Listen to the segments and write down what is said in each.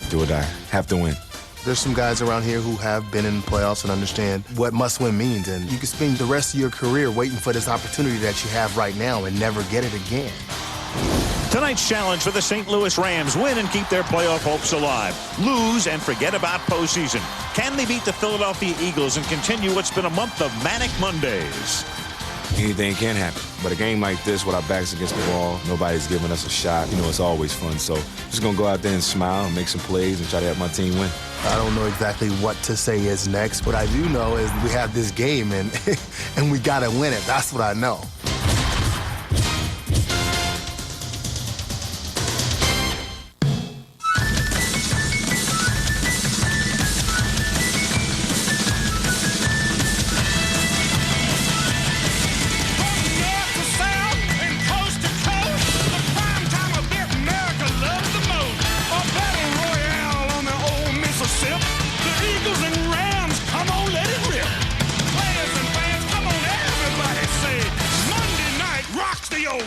do or die. Have to win. There's some guys around here who have been in the playoffs and understand what must-win means, and you can spend the rest of your career waiting for this opportunity that you have right now and never get it again. Tonight's challenge for the St. Louis Rams: win and keep their playoff hopes alive. Lose and forget about postseason. Can they beat the Philadelphia Eagles and continue what's been a month of manic Mondays? Anything can happen. But a game like this, with our backs against the wall, nobody's giving us a shot. You know, it's always fun. So just going to go out there and smile and make some plays and try to help my team win. I don't know exactly what to say is next. What I do know is we have this game, and, and we got to win it. That's what I know.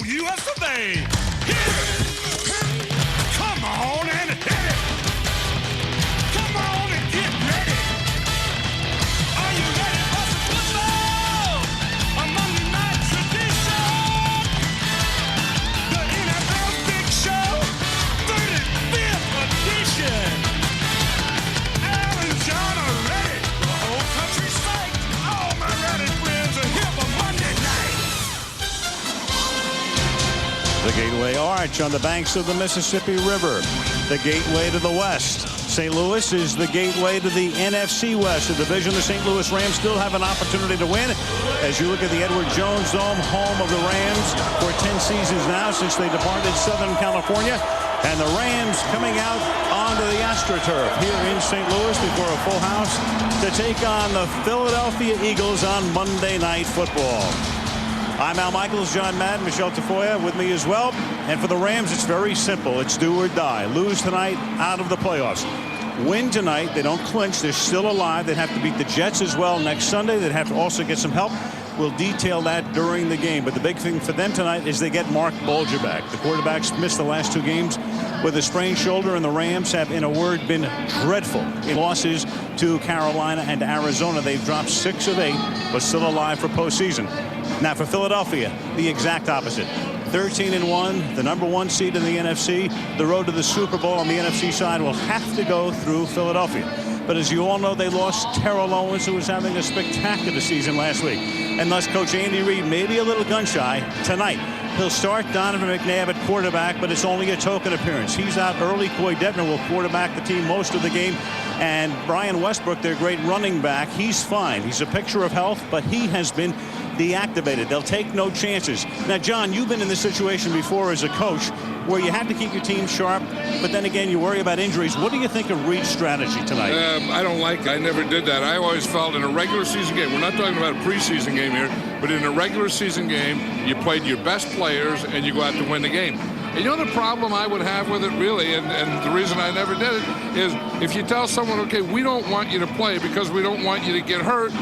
US of A. Hit it! Come on and hit it! Come on and get ready! Are you ready for some football? A Monday night tradition! The NFL Big Show, 35th edition! Al and John are ready! The whole country's psyched! All my ready friends are here for Monday night! The Gateway Arch on the banks of the Mississippi River. The gateway to the West. St. Louis is the gateway to the NFC West, a division the St. Louis Rams still have an opportunity to win. As you look at the Edward Jones Dome, home of the Rams for 10 seasons now since they departed Southern California. And the Rams coming out onto the AstroTurf here in St. Louis before a full house to take on the Philadelphia Eagles on Monday Night Football. I'm Al Michaels, John Madden, Michelle Tafoya with me as well. And for the Rams, it's very simple. It's do or die. Lose tonight, out of the playoffs. Win tonight, they don't clinch. They're still alive. They'd have to beat the Jets as well next Sunday. They'd have to also get some help. We'll detail that during the game. But the big thing for them tonight is they get Marc Bulger back. The quarterback's missed the last 2 games with a sprained shoulder, and the Rams have, in a word, been dreadful in losses to Carolina and Arizona. They've dropped 6 of 8, but still alive for postseason. Now for Philadelphia, the exact opposite. 13-1, the #1 seed in the NFC. The road to the Super Bowl on the NFC side will have to go through Philadelphia. But as you all know, they lost Terrell Owens, who was having a spectacular season last week. And thus, Coach Andy Reid may be a little gun-shy tonight. He'll start Donovan McNabb at quarterback, but it's only a token appearance. He's out early. Coy Detmer will quarterback the team most of the game. And Brian Westbrook, their great running back, he's fine. He's a picture of health, but he has been deactivated. They'll take no chances. Now, John, you've been in this situation before as a coach where you had to keep your team sharp, but then again, you worry about injuries. What do you think of Reid's strategy tonight? I don't like it. I never did that. I always felt in a regular season game, we're not talking about a preseason game here, but in a regular season game, you played your best players and you go out to win the game. And you know the problem I would have with it, really, and the reason I never did it, is if you tell someone, okay, we don't want you to play because we don't want you to get hurt,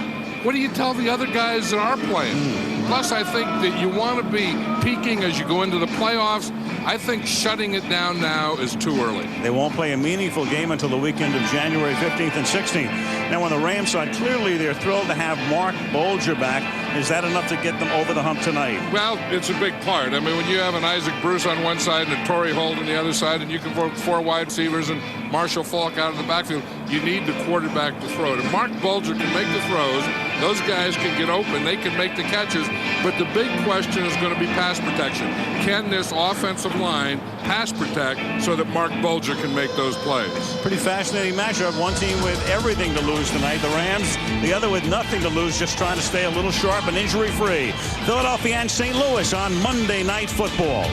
what do you tell the other guys that are playing? Plus, I think that you want to be peaking as you go into the playoffs. I think shutting it down now is too early. They won't play a meaningful game until the weekend of January 15th and 16th. Now, on the Rams side, clearly they're thrilled to have Marc Bulger back. Is that enough to get them over the hump tonight? Well, it's a big part. I mean, when you have an Isaac Bruce on one side and a Torrey Holt on the other side, and you can put 4 wide receivers and Marshall Faulk out of the backfield, you need the quarterback to throw it. If Marc Bulger can make the throws, those guys can get open, they can make the catches, but the big question is going to be pass protection. Can this offensive line pass protect so that Marc Bulger can make those plays? Pretty fascinating matchup. One team with everything to lose tonight, the Rams. The other with nothing to lose, just trying to stay a little sharp and injury-free. Philadelphia and St. Louis on Monday Night Football.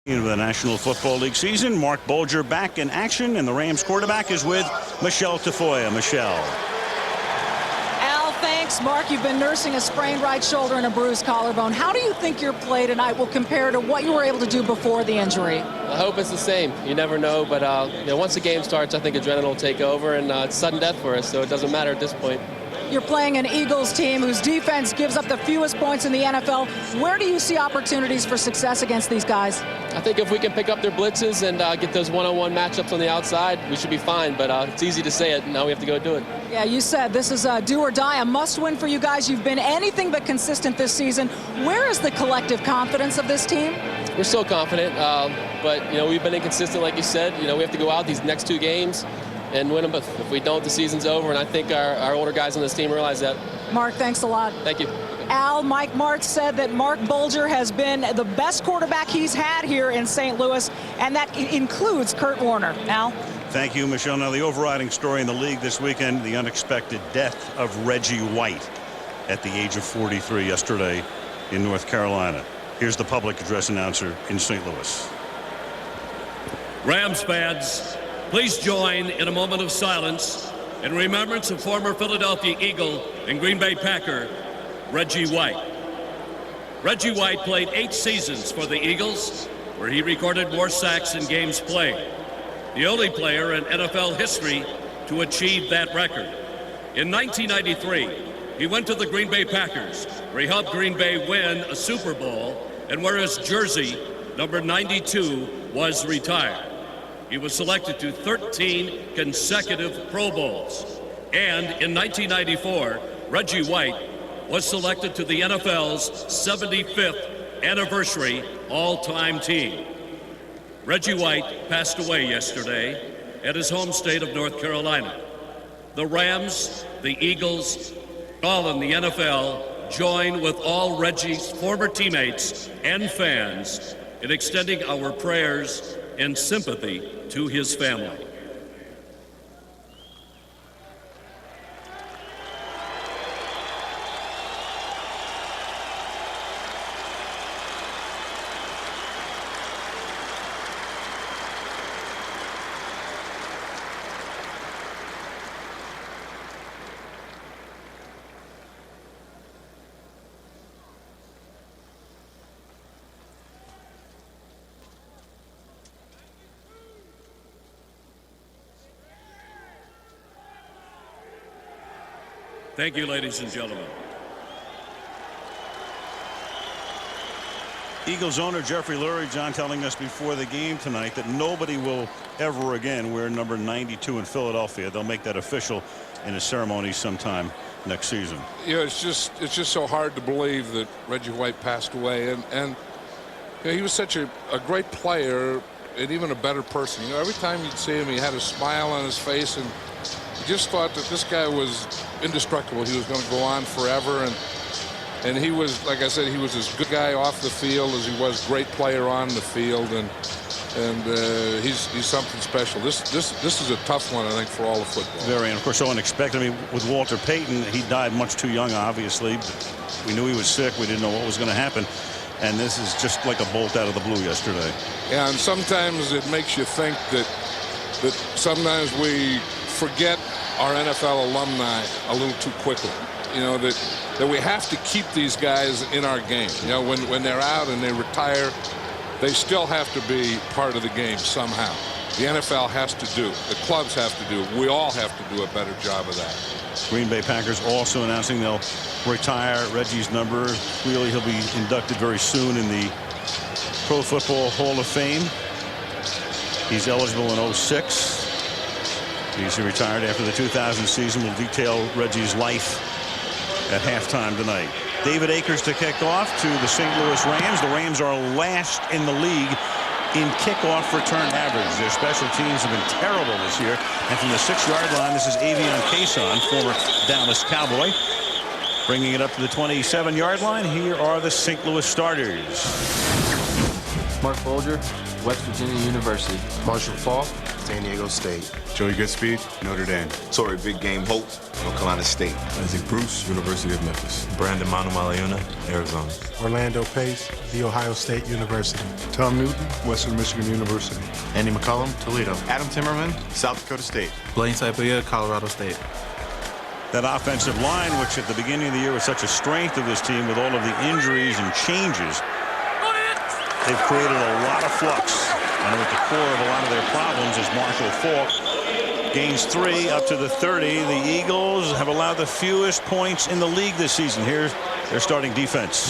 Into the National Football League season, Marc Bulger back in action, and the Rams quarterback is with Michelle Tafoya. Michelle. Thanks, Mark. You've been nursing a sprained right shoulder and a bruised collarbone. How do you think your play tonight will compare to what you were able to do before the injury? I hope it's the same. You never know, but once the game starts, I think adrenaline will take over, and it's sudden death for us, so it doesn't matter at this point. You're playing an Eagles team whose defense gives up the fewest points in the NFL. Where do you see opportunities for success against these guys? I think if we can pick up their blitzes and get those one-on-one matchups on the outside, we should be fine. But it's easy to say it. Now we have to go do it. Yeah, you said this is a do or die, a must-win for you guys. You've been anything but consistent this season. Where is the collective confidence of this team? We're so confident, but we've been inconsistent, like you said. We have to go out these next 2 games and win them. But if we don't, the season's over. And I think our older guys on this team realize that. Mark, thanks a lot. Thank you. Al, Mike Martz said that Mark Bulger has been the best quarterback he's had here in St. Louis, and that includes Kurt Warner. Al? Thank you, Michelle. Now, the overriding story in the league this weekend, the unexpected death of Reggie White at the age of 43 yesterday in North Carolina. Here's the public address announcer in St. Louis. Rams fans, please join in a moment of silence in remembrance of former Philadelphia Eagle and Green Bay Packer, Reggie White. Reggie White played 8 seasons for the Eagles, where he recorded more sacks in games played. The only player in NFL history to achieve that record. In 1993, he went to the Green Bay Packers, where he helped Green Bay win a Super Bowl, and where his jersey, number 92, was retired. He was selected to 13 consecutive Pro Bowls. And in 1994, Reggie White was selected to the NFL's 75th anniversary all-time team. Reggie White passed away yesterday at his home state of North Carolina. The Rams, the Eagles, all in the NFL join with all Reggie's former teammates and fans in extending our prayers and sympathy to his family. Thank you, ladies and gentlemen. Eagles owner Jeffrey Lurie, John, telling us before the game tonight that nobody will ever again wear number 92 in Philadelphia. They'll make that official in a ceremony sometime next season. It's just so hard to believe that Reggie White passed away, and he was such a great player and even a better person. Every time you'd see him, he had a smile on his face, and you just thought that this guy was indestructible. He was going to go on forever, and he was, like I said, he was as good guy off the field as he was great player on the field, and he's something special. This is a tough one, I think, for all of football. Very, and of course, so unexpected. I mean, with Walter Payton, he died much too young, obviously. But we knew he was sick. We didn't know what was going to happen. And this is just like a bolt out of the blue yesterday. Yeah, and sometimes it makes you think that sometimes we forget our NFL alumni a little too quickly. That we have to keep these guys in our game. When they're out and they retire, they still have to be part of the game somehow. The NFL has to do it. The clubs have to do it. We all have to do a better job of that. Green Bay Packers also announcing they'll retire Reggie's number. Clearly, he'll be inducted very soon in the Pro Football Hall of Fame. He's eligible in 06. He's retired after the 2000 season. We'll detail Reggie's life at halftime tonight. David Akers to kick off to the St. Louis Rams. The Rams are last in the league in kickoff return average. Their special teams have been terrible this year. And from the 6-yard line, this is Avion Cason, former Dallas Cowboy. Bringing it up to the 27-yard line, here are the St. Louis starters. Mark Bulger, West Virginia University. Marshall Faulk, San Diego State. Joey Goodspeed, Notre Dame. Torrey Big Game Holt, North Carolina State. Isaac Bruce, University of Memphis. Brandon Manumalayuna, Arizona. Orlando Pace, The Ohio State University. Tom Newton, Western Michigan University. Andy McCollum, Toledo. Adam Timmerman, South Dakota State. Blaine Saipia, Colorado State. That offensive line, which at the beginning of the year was such a strength of this team with all of the injuries and changes, they've created a lot of flux. And at the core of a lot of their problems is Marshall Faulk. Gains 3 up to the 30. The Eagles have allowed the fewest points in the league this season. Here's their starting defense.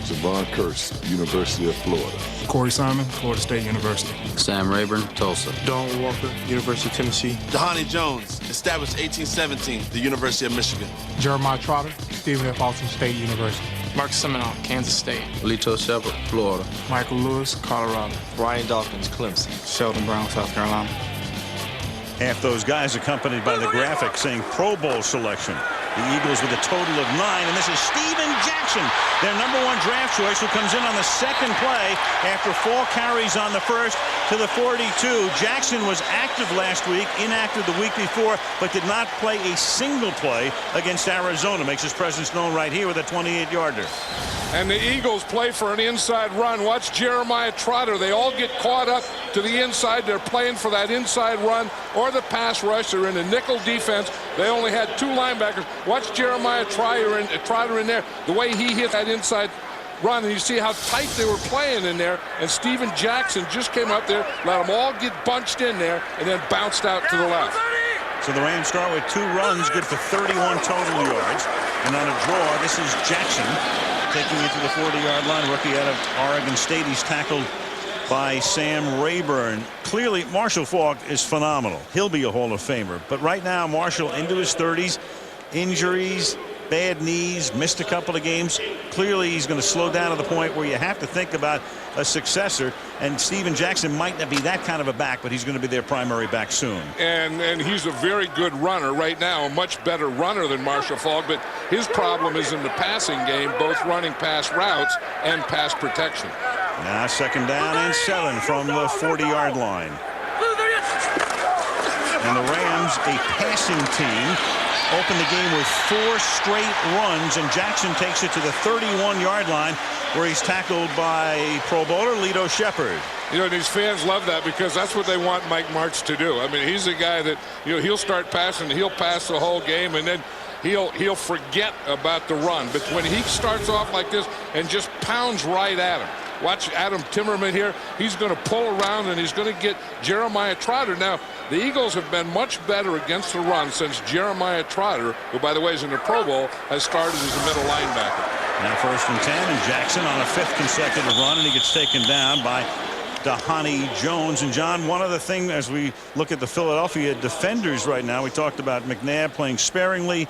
It's a Javon Curse, University of Florida. Corey Simon, Florida State University. Sam Rayburn, Tulsa. Don Walker, University of Tennessee. Dhani Jones, established 1817, the University of Michigan. Jeremiah Trotter, Stephen F. Austin State University. Mark Seminoff, Kansas State. Lito Shepard, Florida. Michael Lewis, Colorado. Ryan Dawkins, Clemson. Sheldon Brown, South Carolina. Half those guys accompanied by the graphic saying Pro Bowl selection. The Eagles with a total of 9, and this is Steven Jackson, their #1 draft choice, who comes in on the second play after 4 carries on the first to the 42. Jackson was active last week, inactive the week before, but did not play a single play against Arizona. Makes his presence known right here with a 28-yarder. And the Eagles play for an inside run. Watch Jeremiah Trotter. They all get caught up to the inside. They're playing for that inside run or the pass rush. They're in a nickel defense. They only had 2 linebackers. Watch Jeremiah Trotter in there. The way he hit that inside run, and you see how tight they were playing in there. And Steven Jackson just came up there, let them all get bunched in there, and then bounced out to the left. So the Rams start with 2 runs, good for 31 total yards. And on a draw, this is Jackson taking it to the 40-yard line. Rookie out of Oregon State. He's tackled by Sam Rayburn. Clearly, Marshall Faulk is phenomenal. He'll be a Hall of Famer. But right now, Marshall into his 30s, injuries, bad knees, missed a couple of games. Clearly, he's going to slow down to the point where you have to think about a successor. And Steven Jackson might not be that kind of a back, but he's going to be their primary back soon. And he's a very good runner right now, a much better runner than Marshall Faulk. But his problem is in the passing game, both running pass routes and pass protection. Now 2nd down and 7 from the 40-yard line. And the Rams, a passing team, open the game with 4 straight runs, and Jackson takes it to the 31-yard line, where he's tackled by Pro Bowler Lito Shepard. You know, these fans love that because that's what they want Mike Martz to do. I mean, he's a guy that, you know, he'll start passing, he'll pass the whole game, and then he'll forget about the run. But when he starts off like this and just pounds right at him, watch Adam Timmerman here. He's going to pull around, and he's going to get Jeremiah Trotter. Now, the Eagles have been much better against the run since Jeremiah Trotter, who, by the way, is in the Pro Bowl, has started as a middle linebacker. Now 1st and 10, and Jackson on a 5th consecutive run, and he gets taken down by Dhani Jones. And John, one other thing as we look at the Philadelphia defenders right now, we talked about McNabb playing sparingly,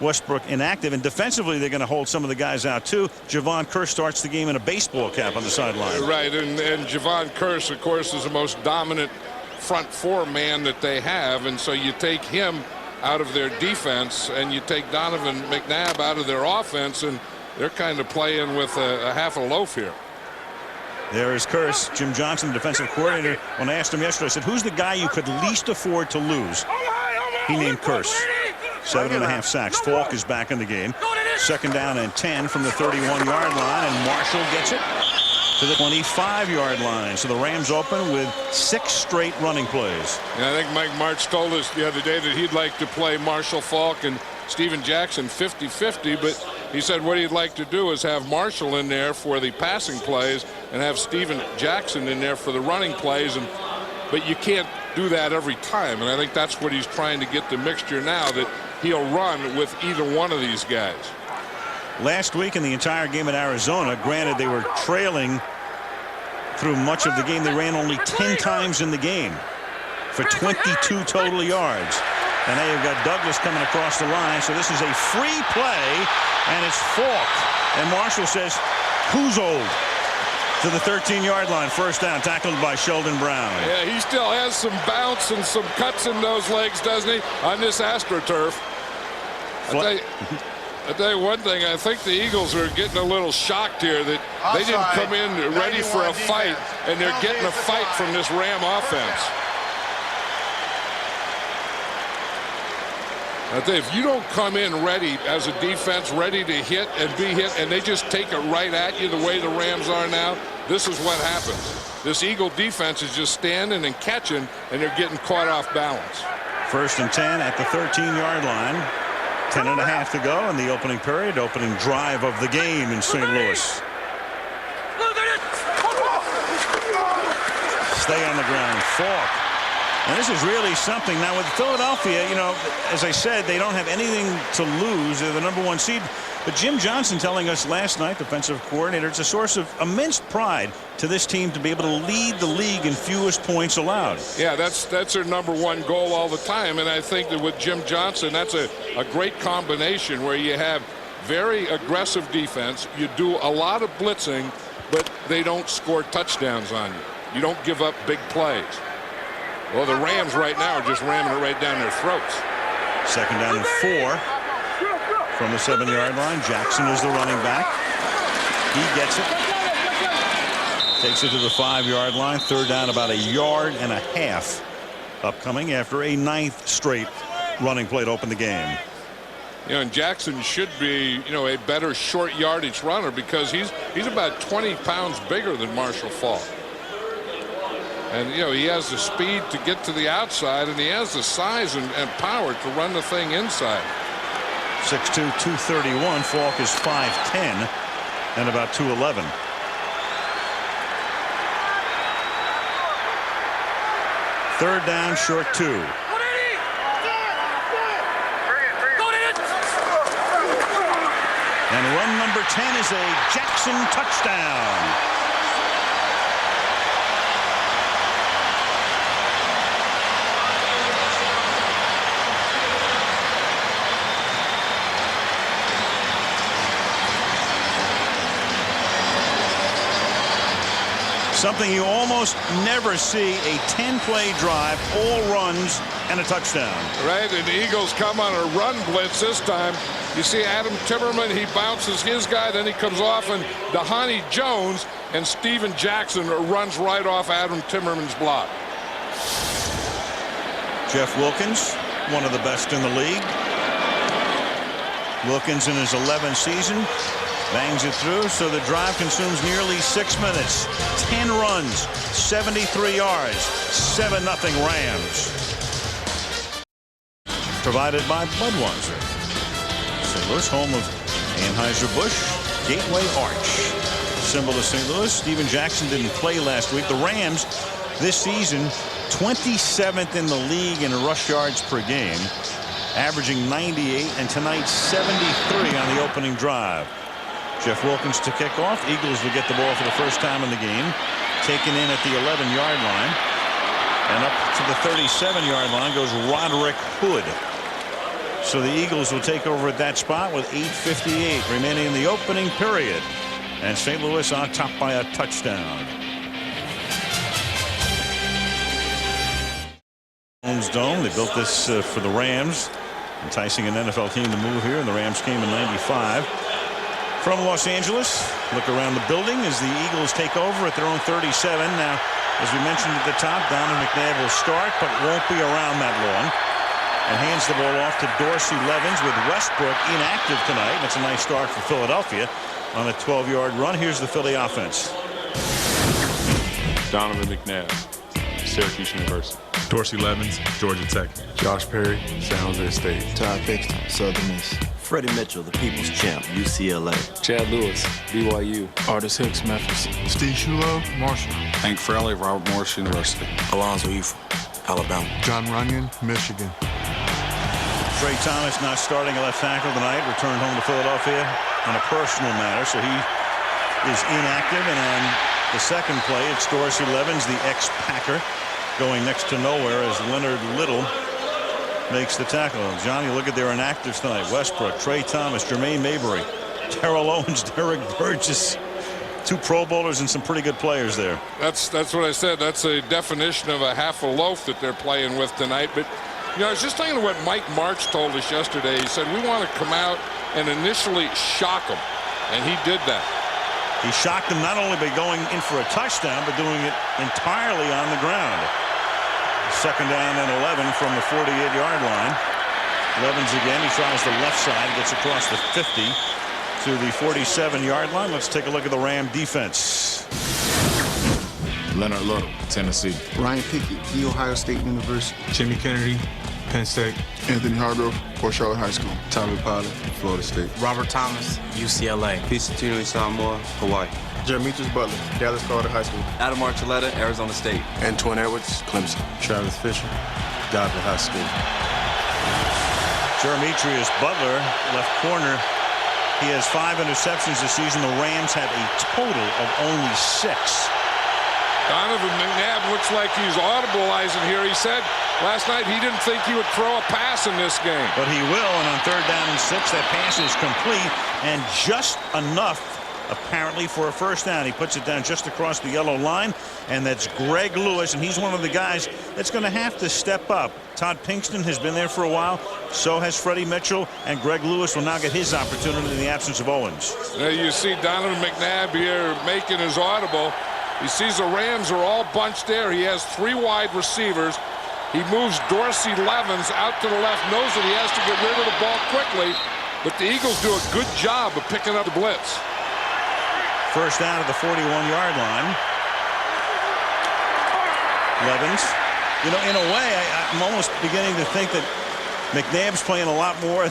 Westbrook inactive, and defensively they're going to hold some of the guys out too. Javon Curse starts the game in a baseball cap on the sideline. Right, and Javon Curse, of course, is the most dominant front 4 man that they have, and so you take him out of their defense and you take Donovan McNabb out of their offense, and they're kind of playing with a half a loaf here. There is Curse. Jim Johnson, the defensive coordinator, when I asked him yesterday, I said, who's the guy you could least afford to lose? He named Curse. 7.5 sacks. Faulk is back in the game. 2nd down and 10 from the 31-yard line, and Marshall gets it to the 25-yard line. So the Rams open with 6 straight running plays. Yeah, I think Mike Martz told us the other day that he'd like to play Marshall Faulk and Steven Jackson 50-50, but he said what he'd like to do is have Marshall in there for the passing plays and have Steven Jackson in there for the running plays. But you can't do that every time, and I think that's what he's trying to get the mixture now, that he'll run with either one of these guys. Last week in the entire game at Arizona, granted they were trailing through much of the game, they ran only 10 times in the game for 22 total yards. And now you've got Douglas coming across the line, so this is a free play, and it's Faulk. And Marshall says, who's old? To the 13-yard line, 1st down, tackled by Sheldon Brown. Yeah, he still has some bounce and some cuts in those legs, doesn't he, on this AstroTurf? I'll tell you one thing, I think the Eagles are getting a little shocked here that they didn't come in ready for a fight, and they're getting a fight from this Ram offense. I tell you, if you don't come in ready as a defense, ready to hit and be hit, and they just take it right at you the way the Rams are now, this is what happens. This Eagle defense is just standing and catching, and they're getting caught off balance. 1st and 10 at the 13-yard line. 10.5 to go in the opening period, opening drive of the game in St. Louis. Stay on the ground. Faulk And this is really something. Now with Philadelphia, you know, as I said, they don't have anything to lose. They're the #1 seed. But Jim Johnson telling us last night, defensive coordinator, it's a source of immense pride to this team to be able to lead the league in fewest points allowed. Yeah, that's their #1 goal all the time. And I think that with Jim Johnson, that's a great combination where you have very aggressive defense. You do a lot of blitzing, but they don't score touchdowns on you. You don't give up big plays. Well, the Rams right now are just ramming it right down their throats. 2nd down and 4 from the 7-yard line. Jackson is the running back. He gets it. Takes it to the 5-yard line. 3rd down, about 1.5 yards upcoming after a 9th straight running play to open the game. You know, and Jackson should be, you know, a better short yardage runner because he's about 20 pounds bigger than Marshall Faulk. And, you know, he has the speed to get to the outside, and he has the size and power to run the thing inside. 6'2", 231. Faulk is 5'10", and about 211. Third down, short 2. And run number 10 is a Jackson touchdown. Something you almost never see, a 10-play drive, all runs, and a touchdown. Right, and the Eagles come on a run blitz this time. You see Adam Timmerman, he bounces his guy, then he comes off, and Dahani Jones and Steven Jackson runs right off Adam Timmerman's block. Jeff Wilkins, one of the best in the league. Wilkins in his 11th season. Bangs it through, so the drive consumes nearly 6 minutes. 10 runs, 73 yards, 7-0 Rams. Provided by Budweiser. St. Louis, home of Anheuser-Busch, Gateway Arch. Symbol of St. Louis. Steven Jackson didn't play last week. The Rams this season 27th in the league in rush yards per game, averaging 98, and tonight 73 on the opening drive. Jeff Wilkins to kick off. Eagles will get the ball for the first time in the game. Taken in at the 11-yard line. And up to the 37-yard line goes Roderick Hood. So the Eagles will take over at that spot with 8:58 remaining in the opening period. And St. Louis on top by a touchdown. Holmes Dome. They built this for the Rams, enticing an NFL team to move here, and the Rams came in '95. From Los Angeles, look around the building as the Eagles take over at their own 37. Now, as we mentioned at the top, Donovan McNabb will start, but won't be around that long. And hands the ball off to Dorsey Levens with Westbrook inactive tonight. That's a nice start for Philadelphia on a 12-yard run. Here's the Philly offense. Donovan McNabb, Syracuse University. Dorsey Levens, Georgia Tech. Josh Perry, San Jose State. Todd Pixton, Southern Miss. Freddie Mitchell, the People's Champ, UCLA. Chad Lewis, BYU. Artis Hicks, Memphis. Steve Shulo, Marshall. Hank Fraley, Robert Morris University. Alonzo Eifel, Alabama. John Runyon, Michigan. Trey Thomas not starting at left tackle tonight. Returned home to Philadelphia on a personal matter, so he is inactive. And on the second play, it's Dorsey Levens, the ex-Packer, going next to nowhere as Leonard Little makes the tackle. Johnny, look at their inactives tonight. Westbrook, Trey Thomas, Jermaine Mabry, Terrell Owens, Derek Burgess. 2 Pro Bowlers and some pretty good players there. That's what I said. That's a definition of a half a loaf that they're playing with tonight. But, you know, I was just thinking of what Mike Martz told us yesterday. He said, we want to come out and initially shock them. And he did that. He shocked them not only by going in for a touchdown, but doing it entirely on the ground. 2nd down and 11 from the 48-yard line. Levens again. He tries the left side, gets across the 50 to the 47-yard line. Let's take a look at the Ram defense. Leonard Little, Tennessee. Ryan Pickett, The Ohio State University. Jimmy Kennedy, Penn State. Anthony Hardgrove, Port Charlotte High School. Tommy Pollard, Florida State. Robert Thomas, UCLA. Pisatino Samoa, Hawaii. Demetrius Butler, Dallas Carter High School. Adam Archuleta, Arizona State. Antoine Edwards, Clemson. Travis Fisher, Dobbin High School. Demetrius Butler, left corner. He has 5 interceptions this season. The Rams have a total of only 6. Donovan McNabb looks like he's audibleizing here. He said last night he didn't think he would throw a pass in this game. But he will, and on 3rd down and 6, that pass is complete, and just enough, apparently, for a first down. He puts it down just across the yellow line, and that's Greg Lewis, and he's one of the guys that's going to have to step up. Todd Pinkston has been there for a while. So has Freddie Mitchell, and Greg Lewis will now get his opportunity in the absence of Owens. Now you see Donovan McNabb here making his audible. He sees the Rams are all bunched there. He has 3 wide receivers. He moves Dorsey Levens out to the left, knows that he has to get rid of the ball quickly, but the Eagles do a good job of picking up the blitz. First down at the 41-yard line. Levens. You know, in a way, I'm almost beginning to think that McNabb's playing a lot more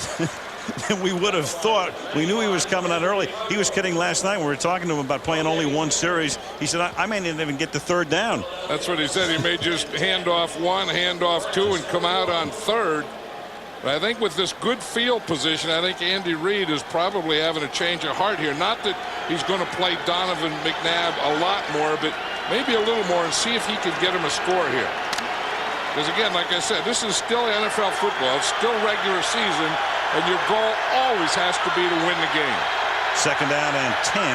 than we would have thought. We knew he was coming out early. He was kidding last night when we were talking to him about playing only 1 series. He said, I may not even get to 3rd down. That's what he said. He may just hand off 1, hand off 2, and come out on 3rd. But I think with this good field position, I think Andy Reid is probably having a change of heart here. Not that he's going to play Donovan McNabb a lot more, but maybe a little more, and see if he can get him a score here. Because again, like I said, this is still NFL football. It's still regular season, and your goal always has to be to win the game. 2nd down and 10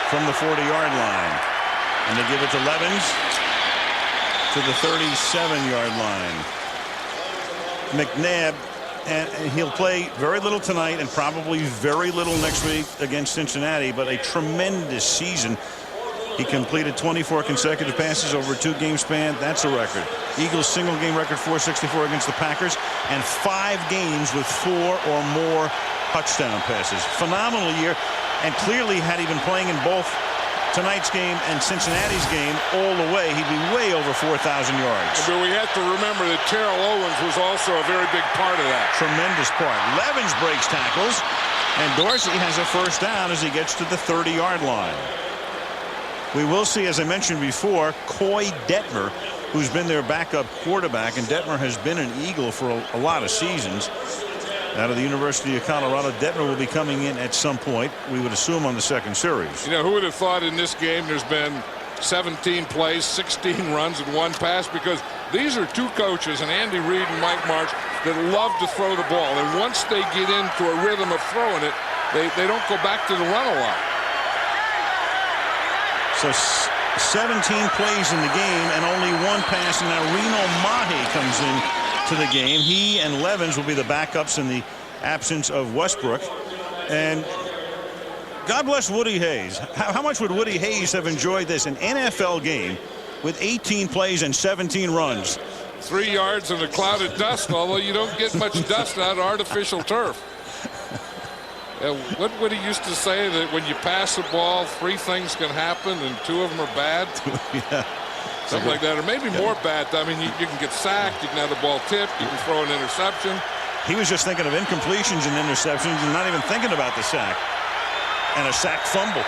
from the 40-yard line. And they give it to Levens to the 37-yard line. McNabb, and he'll play very little tonight and probably very little next week against Cincinnati, but a tremendous season. He completed 24 consecutive passes over a 2-game span. That's a record. Eagles single-game record 464 against the Packers, and 5 games with 4 or more touchdown passes. Phenomenal year, and clearly had he been playing in both tonight's game and Cincinnati's game all the way, he'd be way over 4,000 yards. But we have to remember that Terrell Owens was also a very big part of that. Tremendous part. Levens breaks tackles, and Dorsey has a first down as he gets to the 30-yard line. We will see, as I mentioned before, Coy Detmer, who's been their backup quarterback, and Detmer has been an Eagle for a lot of seasons. Out of the University of Colorado, Detmer will be coming in at some point, we would assume, on the 2nd series. You know, who would have thought in this game there's been 17 plays, 16 runs, and 1 pass? Because these are 2 coaches, and Andy Reid and Mike Martz, that love to throw the ball. And once they get into a rhythm of throwing it, they don't go back to the run a lot. So 17 plays in the game and only 1 pass, and now Reno Mahe comes in to the game. He and Levens will be the backups in the absence of Westbrook. And God bless Woody Hayes. How much would Woody Hayes have enjoyed this? An NFL game with 18 plays and 17 runs. 3 yards in a cloud of dust, although you don't get much dust out of artificial turf. What would he used to say, that when you pass the ball, 3 things can happen and 2 of them are bad? Yeah. Something like that, or maybe more bad. I mean, you can get sacked, you can have the ball tipped, you can throw an interception. He was just thinking of incompletions and interceptions and not even thinking about the sack. And a sack fumble.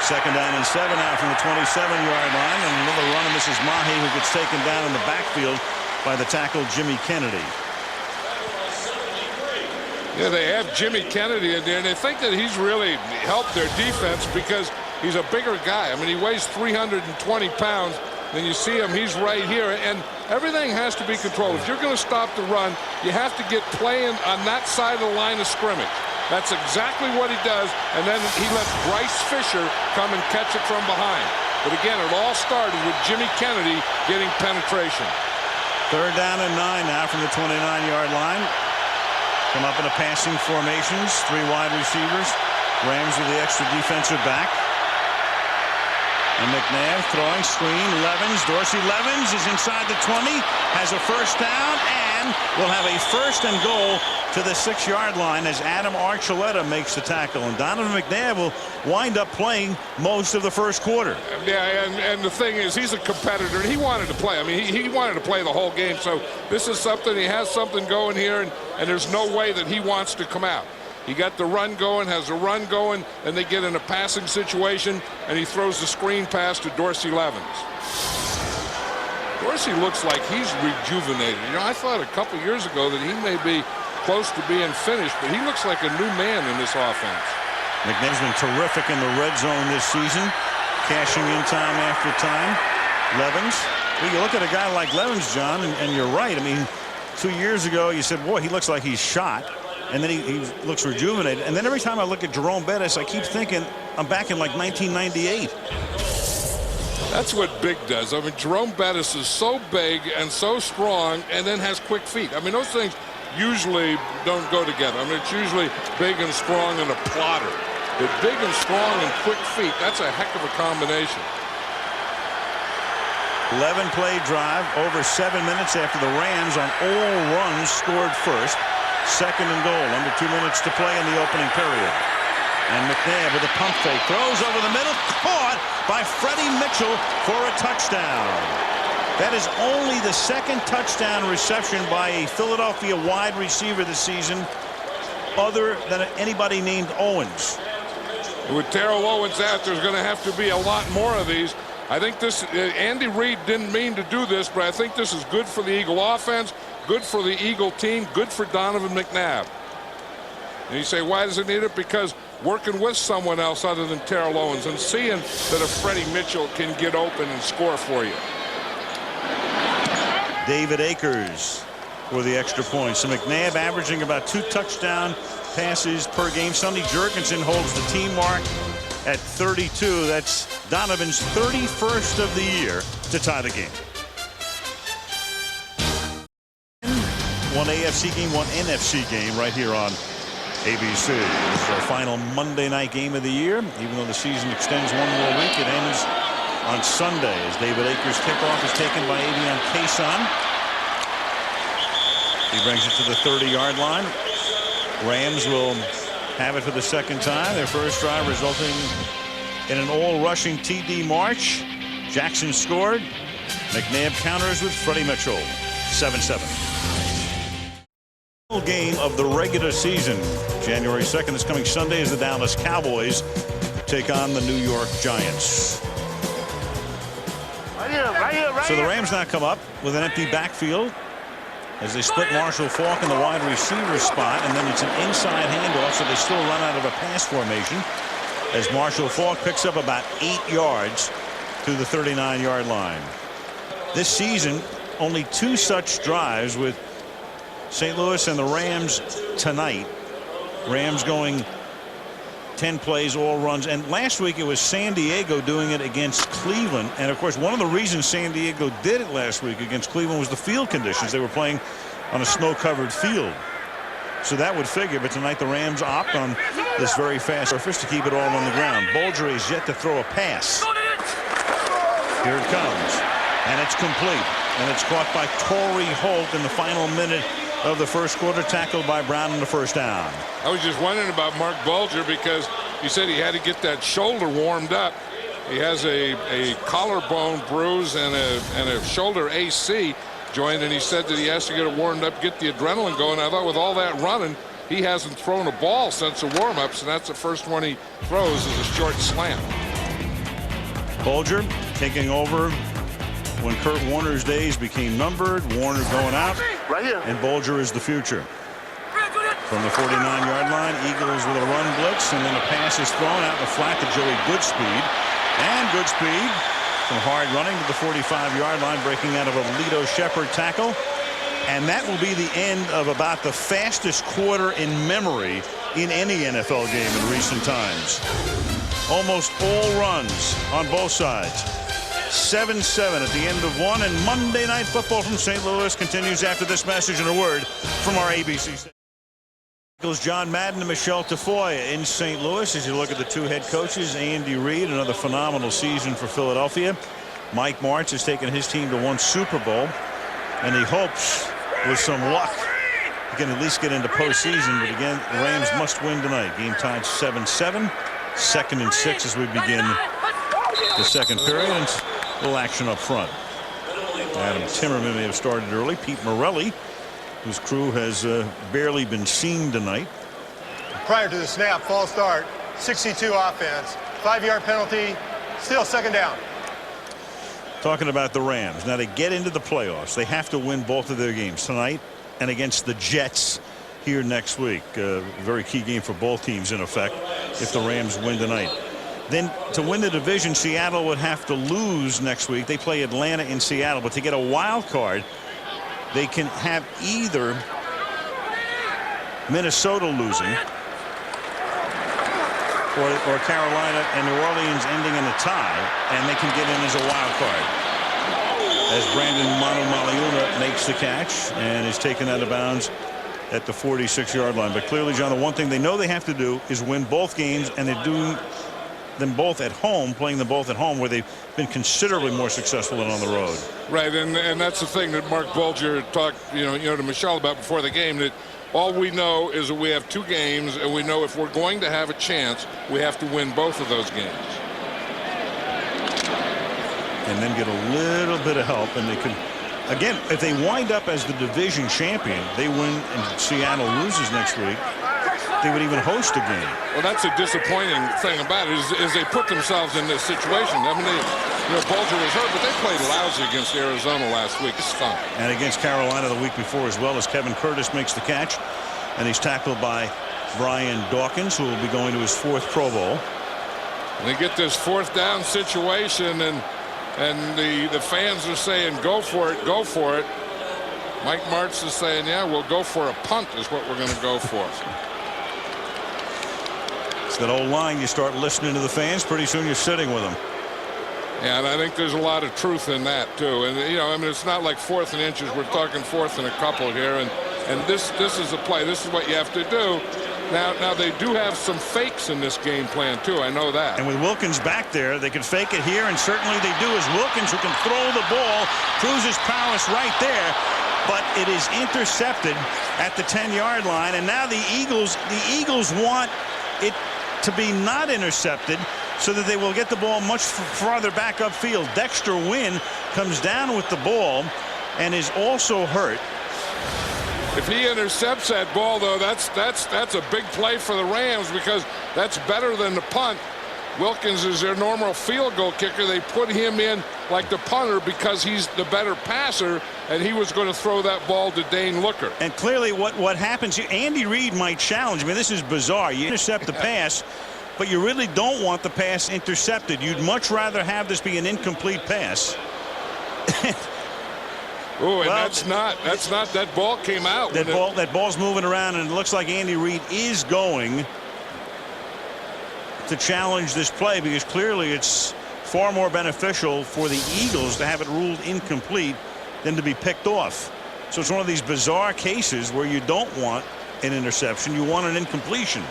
2nd down and 7 now from the 27-yard line, and another run, and this is Mahe, who gets taken down in the backfield by the tackle Jimmy Kennedy. Yeah, they have Jimmy Kennedy in there, and they think that he's really helped their defense because he's a bigger guy. I mean, he weighs 320 pounds. Then you see him, he's right here, and everything has to be controlled. If you're going to stop the run, you have to get playing on that side of the line of scrimmage. That's exactly what he does, and then he lets Bryce Fisher come and catch it from behind. But again, it all started with Jimmy Kennedy getting penetration. 3rd down and 9 now from the 29-yard line. Come up in a passing formations, 3 wide receivers. Rams with the extra defensive back. And McNabb throwing screen. Levens, Dorsey Levens is inside the 20, has a first down, and will have a 1st and goal to the 6-yard line as Adam Archuleta makes the tackle. And Donovan McNabb will wind up playing most of the 1st quarter. Yeah, and the thing is, he's a competitor. He wanted to play. I mean, he wanted to play the whole game. So this is something, he has something going here, and there's no way that he wants to come out. He got the run going, has a run going, and they get in a passing situation, and he throws the screen pass to Dorsey Levens. Dorsey looks like he's rejuvenated. You know, I thought a couple years ago that he may be close to being finished, but he looks like a new man in this offense. McNabb's been terrific in the red zone this season, cashing in time after time. Levens. Well, you look at a guy like Levens, John, and you're right. I mean, 2 years ago, you said, boy, he looks like he's shot. And then he looks rejuvenated. And then every time I look at Jerome Bettis, I keep thinking I'm back in like 1998. That's what big does. I mean, Jerome Bettis is so big and so strong and then has quick feet. I mean, those things usually don't go together. I mean, it's usually big and strong and a plotter. But big and strong and quick feet, that's a heck of a combination. 11-play drive, over 7 minutes after the Rams on all runs scored first. 2nd and goal, under 2 minutes to play in the opening period. And McNabb with a pump fake, throws over the middle, caught by Freddie Mitchell for a touchdown. That is only the 2nd touchdown reception by a Philadelphia wide receiver this season, other than anybody named Owens. With Terrell Owens out, there's going to have to be a lot more of these. I think this, Andy Reid didn't mean to do this, but I think this is good for the Eagle offense, good for the Eagle team, good for Donovan McNabb. And you say, why does it need it? Because working with someone else other than Terrell Owens and seeing that a Freddie Mitchell can get open and score for you. David Akers for the extra point. So McNabb averaging about 2 touchdown passes per game. Sonny Jurgensen holds the team mark at 32. That's Donovan's 31st of the year to tie the game. One AFC game, one NFC game right here on ABC. This is our final Monday night game of the year. Even though the season extends 1 more week, it ends on Sunday as David Akers' kickoff is taken by Avion Kayson. He brings it to the 30-yard line. Rams will have it for the 2nd time. Their first drive resulting in an all-rushing TD march. Jackson scored. McNabb counters with Freddie Mitchell. 7-7. Game of the regular season. January 2nd, this coming Sunday, as the Dallas Cowboys take on the New York Giants. So the Rams now come up with an empty backfield as they split Marshall Faulk in the wide receiver spot, and then it's an inside handoff, so they still run out of a pass formation as Marshall Faulk picks up about 8 yards to the 39-yard line. This season, only 2 such drives with St. Louis and the Rams tonight. Rams going 10 plays, all runs. And last week it was San Diego doing it against Cleveland. And of course, one of the reasons San Diego did it last week against Cleveland was the field conditions. They were playing on a snow-covered field. So that would figure. But tonight the Rams opt on this very fast surface to keep it all on the ground. Bolger is yet to throw a pass. Here it comes. And it's complete. And it's caught by Torrey Holt in the final minute of the first quarter, tackled by Brown in the first down. I was just wondering about Mark Bulger because he said he had to get that shoulder warmed up. He has a collarbone bruise and a shoulder AC joint, and he said that he has to get it warmed up, get the adrenaline going. I thought with all that running, he hasn't thrown a ball since the warm-ups, and that's the first one he throws is a short slant. Bulger taking over when Kurt Warner's days became numbered. Warner going out, and Bulger is the future. From the 49-yard line, Eagles with a run blitz, and then a pass is thrown out in the flat to Joey Goodspeed. And Goodspeed from hard running to the 45-yard line, breaking out of a Lito Shepherd tackle. And that will be the end of about the fastest quarter in memory in any NFL game in recent times. Almost all runs on both sides. 7-7 at the end of one, and Monday Night Football from St. Louis continues after this message and a word from our ABC. Eagles John Madden and Michelle Tafoya in St. Louis. As you look at the 2 head coaches, Andy Reid, another phenomenal season for Philadelphia. Mike Martz has taken his team to 1 Super Bowl, and he hopes with some luck he can at least get into postseason. But again, the Rams must win tonight. Game tied 7-7. 2nd and 6 as we begin the second period. And a little action up front. Adam Timmerman may have started early. Pete Morelli, whose crew has barely been seen tonight. prior to the snap, false start, 62 offense, 5-yard penalty, still second down. Talking about the Rams. Now, to get into the playoffs, they have to win both of their games tonight and against the Jets here next week. Very key game for both teams, in effect, if the Rams win tonight. Then to win the division, Seattle would have to lose next week. They play Atlanta in Seattle, but to get a wild card, they can have either Minnesota losing or Carolina and New Orleans ending in a tie, and they can get in as a wild card. As Brandon Manu makes the catch and is taken out of bounds at the 46-yard line. But clearly, John, the one thing they know they have to do is win both games, and they're doing them both at home, playing them both at home, where they've been considerably more successful than on the road. Right, and that's the thing that Mark Bulger talked, to Michelle about before the game, that all we know is that we have 2 games, and we know if we're going to have a chance, we have to win both of those games. And then get a little bit of help, and they can, again, if they wind up as the division champion, they win and Seattle loses next week, they would even host a game. Well, that's a disappointing thing about it, is they put themselves in this situation. I mean, Bulger was hurt, but they played lousy against Arizona last week. It's fun. And against Carolina the week before as well, as Kevin Curtis makes the catch, and he's tackled by Brian Dawkins, who will be going to his 4th Pro Bowl. And they get this 4th down situation, and the fans are saying, go for it, go for it. Mike Martz is saying, yeah, we'll go for a punt is what we're going to go for. It's that old line, you start listening to the fans, pretty soon you're sitting with them. Yeah, and I think there's a lot of truth in that, too. And, it's not like 4th and inches. We're talking 4th and a couple here. And this is a play. This is what you have to do. Now they do have some fakes in this game plan, too. I know that. And with Wilkins back there, they can fake it here, and certainly they do, as Wilkins, who can throw the ball, proves his prowess right there. But it is intercepted at the 10-yard line. And now the Eagles want it to be not intercepted so that they will get the ball much farther back upfield. Dexter Wynn comes down with the ball and is also hurt. If he intercepts that ball, though, that's a big play for the Rams, because that's better than the punt. Wilkins is their normal field goal kicker. They put him in like the punter because he's the better passer, and he was going to throw that ball to Dane Looker. And clearly what happens here, Andy Reid might challenge. I mean, this is bizarre. You intercept the pass, but you really don't want the pass intercepted. You'd much rather have this be an incomplete pass. Oh, and that's not that ball came out. That ball's moving around, and it looks like Andy Reid is going to challenge this play, because clearly it's far more beneficial for the Eagles to have it ruled incomplete than to be picked off. So it's one of these bizarre cases where you don't want an interception, you want an incompletion.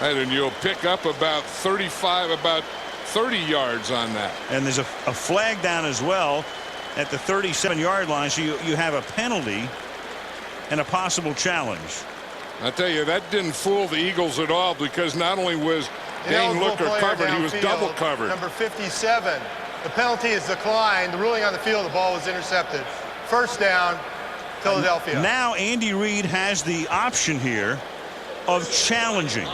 Right, and you'll pick up about 30 yards on that. And there's a flag down as well at the 37-yard line, so you have a penalty and a possible challenge. I tell you, that didn't fool the Eagles at all, because not only was Dane Looker covered, he was double covered. Number 57. The penalty is declined. The ruling on the field, the ball was intercepted. First down, Philadelphia. Now Andy Reid has the option here of challenging.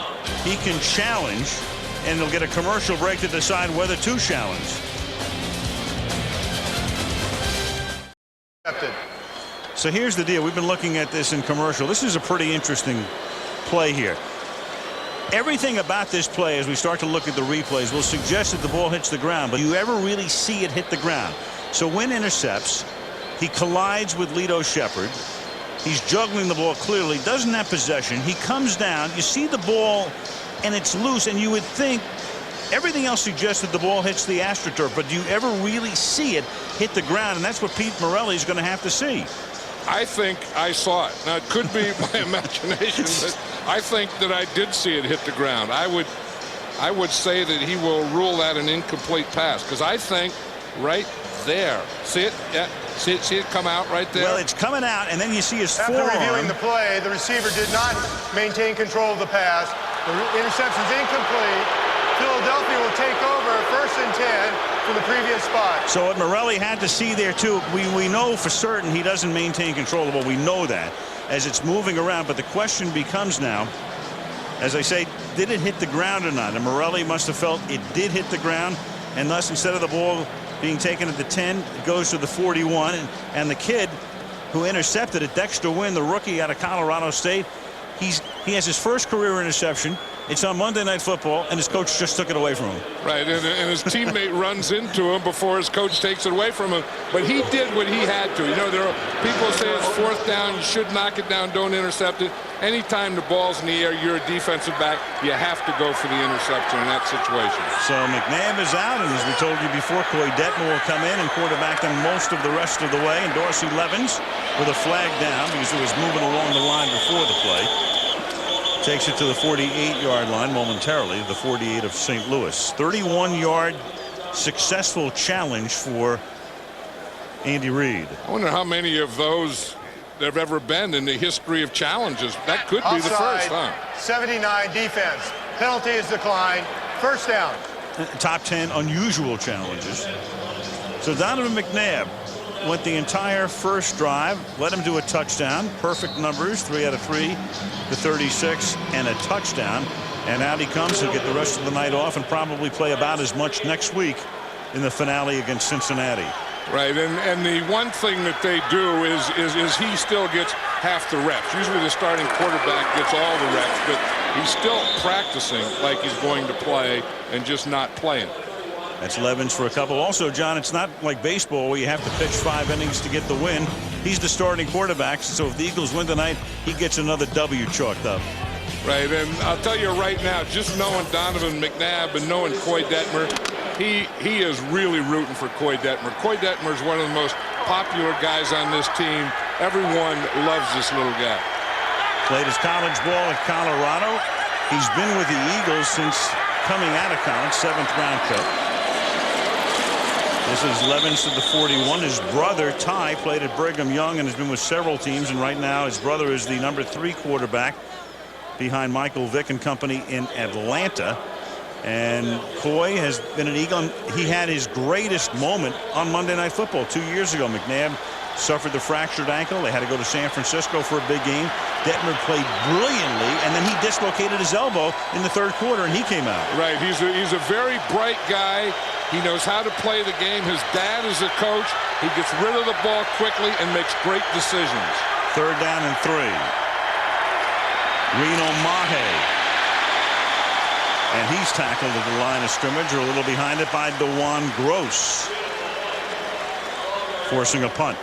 He can challenge, and they'll get a commercial break to decide whether to challenge. So here's the deal. We've been looking at this in commercial. This is a pretty interesting play here. Everything about this play, as we start to look at the replays, will suggest that the ball hits the ground, but you ever really see it hit the ground. So Wynn intercepts. He collides with Lito Shepherd. He's juggling the ball clearly, doesn't have possession. He comes down. You see the ball, and it's loose, and you would think everything else suggests that the ball hits the AstroTurf, but do you ever really see it hit the ground? And that's what Pete Morelli is going to have to see. I think I saw it. Now, it could be my imagination, but I think that I did see it hit the ground. I would say that he will rule that an incomplete pass, because I think right there. See it? Yeah. See it come out right there? Well, it's coming out, and then you see his forearm. After reviewing the play, the receiver did not maintain control of the pass. The interception's incomplete. Philadelphia will take over 1st and 10 from the previous spot. So what Morelli had to see there, too, we know for certain he doesn't maintain control of the ball. We know that as it's moving around. But the question becomes now, as I say, did it hit the ground or not? And Morelli must have felt it did hit the ground, and thus instead of the ball being taken at the 10, it goes to the 41, and the kid who intercepted it, Dexter Wynn, the rookie out of Colorado State, he has his first career interception. It's on Monday Night Football, and his coach just took it away from him. Right, and his teammate runs into him before his coach takes it away from him. But he did what he had to. You know, there are people say it's 4th down, you should knock it down, don't intercept it. Anytime the ball's in the air, you're a defensive back, you have to go for the interception in that situation. So McNabb is out, and as we told you before, Koy Detmer will come in and quarterback them most of the rest of the way. And Dorsey Levens with a flag down because he was moving along the line before the play. Takes it to the 48-yard line momentarily, the 48 of St. Louis. 31-yard successful challenge for Andy Reid. I wonder how many of those there have ever been in the history of challenges. That could be the first, huh? 79 defense. Penalty is declined. First down. Top 10 unusual challenges. So Donovan McNabb went the entire first drive, let him do a touchdown. Perfect numbers, 3 out of 3 to 36 and a touchdown. And out he comes. He'll get the rest of the night off and probably play about as much next week in the finale against Cincinnati. Right, and the one thing that they do is he still gets half the reps. Usually the starting quarterback gets all the reps, but he's still practicing like he's going to play and just not playing. That's Levens for a couple. Also, John, it's not like baseball where you have to pitch 5 innings to get the win. He's the starting quarterback, so if the Eagles win tonight, he gets another W chalked up. Right, and I'll tell you right now, just knowing Donovan McNabb and knowing Koy Detmer, he is really rooting for Koy Detmer. Koy Detmer is one of the most popular guys on this team. Everyone loves this little guy. Played his college ball at Colorado. He's been with the Eagles since coming out of college, 7th round pick. This is Levens to the 41. His brother, Ty, played at Brigham Young and has been with several teams. And right now, his brother is the number 3 quarterback behind Michael Vick and company in Atlanta. And Koy has been an Eagle. He had his greatest moment on Monday Night Football 2 years ago. McNabb suffered the fractured ankle. They had to go to San Francisco for a big game. Detmer played brilliantly, and then he dislocated his elbow in the 3rd quarter, and he came out. Right. He's a very bright guy. He knows how to play the game. His dad is a coach. He gets rid of the ball quickly and makes great decisions. 3rd down and 3. Reno Mahe. And he's tackled at the line of scrimmage, or a little behind it, by DeJuan Gross, forcing a punt.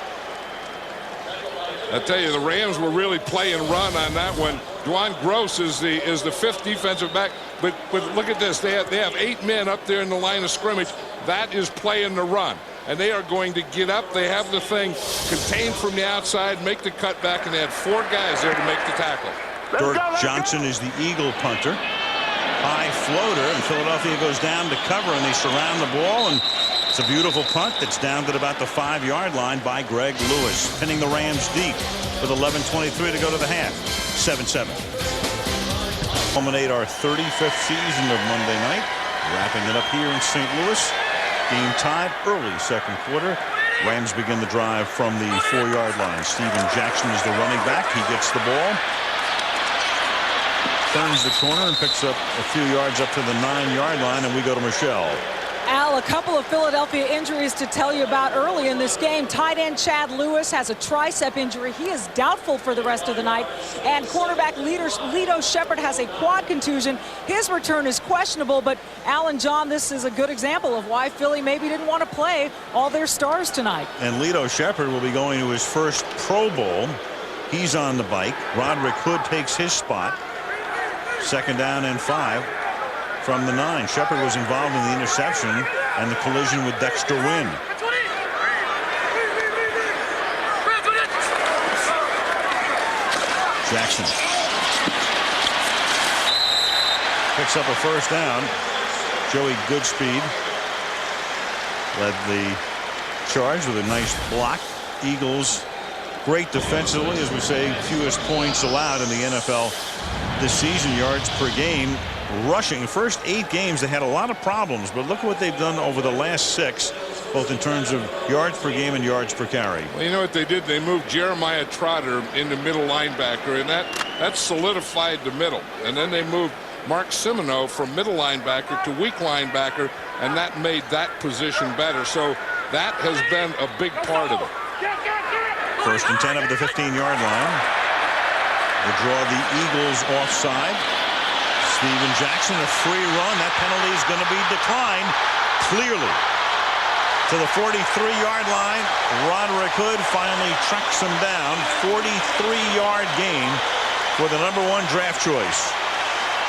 I tell you, the Rams were really play and run on that one. DeJuan Gross is the 5th defensive back, but look at this. They have 8 men up there in the line of scrimmage. That is playing the run, and they are going to get up. They have the thing contained from the outside, make the cutback, and they had 4 guys there to make the tackle. Dirk Johnson is the Eagle punter. High floater, and Philadelphia goes down to cover, and they surround the ball, and it's a beautiful punt that's down at about the 5-yard line by Greg Lewis, pinning the Rams deep with 11:23 to go to the half. 7-7. Culminate our 35th season of Monday Night, wrapping it up here in St. Louis. Game tied early 2nd quarter. Rams begin the drive from the 4-yard line. Steven Jackson is the running back. He gets the ball, turns the corner, and picks up a few yards up to the 9-yard line, and we go to Michelle. Al, a couple of Philadelphia injuries to tell you about early in this game. Tight end Chad Lewis has a tricep injury. He is doubtful for the rest of the night. And cornerback Lito Shepherd has a quad contusion. His return is questionable, but Al and John, this is a good example of why Philly maybe didn't want to play all their stars tonight. And Lito Shepherd will be going to his first Pro Bowl. He's on the bike. Roderick Hood takes his spot. 2nd down and 5. From the 9. Shepherd was involved in the interception and the collision with Dexter Wynn. Jackson picks up a 1st down. Joey Goodspeed led the charge with a nice block. Eagles great defensively, as we say, fewest points allowed in the NFL this season. Yards per game. Rushing, first 8 games they had a lot of problems, but look at what they've done over the last 6, both in terms of yards per game and yards per carry. Well, you know what they did? They moved Jeremiah Trotter into middle linebacker, and that That solidified the middle. And then they moved Mark Simoneau from middle linebacker to weak linebacker, and that made that position better. So that has been a big part of it. 1st and 10 of the 15-yard line. They draw the Eagles offside. Steven Jackson, a free run. That penalty is going to be declined clearly. To the 43-yard line, Roderick Hood finally tracks him down. 43-yard gain for the #1 draft choice.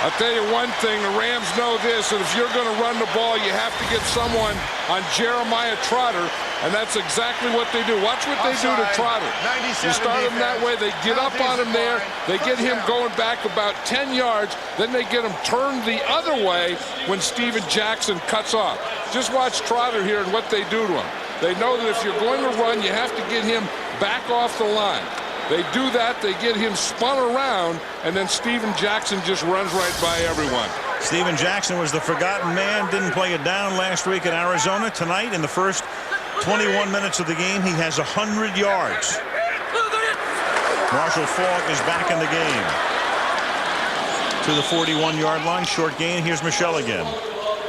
I'll tell you one thing, the Rams know this, that if you're going to run the ball, you have to get someone on Jeremiah Trotter, and that's exactly what they do. Watch what they do to Trotter. You start him that way, they get up on him there, they get him going back about 10 yards, then they get him turned the other way when Steven Jackson cuts off. Just watch Trotter here and what they do to him. They know that if you're going to run, you have to get him back off the line. They do that, they get him spun around, and then Steven Jackson just runs right by everyone. Steven Jackson was the forgotten man, didn't play it down last week in Arizona. Tonight, in the first 21 minutes of the game, he has 100 yards. Marshall Faulk is back in the game. To the 41-yard line, short gain. Here's Michelle again.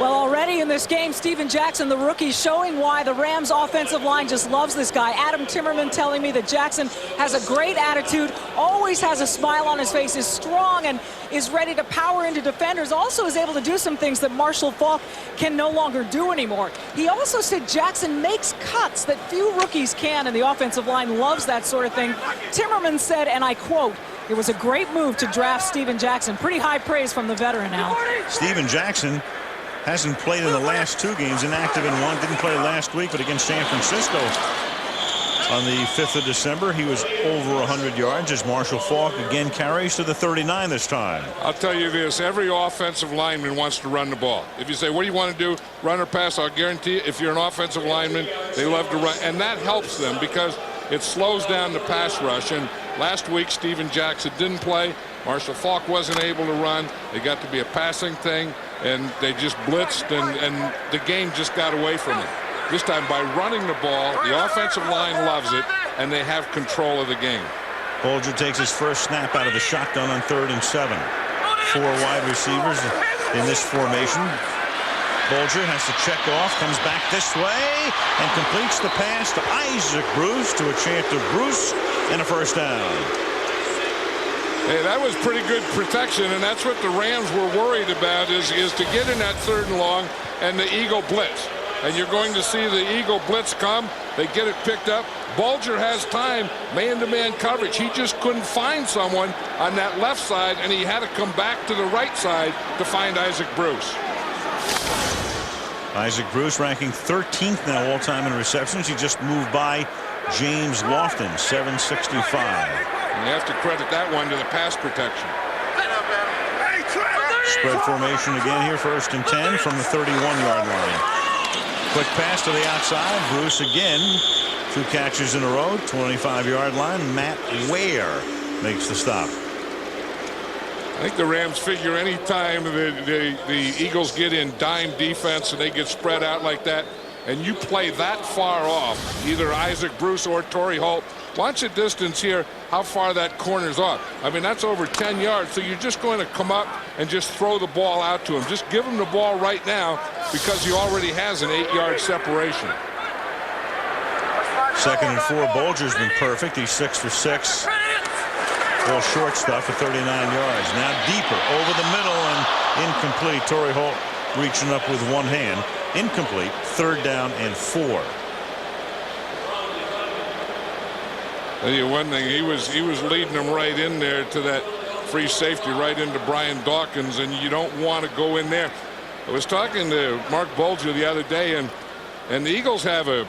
Well, already in this game, Steven Jackson, the rookie, showing why the Rams offensive line just loves this guy. Adam Timmerman telling me that Jackson has a great attitude, always has a smile on his face, is strong, and is ready to power into defenders. Also is able to do some things that Marshall Faulk can no longer do anymore. He also said Jackson makes cuts that few rookies can, and the offensive line loves that sort of thing. Timmerman said, and I quote, "It was a great move to draft Steven Jackson." Pretty high praise from the veteran now. Steven Jackson hasn't played in the last 2 games, inactive in 1, didn't play last week, but against San Francisco on the 5th of December, he was over 100 yards as Marshall Faulk again carries to the 39 this time. I'll tell you this, every offensive lineman wants to run the ball. If you say, what do you want to do, run or pass, I'll guarantee you, if you're an offensive lineman, they love to run, and that helps them because it slows down the pass rush. And last week, Steven Jackson didn't play. Marshall Faulk wasn't able to run. It got to be a passing thing, and they just blitzed, and the game just got away from them. This time, by running the ball, the offensive line loves it, and they have control of the game. Bolger takes his first snap out of the shotgun on 3rd and 7. 4 wide receivers in this formation. Bolger has to check off, comes back this way, and completes the pass to Isaac Bruce, to a chant of Bruce, and a first down. Hey, that was pretty good protection, and that's what the Rams were worried about, is to get in that 3rd and long and the Eagle blitz. And you're going to see the Eagle blitz come. They get it picked up. Bolger has time, man-to-man coverage. He just couldn't find someone on that left side, and he had to come back to the right side to find Isaac Bruce. Isaac Bruce ranking 13th now all-time in receptions. He just moved by James Lofton, 765. And you have to credit that one to the pass protection. Spread formation again here, 1st and 10 from the 31-yard line. Quick pass to the outside. Bruce again. 2 catches in a row. 25-yard line. Matt Ware makes the stop. I think the Rams figure any time the Eagles get in dime defense and they get spread out like that, and you play that far off, either Isaac Bruce or Torrey Holt, watch the distance here, how far that corner's off. I mean, that's over 10 yards, so you're just going to come up and just throw the ball out to him. Just give him the ball right now because he already has an 8-yard separation. 2nd and 4. Bolger's been perfect. He's 6 for 6. All short stuff at 39 yards. Now deeper over the middle and incomplete. Torrey Holt reaching up with one hand. Incomplete. 3rd down and 4. Tell you one thing, he was leading them right in there to that free safety, right into Brian Dawkins, and you don't want to go in there. I was talking to Mark Bolger the other day, and the Eagles have a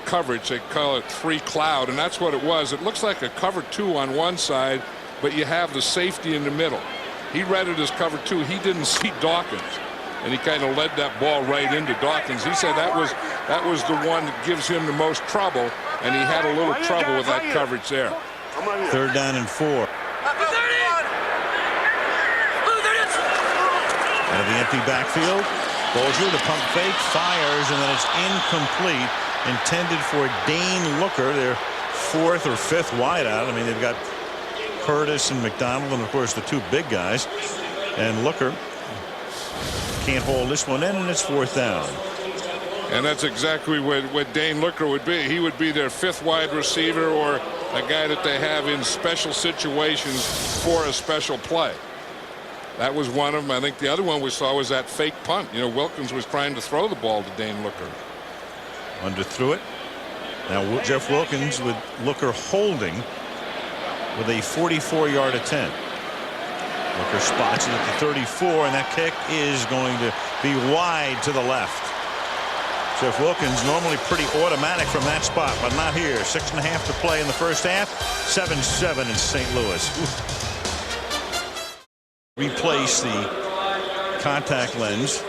coverage. They call it 3 cloud, and that's what it was. It looks like a cover 2 on one side, but you have the safety in the middle. He read it as cover 2. He didn't see Dawkins, and he kind of led that ball right into Dawkins. He said that was the one that gives him the most trouble, and he had a little trouble with that coverage there. 3rd down and 4. Out of the empty backfield, Bolger, the pump fake, fires, and then it's incomplete. Intended for Dane Looker, their 4th or 5th wideout. I mean, they've got Curtis and McDonald, and of course the two big guys. And Looker can't hold this one in, and it's 4th down. And that's exactly what Dane Looker would be. He would be their 5th wide receiver, or a guy that they have in special situations for a special play. That was one of them. I think the other one we saw was that fake punt. You know, Wilkins was trying to throw the ball to Dane Looker. Underthrew it. Now Jeff Wilkins with Looker holding with a 44-yard attempt. Looker spots it at the 34, and that kick is going to be wide to the left. Jeff Wilkins normally pretty automatic from that spot, but not here. 6.5 to play in the first half. 7-7 in St. Louis. Replace the contact lens.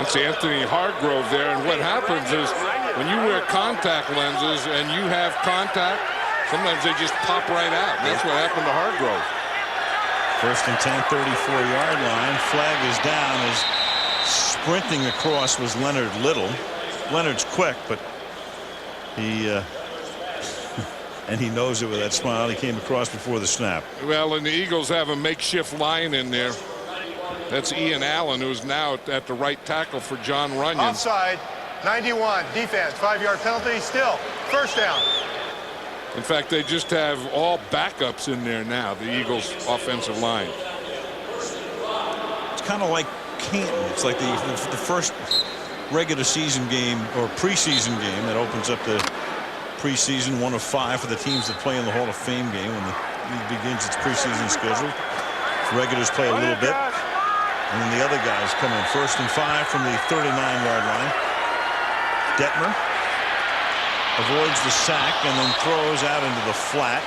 That's Anthony Hargrove there, and what happens is when you wear contact lenses and you have contact, sometimes they just pop right out. And that's what happened to Hargrove. 1st and 10, 34-yard line. Flag is down as sprinting across was Leonard Little. Leonard's quick, but he and he knows it with that smile. He came across before the snap. Well, and the Eagles have a makeshift line in there. That's Ian Allen, who's now at the right tackle for John Runyon. Offside, 91, defense, 5-yard penalty, still, 1st down. In fact, they just have all backups in there now, the Eagles' offensive line. It's kind of like Canton. It's like the first regular season game or preseason game that opens up the preseason, 1 of 5 for the teams that play in the Hall of Fame game when the league begins its preseason schedule. Regulars play a little bit, and then the other guys come in. 1st and 5 from the 39-yard line. Detmer avoids the sack and then throws out into the flat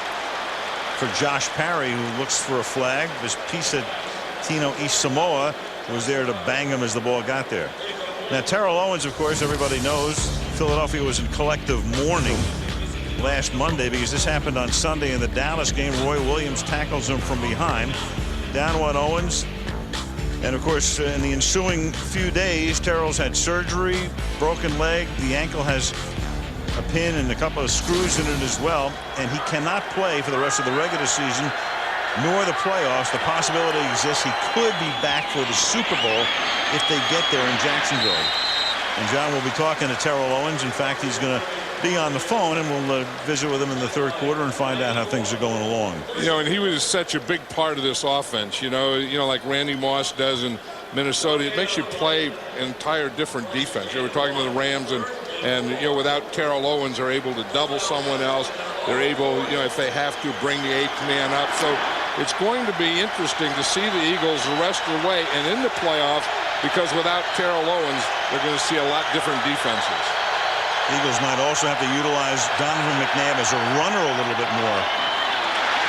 for Josh Parry, who looks for a flag. Vespisa Tino Isamoa was there to bang him as the ball got there. Now Terrell Owens, of course, everybody knows Philadelphia was in collective mourning last Monday because this happened on Sunday in the Dallas game. Roy Williams tackles him from behind. Down went Owens. And of course, in the ensuing few days, Terrell's had surgery, broken leg. The ankle has a pin and a couple of screws in it as well, and he cannot play for the rest of the regular season nor the playoffs. The possibility exists he could be back for the Super Bowl if they get there in Jacksonville. And John will be talking to Terrell Owens. In fact, he's going to be on the phone, and we'll visit with him in the 3rd quarter and find out how things are going along. You know, and he was such a big part of this offense. You know, like Randy Moss does in Minnesota. It makes you play an entire different defense. You know, we're talking to the Rams, and you know, without Terrell Owens, they're able to double someone else. They're able, you know, if they have to, bring the 8th man up. So it's going to be interesting to see the Eagles the rest of the way and in the playoffs, because without Terrell Owens, they're going to see a lot different defenses. Eagles might also have to utilize Donovan McNabb as a runner a little bit more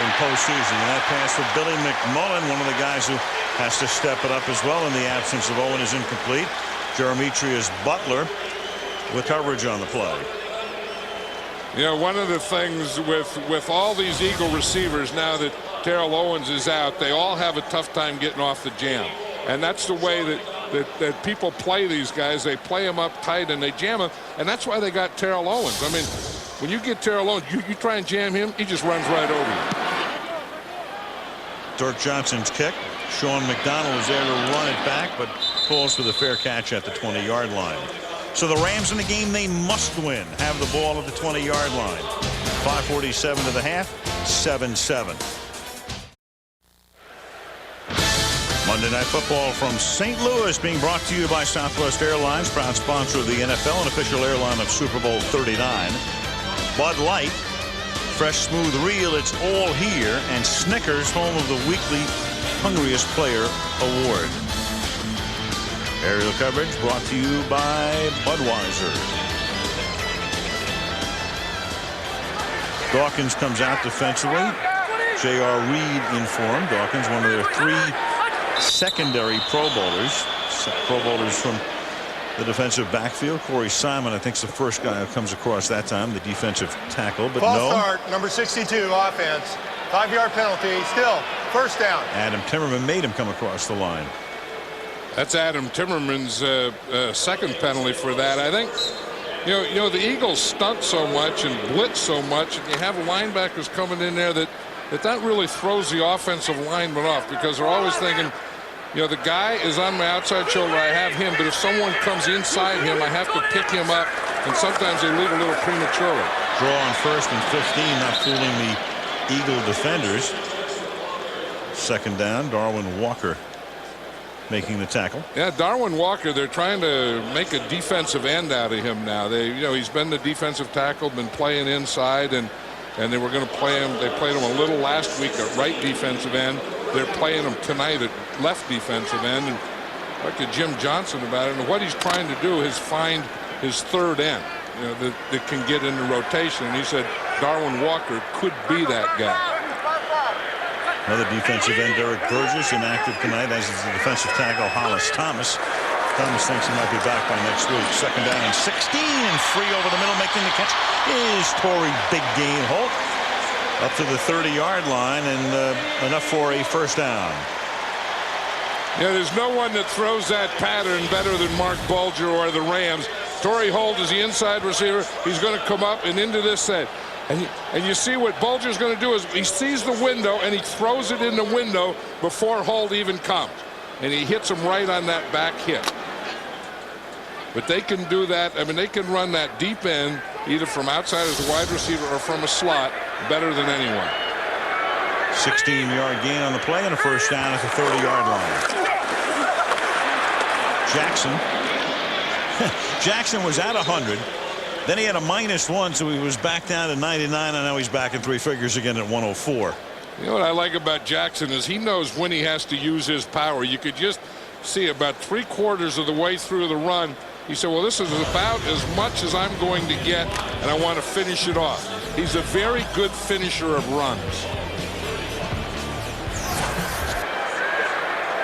in postseason. And that pass for Billy McMullen, one of the guys who has to step it up as well in the absence of Owen, is incomplete. Jeremetrius Butler with coverage on the play. You know, one of the things with all these Eagle receivers now that Terrell Owens is out, they all have a tough time getting off the jam. And that's the way that people play these guys. They play them up tight and they jam them. And that's why they got Terrell Owens. I mean, when you get Terrell Owens, you try and jam him, he just runs right over you. Dirk Johnson's kick. Sean McDonald is there to run it back, but falls for the fair catch at the 20-yard line. So the Rams in the game they must win. Have the ball at the 20-yard line. 5:47 to the half. 7-7. Monday Night Football from St. Louis, being brought to you by Southwest Airlines, proud sponsor of the NFL and official airline of Super Bowl 39. Bud Light, fresh, smooth, real, it's all here, and Snickers, home of the weekly Hungriest Player Award. Aerial coverage brought to you by Budweiser. Dawkins comes out defensively. J.R. Reed in for him. Dawkins, one of their 3 secondary Pro Bowlers. Pro Bowlers from the defensive backfield. Corey Simon, I think, is the first guy who comes across that time, the defensive tackle. But False no. start, number 62, offense. 5-yard penalty, still, 1st down. Adam Timmerman made him come across the line. That's Adam Timmerman's 2nd penalty for that. I think, you know, the Eagles stunt so much and blitz so much, and you have linebackers coming in there that that really throws the offensive lineman off, because they're always thinking, you know, the guy is on my outside shoulder, I have him, but if someone comes inside him, I have to pick him up, and sometimes they leave a little prematurely. Draw on 1st and 15, not fooling the Eagle defenders. 2nd down, Darwin Walker making the tackle. Yeah, Darwin Walker, they're trying to make a defensive end out of him now. He's been the defensive tackle, been playing inside, and they were going to play him. They played him a little last week at right defensive end. They're playing him tonight at left defensive end. And talk to Jim Johnson about it. And what he's trying to do is find his third end, you know, that can get into rotation. And he said Darwin Walker could be that guy. Another defensive end, Derek Burgess, inactive tonight, as is the defensive tackle Hollis Thomas. Thomas thinks he might be back by next week. 2nd down and 16, and free over the middle, making the catch is Torrey Big Game Holt. Up to the 30-yard line, and enough for a 1st down. Yeah, there's no one that throws that pattern better than Mark Bulger or the Rams. Torrey Holt is the inside receiver. He's going to come up and into this set. And you see what Bulger's going to do is he sees the window and he throws it in the window before Holt even comes. And he hits him right on that back hit. But they can do that. I mean, they can run that deep end either from outside as a wide receiver or from a slot better than anyone. 16-yard gain on the play and a 1st down at the 30-yard line. Jackson was at 100. Then he had a -1, so he was back down to 99, and now he's back in 3 figures again at 104. You know what I like about Jackson is he knows when he has to use his power. You could just see about 3/4 of the way through the run. He said, well, this is about as much as I'm going to get, and I want to finish it off. He's a very good finisher of runs.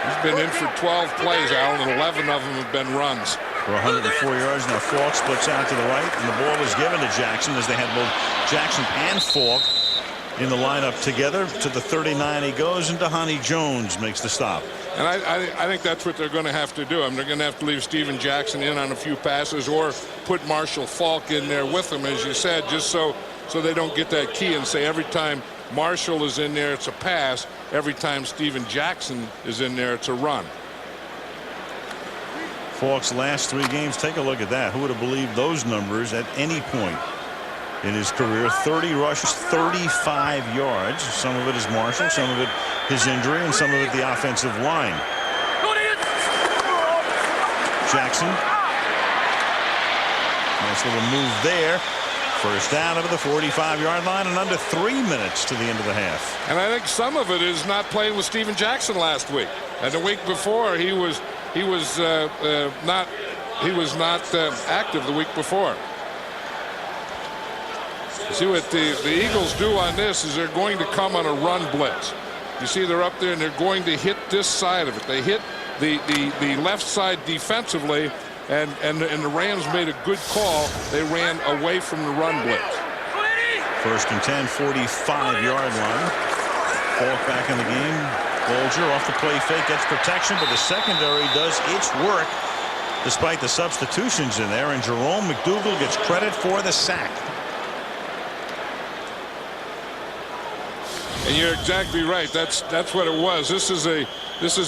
He's been in for 12 plays, Alan, and 11 of them have been runs. For 104 yards. Now Falk splits out to the right, and the ball is given to Jackson, as they had both Jackson and Falk in the lineup together. To the 39 he goes, and Dhani Jones makes the stop. And I think that's what they're going to have to do. I mean, they're going to have to leave Steven Jackson in on a few passes, or put Marshall Falk in there with him, as you said, just so they don't get that key and say every time Marshall is in there it's a pass, every time Steven Jackson is in there it's a run. Falk's last 3 games, take a look at that. Who would have believed those numbers at any point in his career? 30 rushes, 35 yards. Some of it is Marshall, some of it his injury, and some of it the offensive line. Jackson. Nice little move there. 1st down over the 45-yard line, and under 3 minutes to the end of the half. And I think some of it is not playing with Steven Jackson last week. And the week before he was not active the week before. See what the Eagles do on this is they're going to come on a run blitz. You see they're up there and they're going to hit this side of it. They hit the left side defensively, and the Rams made a good call. They ran away from the run blitz. 1st and 10, 45-yard line. Falk back in the game. Bulger off the play fake, gets protection, but the secondary does its work despite the substitutions in there, and Jerome McDougal gets credit for the sack. And you're exactly right. That's what it was. This is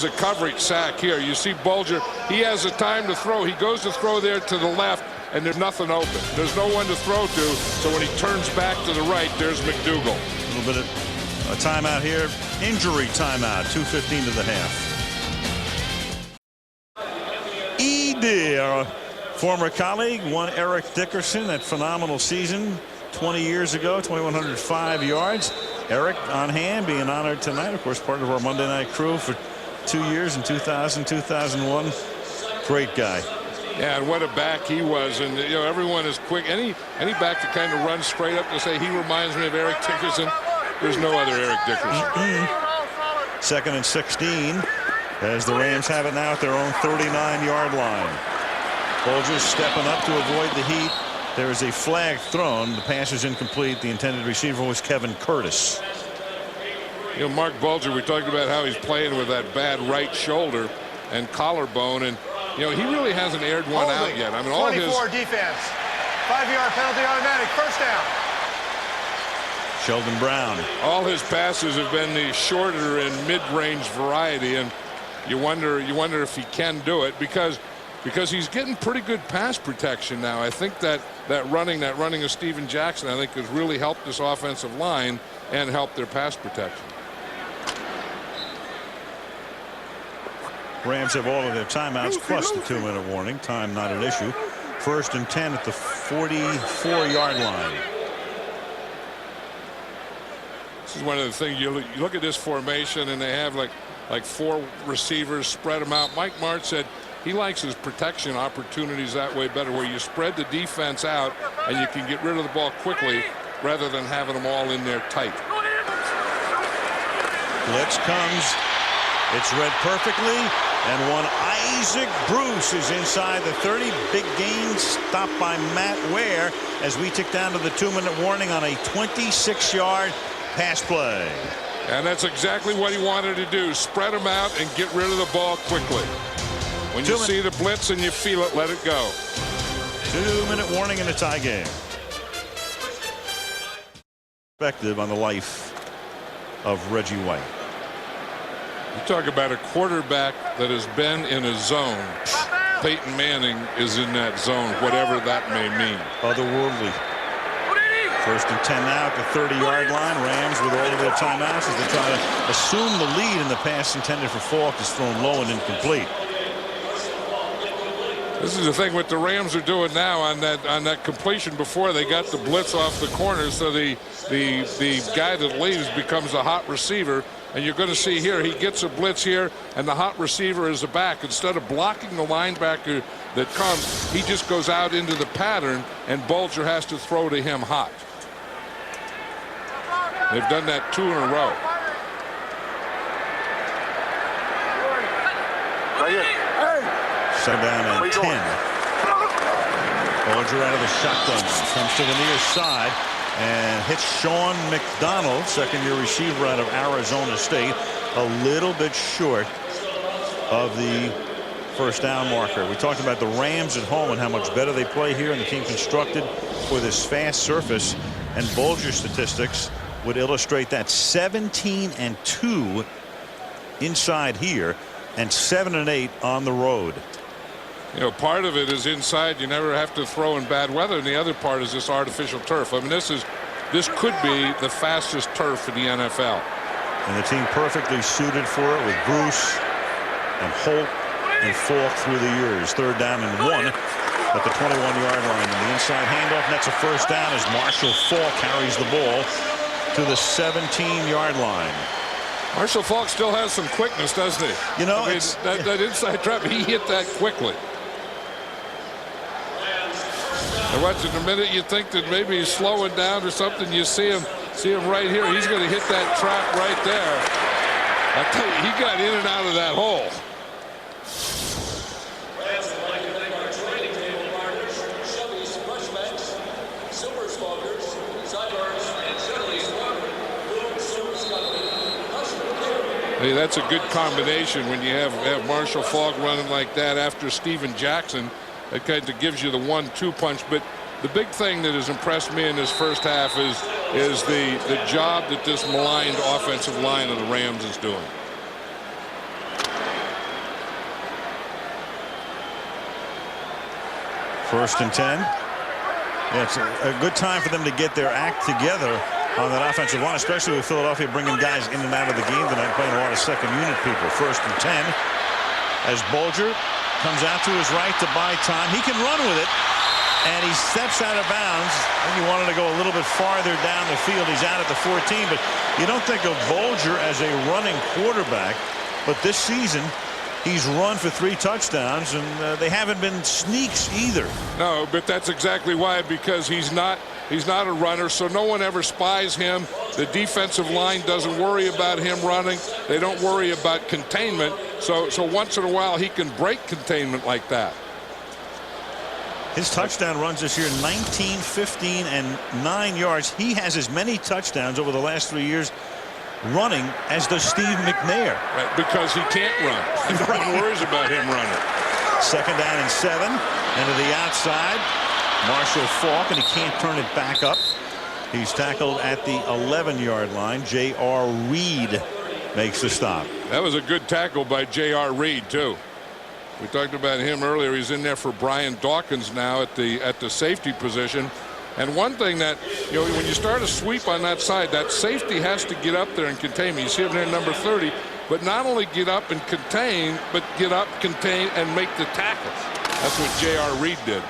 a coverage sack here. You see Bulger, he has the time to throw. He goes to throw there to the left, and there's nothing open. There's no one to throw to, so when he turns back to the right, there's McDougal. A little bit of a timeout here. Injury timeout. 2:15 to the half. Our former colleague, won Eric Dickerson, that phenomenal season 20 years ago, 2,105 yards. Eric on hand, being honored tonight. Of course, part of our Monday night crew for 2 years in 2000, 2001. Great guy. Yeah, and what a back he was. And you know, everyone is quick. Any back that kind of runs straight up to say he reminds me of Eric Dickerson. There's no other Eric Dickerson. 2nd and 16 as the Rams have it now at their own 39-yard line. Bulger stepping up to avoid the heat. There is a flag thrown. The pass is incomplete. The intended receiver was Kevin Curtis. You know, Mark Bulger, we talked about how he's playing with that bad right shoulder and collarbone, and you know, he really hasn't aired one out yet. I mean, all 24 defense. 5-yard penalty automatic. 1st down. Sheldon Brown. All his passes have been the shorter and mid-range variety, and you wonder if he can do it because he's getting pretty good pass protection now. I think that running of Steven Jackson, I think, has really helped this offensive line and helped their pass protection. Rams have all of their timeouts plus the 2-minute warning. Time not an issue. 1st and 10 at the 44-yard line. This is one of the things you look at this formation, and they have like 4 receivers, spread them out. Mike Martz said he likes his protection opportunities that way better, where you spread the defense out and you can get rid of the ball quickly rather than having them all in there tight. Blitz comes. It's read perfectly. And one Isaac Bruce is inside the 30. Big gain, stopped by Matt Ware as we tick down to the 2-minute warning on a 26-yard pass play. And that's exactly what he wanted to do. Spread them out and get rid of the ball quickly. When you see the blitz and you feel it, let it go. 2-minute warning in a tie game. Perspective on the life of Reggie White. You talk about a quarterback that has been in a zone. Peyton Manning is in that zone, whatever that may mean. Otherworldly. 1st and 10 now at the 30-yard line. Rams with all of their timeouts as they try to assume the lead, and the pass intended for Falk is thrown low and incomplete. This is the thing what the Rams are doing now on that completion before they got the blitz off the corner, so the guy that leaves becomes a hot receiver. And you're going to see here, he gets a blitz here, and the hot receiver is a back. Instead of blocking the linebacker that comes, he just goes out into the pattern, and Bulger has to throw to him hot. They've done that 2 in a row. Second down and 10. Bulger out of the shotgun, comes to the near side and hits Sean McDonald, second-year receiver out of Arizona State, a little bit short of the first down marker. We talked about the Rams at home and how much better they play here, and the team constructed for this fast surface, and Bulger statistics would illustrate that. 17-2 inside here and 7-8 on the road. You know, part of it is inside. You never have to throw in bad weather, and the other part is this artificial turf. I mean, this could be the fastest turf in the NFL. And the team perfectly suited for it with Bruce and Holt and Falk through the years. 3rd down and 1 at the 21-yard line. And the inside handoff nets a first down as Marshall Falk carries the ball to the 17-yard line. Marshall Falk still has some quickness, doesn't he? You know, I mean, that inside trap, he hit that quickly. And watch, in a minute you think that maybe he's slowing down or something, you see him right here. He's going to hit that trap right there. I tell you, he got in and out of that hole. Hey, that's a good combination when you have Marshall Falk running like that after Steven Jackson. It kind of gives you the 1-2 punch. But the big thing that has impressed me in this first half is the job that this maligned offensive line of the Rams is doing. First and 10. Yeah, it's a good time for them to get their act together on that offensive line, especially with Philadelphia bringing guys in and out of the game tonight, playing a lot of second unit people. 1st and 10 as Bulger comes out to his right to buy time. He can run with it, and he steps out of bounds. I think he wanted to go a little bit farther down the field. He's out at the 14, but you don't think of Bulger as a running quarterback, but this season he's run for 3 touchdowns, and they haven't been sneaks either. No, but that's exactly why, because he's not a runner, so no one ever spies him. The defensive line doesn't worry about him running. They don't worry about containment. So once in a while he can break containment like that. His touchdown runs this year 19, 15, and 9 yards. He has as many touchdowns over the last 3 years running as does Steve McNair. Right, because he can't run. No one worries about him running. 2nd down and 7. And to the outside, Marshall Falk, and he can't turn it back up. He's tackled at the 11-yard line. J.R. Reed makes the stop. That was a good tackle by J.R. Reed, too. We talked about him earlier. He's in there for Brian Dawkins now at the safety position. And one thing that, when you start a sweep on that side, that safety has to get up there and contain me. You see him there, number 30, but not only get up and contain, but get up, contain, and make the tackle. That's what J.R. Reed did.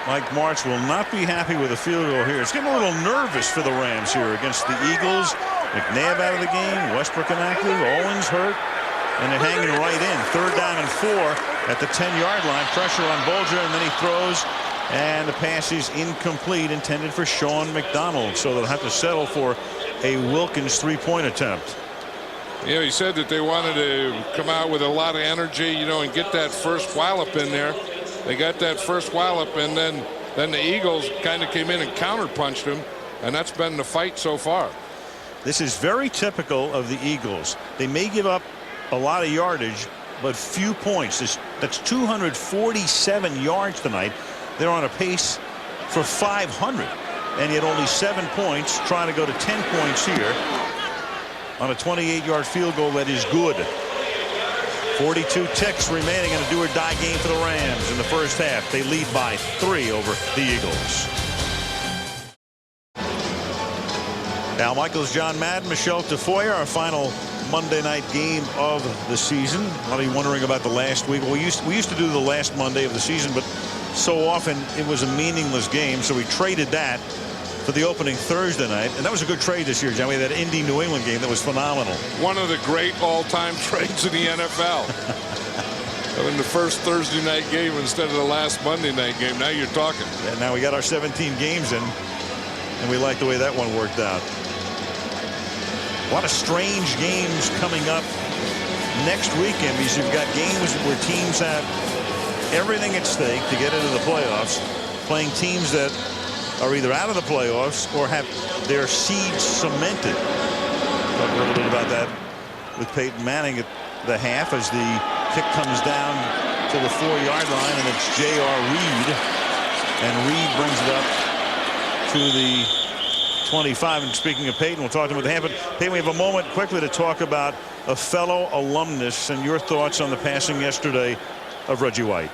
Mike Martz will not be happy with a field goal here. It's getting a little nervous for the Rams here against the Eagles. McNabb out of the game, Westbrook inactive, Owens hurt, and they're hanging right in. 3rd down and 4 at the 10-yard line. Pressure on Bulger, and then he throws, and the pass is incomplete, intended for Sean McDonald. So they'll have to settle for a Wilkins 3-point attempt. He said that they wanted to come out with a lot of energy, and get that first wallop in there. They got that first wallop, and then the Eagles kind of came in and counterpunched them, and that's been the fight so far. This is very typical of the Eagles. They may give up a lot of yardage, but few points. That's 247 yards tonight. They're on a pace for 500, and yet only 7 points, trying to go to 10 points here on a 28-yard field goal that is good. 42 ticks remaining in a do-or-die game for the Rams in the first half. They lead by 3 over the Eagles. Al Michaels, John Madden, Michelle Tafoya, our final Monday night game of the season. A lot of you wondering about the last week. Well, we used to do the last Monday of the season, but so often it was a meaningless game, so we traded that for the opening Thursday night, and that was a good trade this year, John. We had that Indy New England game that was phenomenal. One of the great all-time trades in the NFL. In the first Thursday night game instead of the last Monday night game. Now you're talking. And now we got our 17 games in, and we like the way that one worked out. A lot of strange games coming up next weekend, because you've got games where teams have everything at stake to get into the playoffs, playing teams that are either out of the playoffs or have their seeds cemented. Talk a little bit about that with Peyton Manning at the half as the kick comes down to the 4-yard line, and it's J.R. Reed, and Reed brings it up to the 25. And speaking of Peyton, we'll talk to him at the half. But Peyton, we have a moment quickly to talk about a fellow alumnus and your thoughts on the passing yesterday of Reggie White.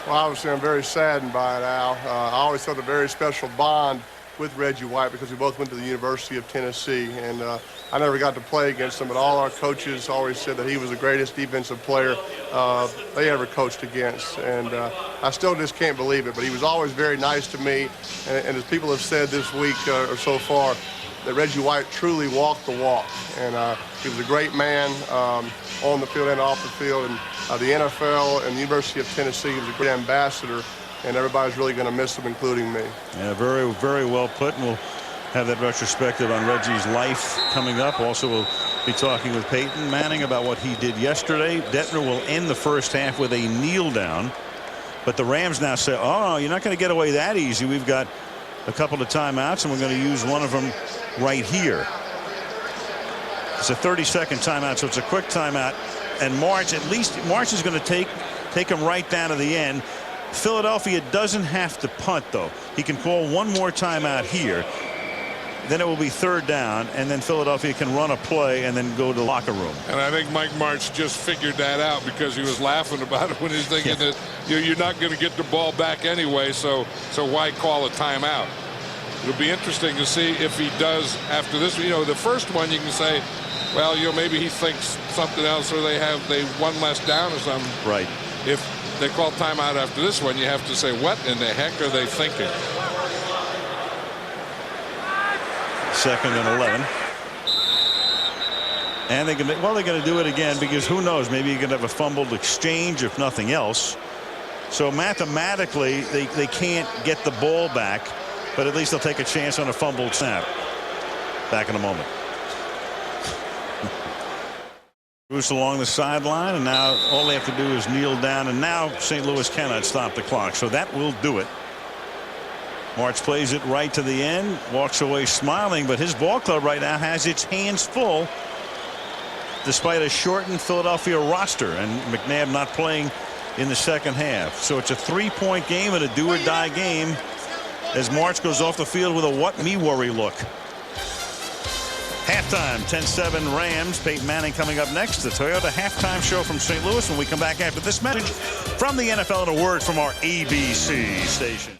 Well, obviously, I'm very saddened by it, Al. I always felt a very special bond with Reggie White because we both went to the University of Tennessee, and I never got to play against him, but all our coaches always said that he was the greatest defensive player they ever coached against, and I still just can't believe it, but he was always very nice to me, and as people have said this week or so far, that Reggie White truly walked the walk, and he was a great man on the field and off the field, and the NFL and the University of Tennessee, he was a great ambassador, and everybody's really going to miss him, including me. Yeah, very, very well put, and we'll have that retrospective on Reggie's life coming up. Also, we'll be talking with Peyton Manning about what he did yesterday. Detmer will end the first half with a kneel down, but the Rams now say, oh, you're not going to get away that easy. We've got a couple of timeouts, and we're going to use one of them right here. It's a 30-second timeout, so it's a quick timeout. And March is going to take him right down to the end. Philadelphia doesn't have to punt, though. He can call one more timeout here. Then it will be 3rd down, and then Philadelphia can run a play and then go to the locker room. And I think Mike Martz just figured that out because he was laughing about it when he's thinking that you're not going to get the ball back anyway, so why call a timeout? It'll be interesting to see if he does after this. The first one you can say, well, maybe he thinks something else, or they one less down or something. Right. If they call timeout after this one, you have to say, what in the heck are they thinking? 2nd and 11. And they're going to do it again because who knows? Maybe you're going to have a fumbled exchange, if nothing else. So mathematically, they can't get the ball back, but at least they'll take a chance on a fumbled snap. Back in a moment. Bruce along the sideline, and now all they have to do is kneel down, and now St. Louis cannot stop the clock, so that will do it. Martz plays it right to the end, walks away smiling, but his ball club right now has its hands full despite a shortened Philadelphia roster, and McNabb not playing in the second half. So it's a 3-point game and a do-or-die game as Martz goes off the field with a what me worry look. Halftime, 10-7 Rams. Peyton Manning coming up next. The Toyota halftime show from St. Louis when we come back after this message from the NFL and a word from our ABC station.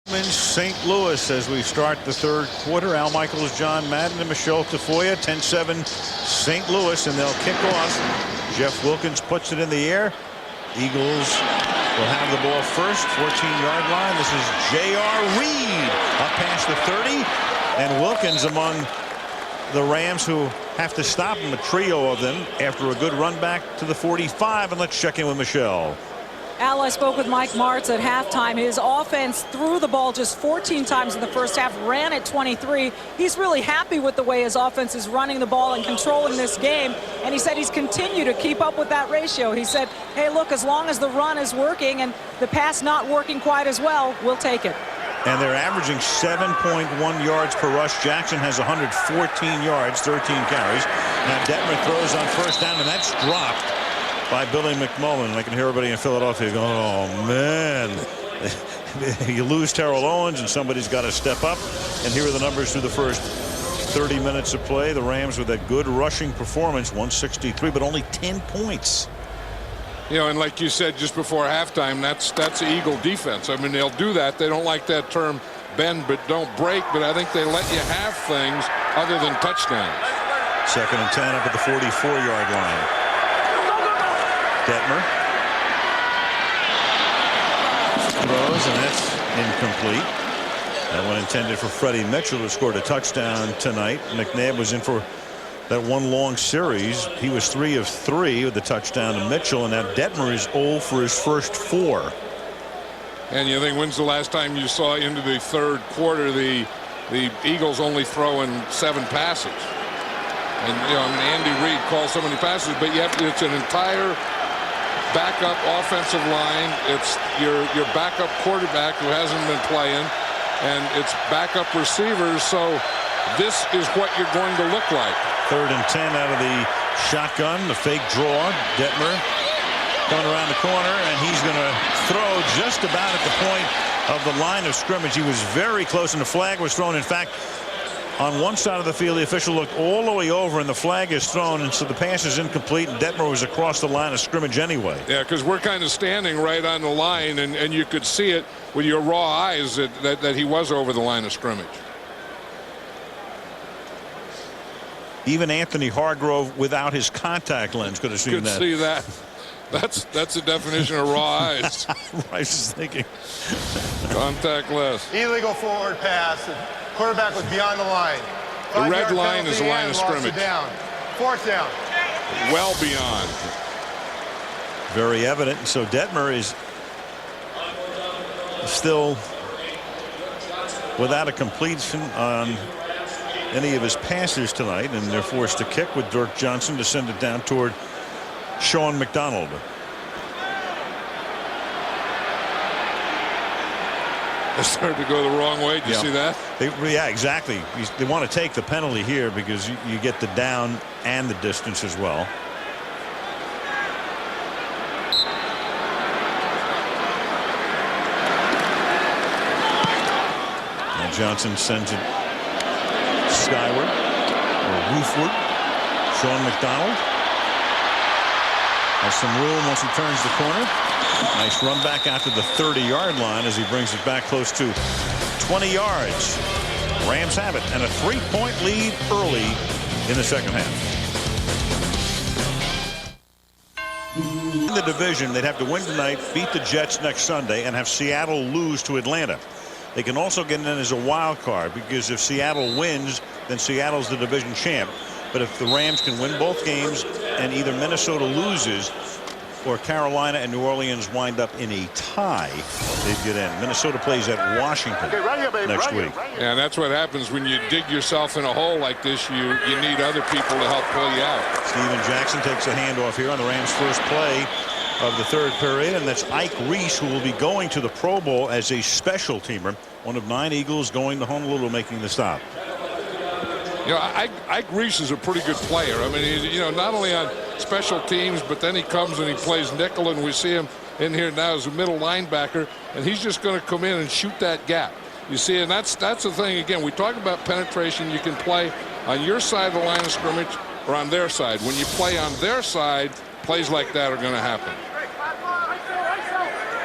In St. Louis as we start the third quarter. Al Michaels, John Madden, and Michelle Tafoya. 10-7 St. Louis, and they'll kick off. Jeff Wilkins puts it in the air. Eagles will have the ball first. 14-yard line. This is J.R. Reed up past the 30. And Wilkins among the Rams who have to stop him, a trio of them, after a good run back to the 45. And let's check in with Michelle. Al, I spoke with Mike Martz at halftime. His offense threw the ball just 14 times in the first half, ran at 23. He's really happy with the way his offense is running the ball and controlling this game. And he said he's continued to keep up with that ratio. He said, hey, look, as long as the run is working and the pass not working quite as well, we'll take it. And they're averaging 7.1 yards per rush. Jackson has 114 yards, 13 carries. Now Detmer throws on first down, and that's dropped by Billy McMullen. I can hear everybody in Philadelphia going, oh, man. You lose Terrell Owens, and somebody's got to step up. And here are the numbers through the first 30 minutes of play. The Rams with a good rushing performance, 163, but only 10 points. You know, and like you said just before halftime, that's the Eagle defense. I mean, they'll do that. They don't like that term bend but don't break, but I think they let you have things other than touchdowns. 2nd and 10 up at the 44-yard line. Detmer throws, and that's incomplete. That one intended for Freddie Mitchell, who scored a touchdown tonight. McNabb was in for that one long series. He was 3 of 3 with the touchdown to Mitchell, and now Detmer is 0 for his first 4. And you think, when's the last time you saw into the third quarter the Eagles only throwing 7 passes? And you know, Andy Reid calls so many passes, but yet it's an entire backup offensive line. It's your backup quarterback who hasn't been playing, and it's backup receivers. So this is what you're going to look like. 3rd and 10 out of the shotgun. The fake draw. Detmer going around the corner, and he's going to throw just about at the point of the line of scrimmage. He was very close, and the flag was thrown. In fact, on one side of the field, the official looked all the way over, and the flag is thrown, and so the pass is incomplete, and Detmer was across the line of scrimmage anyway. Yeah, because we're kind of standing right on the line, and you could see it with your raw eyes that he was over the line of scrimmage. Even Anthony Hargrove, without his contact lens, could have seen that. Could see that. That's the definition of raw eyes. I was thinking. Contactless. Illegal forward pass. The quarterback was beyond the line. The red line is the line of scrimmage. Down. 4th down. Well beyond. Very evident. So Detmer is still without a completion on any of his passes tonight, and they're forced to kick with Dirk Johnson to send it down toward Sean McDonald. It started to go the wrong way. Did you see that? Yeah, exactly. They want to take the penalty here because you get the down and the distance as well. And Johnson sends it skyward or roofward. Sean McDonald has some room once he turns the corner. Nice run back out to the 30-yard line as he brings it back close to 20 yards. Rams have it, and a 3-point lead early in the second half. In the division, they'd have to win tonight, beat the Jets next Sunday, and have Seattle lose to Atlanta. They can also get in as a wild card, because if Seattle wins, then Seattle's the division champ. But if the Rams can win both games and either Minnesota loses or Carolina and New Orleans wind up in a tie, they'd get in. Minnesota plays at Washington next week. Yeah, and that's what happens when you dig yourself in a hole like this. You need other people to help pull you out. Steven Jackson takes a handoff here on the Rams' first play of the third period, and that's Ike Reese, who will be going to the Pro Bowl as a special teamer. One of 9 Eagles going to Honolulu, making the stop. You know, Ike Reese is a pretty good player. I mean, he's, you know, not only on special teams, but then he comes and he plays nickel, and we see him in here now as a middle linebacker, and he's just going to come in and shoot that gap. You see, and that's the thing. Again, we talk about penetration. You can play on your side of the line of scrimmage or on their side. When you play on their side, plays like that are going to happen.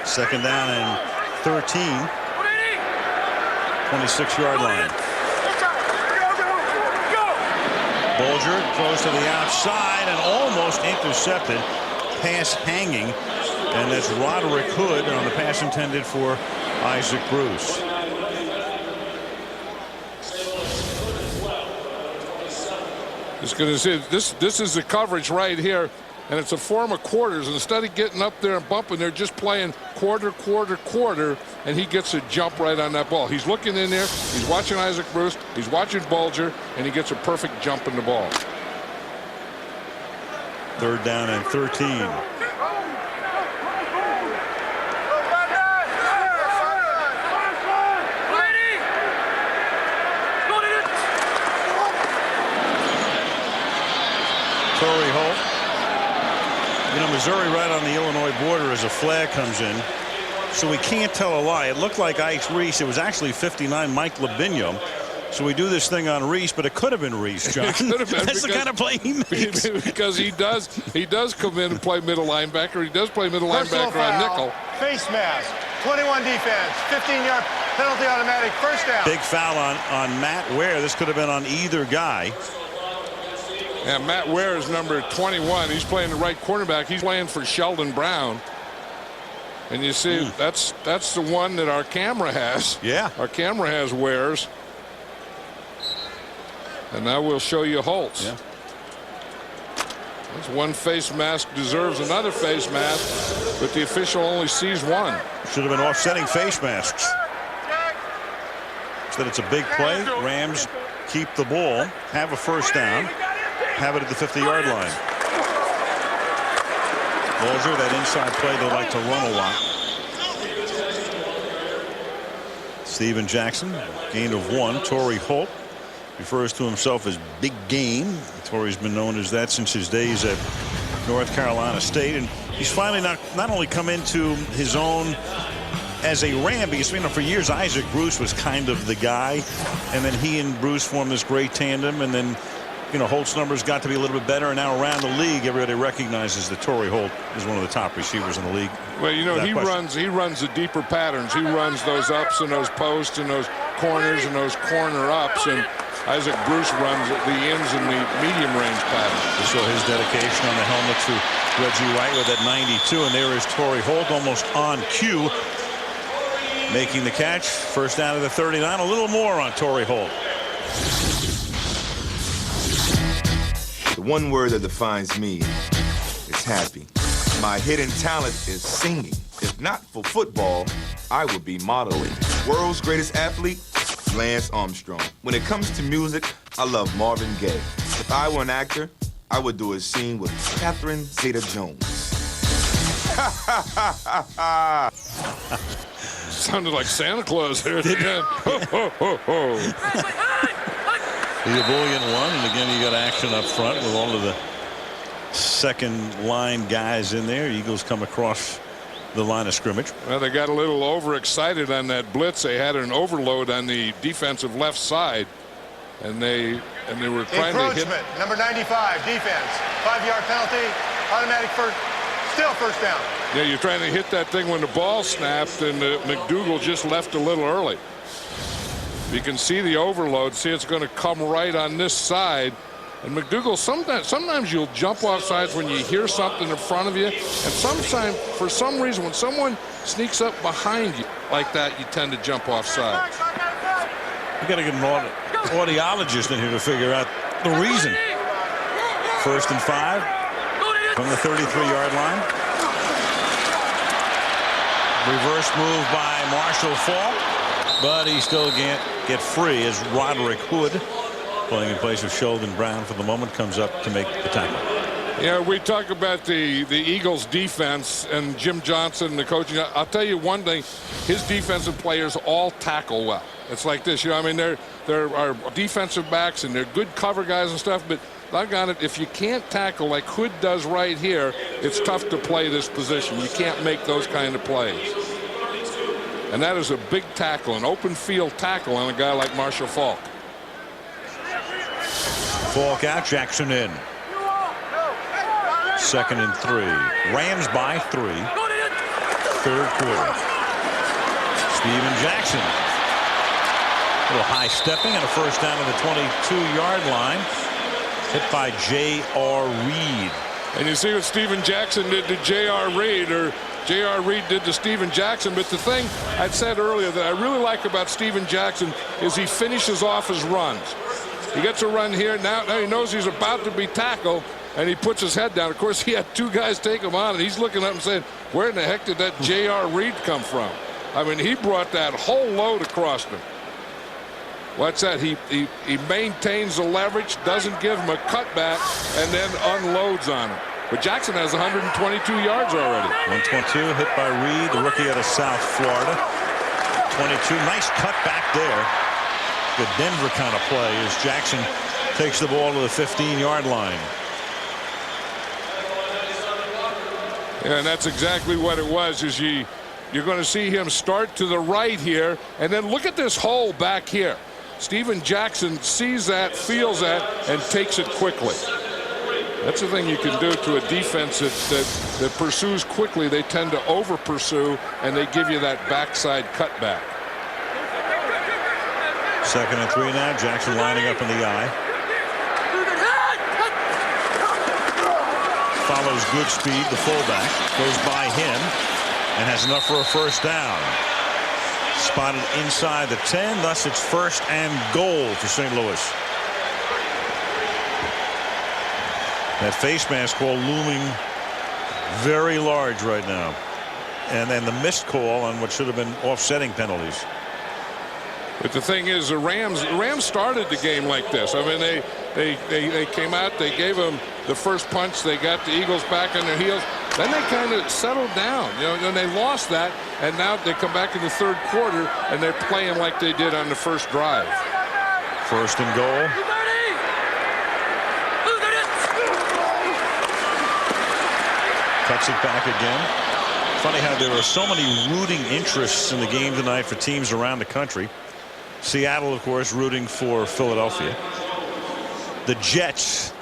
2nd down and 13. 26-yard line. Bulger throws to the outside and almost intercepted. Pass hanging, and that's Roderick Hood on the pass intended for Isaac Bruce. Just going to say this is the coverage right here, and it's a form of quarters. Instead of getting up there and bumping, they're just playing quarter, quarter, quarter, and he gets a jump right on that ball. He's looking in there, he's watching Isaac Bruce, he's watching Bulger, and he gets a perfect jump in the ball. 3rd down and 13. Torrey Holt. You know, Missouri right on the Illinois border as a flag comes in. So we can't tell a lie. It looked like Ice Reese. It was actually 59 Mike Labinho. So we do this thing on Reese, but it could have been Reese, John. It could have been. That's the kind of play he makes. Because he does come in and play middle linebacker. He does play middle linebacker on nickel. Face mask. 21 defense. 15-yard penalty automatic. First down. Big foul on Matt Ware. This could have been on either guy. And Matt Ware is number 21. He's playing the right cornerback. He's playing for Sheldon Brown. And you see, that's the one that our camera has. Yeah. Our camera has Ware's. And now we'll show you Holtz. Yeah. This one face mask deserves another face mask, but the official only sees one. Should have been offsetting face masks. Instead, it's a big play. Rams keep the ball, have a first down. Have it at the 50-yard line. Bulger, that inside play they like to run a lot. Steven Jackson, gain of 1. Torrey Holt refers to himself as Big Game. Torrey's been known as that since his days at North Carolina State, and he's finally not only come into his own as a Ram, because for years Isaac Bruce was kind of the guy, and then he and Bruce formed this great tandem, and then Holt's numbers got to be a little bit better, and now around the league, everybody recognizes that Torrey Holt is one of the top receivers in the league. Well, he runs the deeper patterns. He runs those ups and those posts and those corners and those corner ups, and Isaac Bruce runs the ins and the medium range pattern. You saw his dedication on the helmet to Reggie White with that 92, and there is Torrey Holt almost on cue, making the catch. First down to the 39. A little more on Torrey Holt. The one word that defines me is happy. My hidden talent is singing. If not for football, I would be modeling. World's greatest athlete, Lance Armstrong. When it comes to music, I love Marvin Gaye. If I were an actor, I would do a scene with Catherine Zeta-Jones. Sounded like Santa Claus there at the end. Ho, ho, ho, ho. The ebullient one, and again you got action up front with all of the second line guys in there. Eagles come across the line of scrimmage. Well, they got a little overexcited on that blitz. They had an overload on the defensive left side, and they were trying to hit. Number 95 defense, 5-yard penalty, automatic first down. Yeah, you're trying to hit that thing when the ball snapped, and McDougal just left a little early. You can see the overload. See, it's going to come right on this side. And McDougal, sometimes you'll jump off sides when you hear something in front of you. And sometimes, for some reason, when someone sneaks up behind you like that, you tend to jump off sides. You got to get an audiologist in here to figure out the reason. 1st and 5 from the 33-yard line. Reverse move by Marshall Faulk, but he still can't get free as Roderick Hood, playing in place of Sheldon Brown for the moment, comes up to make the tackle. Yeah, we talk about the Eagles defense and Jim Johnson, the coaching. I'll tell you one thing, his defensive players all tackle well. It's like this, I mean, they're our defensive backs and they're good cover guys and stuff, but doggone it, if you can't tackle like Hood does right here, it's tough to play this position. You can't make those kind of plays. And that is a big tackle, an open field tackle on a guy like Marshall Faulk. Faulk out, Jackson in. 2nd and 3. Rams by 3. 3rd quarter. Steven Jackson. A little high stepping and a first down to the 22-yard line. Hit by J.R. Reed. And you see what Steven Jackson did to J.R. Reed, or J.R. Reed did to Steven Jackson. But the thing I'd said earlier that I really like about Steven Jackson is he finishes off his runs. He gets a run here. Now he knows he's about to be tackled, and he puts his head down. Of course, he had 2 guys take him on, and he's looking up and saying, where in the heck did that J.R. Reed come from? I mean, he brought that whole load across him. What's that? He maintains the leverage, doesn't give him a cutback, and then unloads on him. But Jackson has 122 yards already. 122 hit by Reed, the rookie out of South Florida. 22, nice cut back there. Good Denver kind of play as Jackson takes the ball to the 15-yard line. Yeah, and that's exactly what it was. Is you're going to see him start to the right here, and then look at this hole back here. Steven Jackson sees that, feels that, and takes it quickly. That's the thing you can do to a defense that pursues quickly. They tend to over pursue, and they give you that backside cutback. 2nd and 3 now. Jackson lining up in the eye. Follows Goodspeed, the fullback, goes by him and has enough for a first down. Spotted inside the 10, thus it's 1st and goal for St. Louis. That face mask call looming very large right now. And then the missed call on what should have been offsetting penalties. But the thing is, the Rams started the game like this. I mean, they came out, they gave them the first punch, they got the Eagles back on their heels. Then they kind of settled down, you know, and they lost that, and now they come back in the 3rd quarter and they're playing like they did on the first drive. 1st and goal. Cuts it back again. Funny how there are so many rooting interests in the game tonight for teams around the country. Seattle, of course, rooting for Philadelphia. The Jets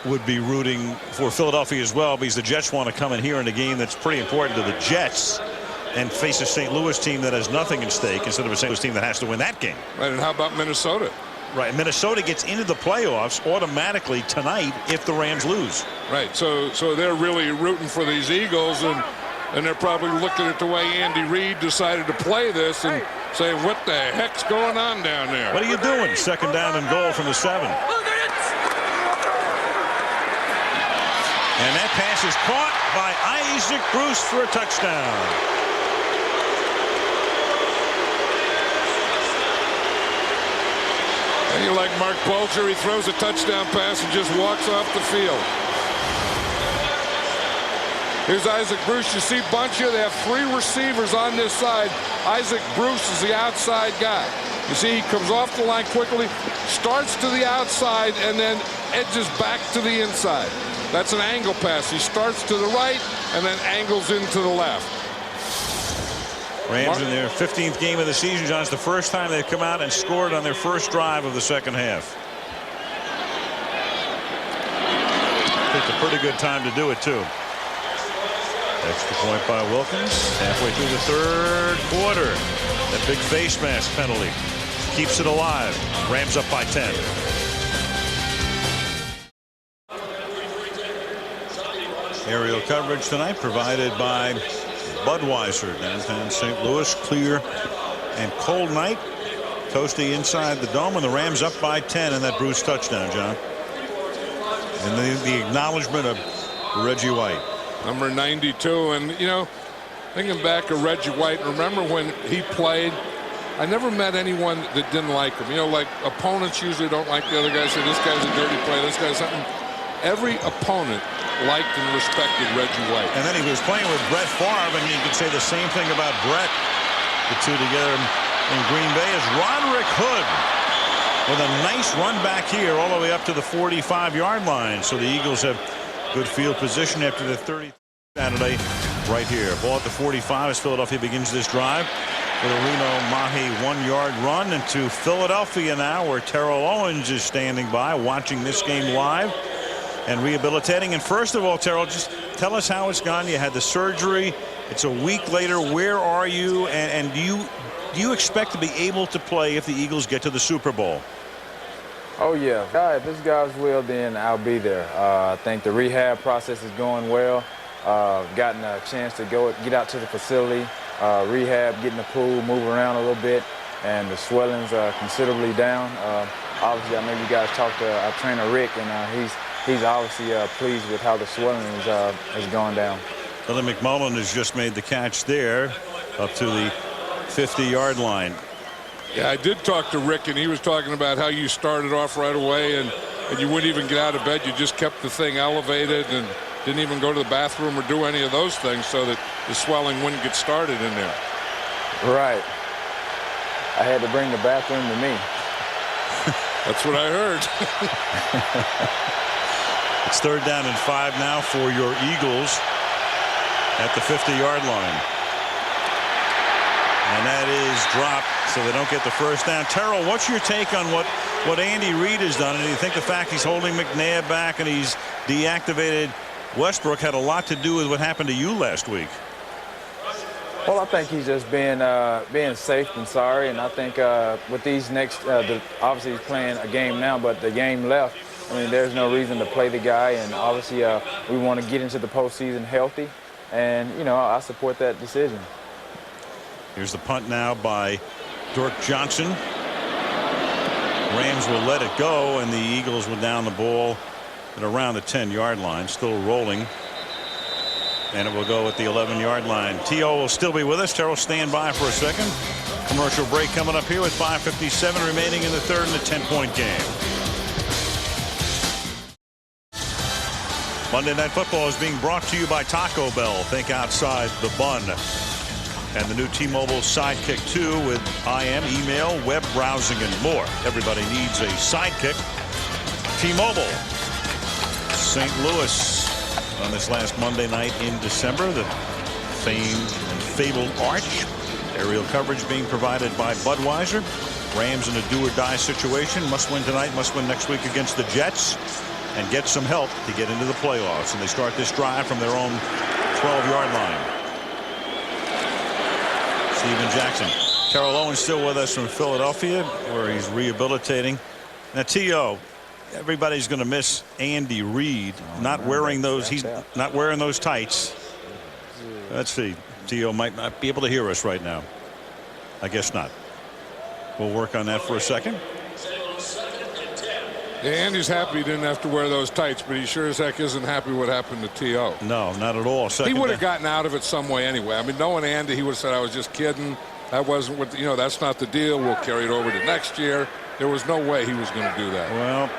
would be rooting for Philadelphia as well, because the Jets want to come in here in a game that's pretty important to the Jets and face a St. Louis team that has nothing at stake instead of a St. Louis team that has to win that game. Right, and how about Minnesota? Right, Minnesota gets into the playoffs automatically tonight if the Rams lose. Right, so they're really rooting for these Eagles, and they're probably looking at the way Andy Reid decided to play this and saying, what the heck's going on down there? What are you doing? 2nd down and goal from the 7. And that pass is caught by Isaac Bruce for a touchdown. And you like Mark Bulger, he throws a touchdown pass and just walks off the field. Here's Isaac Bruce. You see bunch here. They have 3 receivers on this side. Isaac Bruce is the outside guy. You see, he comes off the line quickly, starts to the outside, and then edges back to the inside. That's an angle pass. He starts to the right and then angles into the left. Rams in their 15th game of the season, John. It's the first time they've come out and scored on their first drive of the 2nd half. It's a pretty good time to do it, too. Extra point by Wilkins. Halfway through the 3rd quarter. That big face mask penalty keeps it alive. Rams up by 10. Aerial coverage tonight provided by Budweiser. Downtown St. Louis, clear and cold night. Toasty inside the dome, and the Rams up by 10 in that Bruce touchdown, John. And the acknowledgement of Reggie White. Number 92, and you know, thinking back of Reggie White, remember when he played, I never met anyone that didn't like him. You know, like opponents usually don't like the other guy, say this guy's a dirty player, this guy's something. Every opponent liked and respected Reggie White. And then he was playing with Brett Favre, and you could say the same thing about Brett. The two together in Green Bay is Roderick Hood. with a nice run back here all the way up to the 45-yard line. So the Eagles have good field position after the 30th Saturday right here. Ball at the 45 as Philadelphia begins this drive with a Reno Mahe 1-yard run into Philadelphia now, where Terrell Owens is standing by watching this game live and rehabilitating. And first of all, Terrell, just tell us how it's gone. You had the surgery. It's a week later. Where are you? And do you expect to be able to play if the Eagles get to the Super Bowl? Oh, yeah. If this God's will, then I'll be there. I think the rehab process is going well. Gotten a chance to get out to the facility, rehab, get in the pool, move around a little bit, and the swelling's considerably down. Obviously, I know you guys talked to our trainer, Rick, and he's obviously pleased with how the swelling has gone down. Billy McMullen has just made the catch there up to the 50-yard line. Yeah, I did talk to Rick, and he was talking about how you started off right away and you wouldn't even get out of bed. You just kept the thing elevated and didn't even go to the bathroom or do any of those things so that the swelling wouldn't get started in there. Right. I had to bring the bathroom to me. That's what I heard. It's 3rd down and 5 now for your Eagles at the 50-yard line. And that is dropped, so they don't get the first down. Terrell, what's your take on what Andy Reid has done? And do you think the fact he's holding McNabb back and he's deactivated Westbrook had a lot to do with what happened to you last week? Well, I think he's just being safe and sorry, and I think with these next, obviously he's playing a game now, but the game left, I mean, there's no reason to play the guy, and obviously we want to get into the postseason healthy, and I support that decision. Here's the punt now by Dirk Johnson. Rams will let it go, and the Eagles will down the ball at around the 10-yard line, still rolling. And it will go at the 11-yard line. T.O. will still be with us. Terrell, stand by for a second. Commercial break coming up here with 5:57 remaining in the third and a 10-point game. Monday Night Football is being brought to you by Taco Bell. Think outside the bun. And the new T-Mobile Sidekick 2 with IM, email, web browsing, and more. Everybody needs a sidekick. T-Mobile. St. Louis on this last Monday night in December. The famed and fabled Arch. Aerial coverage being provided by Budweiser. Rams in a do-or-die situation. Must win tonight, must win next week against the Jets. And get some help to get into the playoffs. And they start this drive from their own 12-yard line. Steven Jackson. Terrell Owens still with us from Philadelphia, where he's rehabilitating. Now, T.O., everybody's going to miss Andy Reid not wearing those. He's not wearing those tights. Let's see. T.O. might not be able to hear us right now. I guess not. We'll work on that for a second. Yeah, Andy's happy he didn't have to wear those tights, but he sure as heck isn't happy what happened to T.O. No, not at all. He would have gotten out of it some way anyway. I mean, knowing Andy, he would have said, I was just kidding. That wasn't what, that's not the deal. We'll carry it over to next year. There was no way he was going to do that. Well,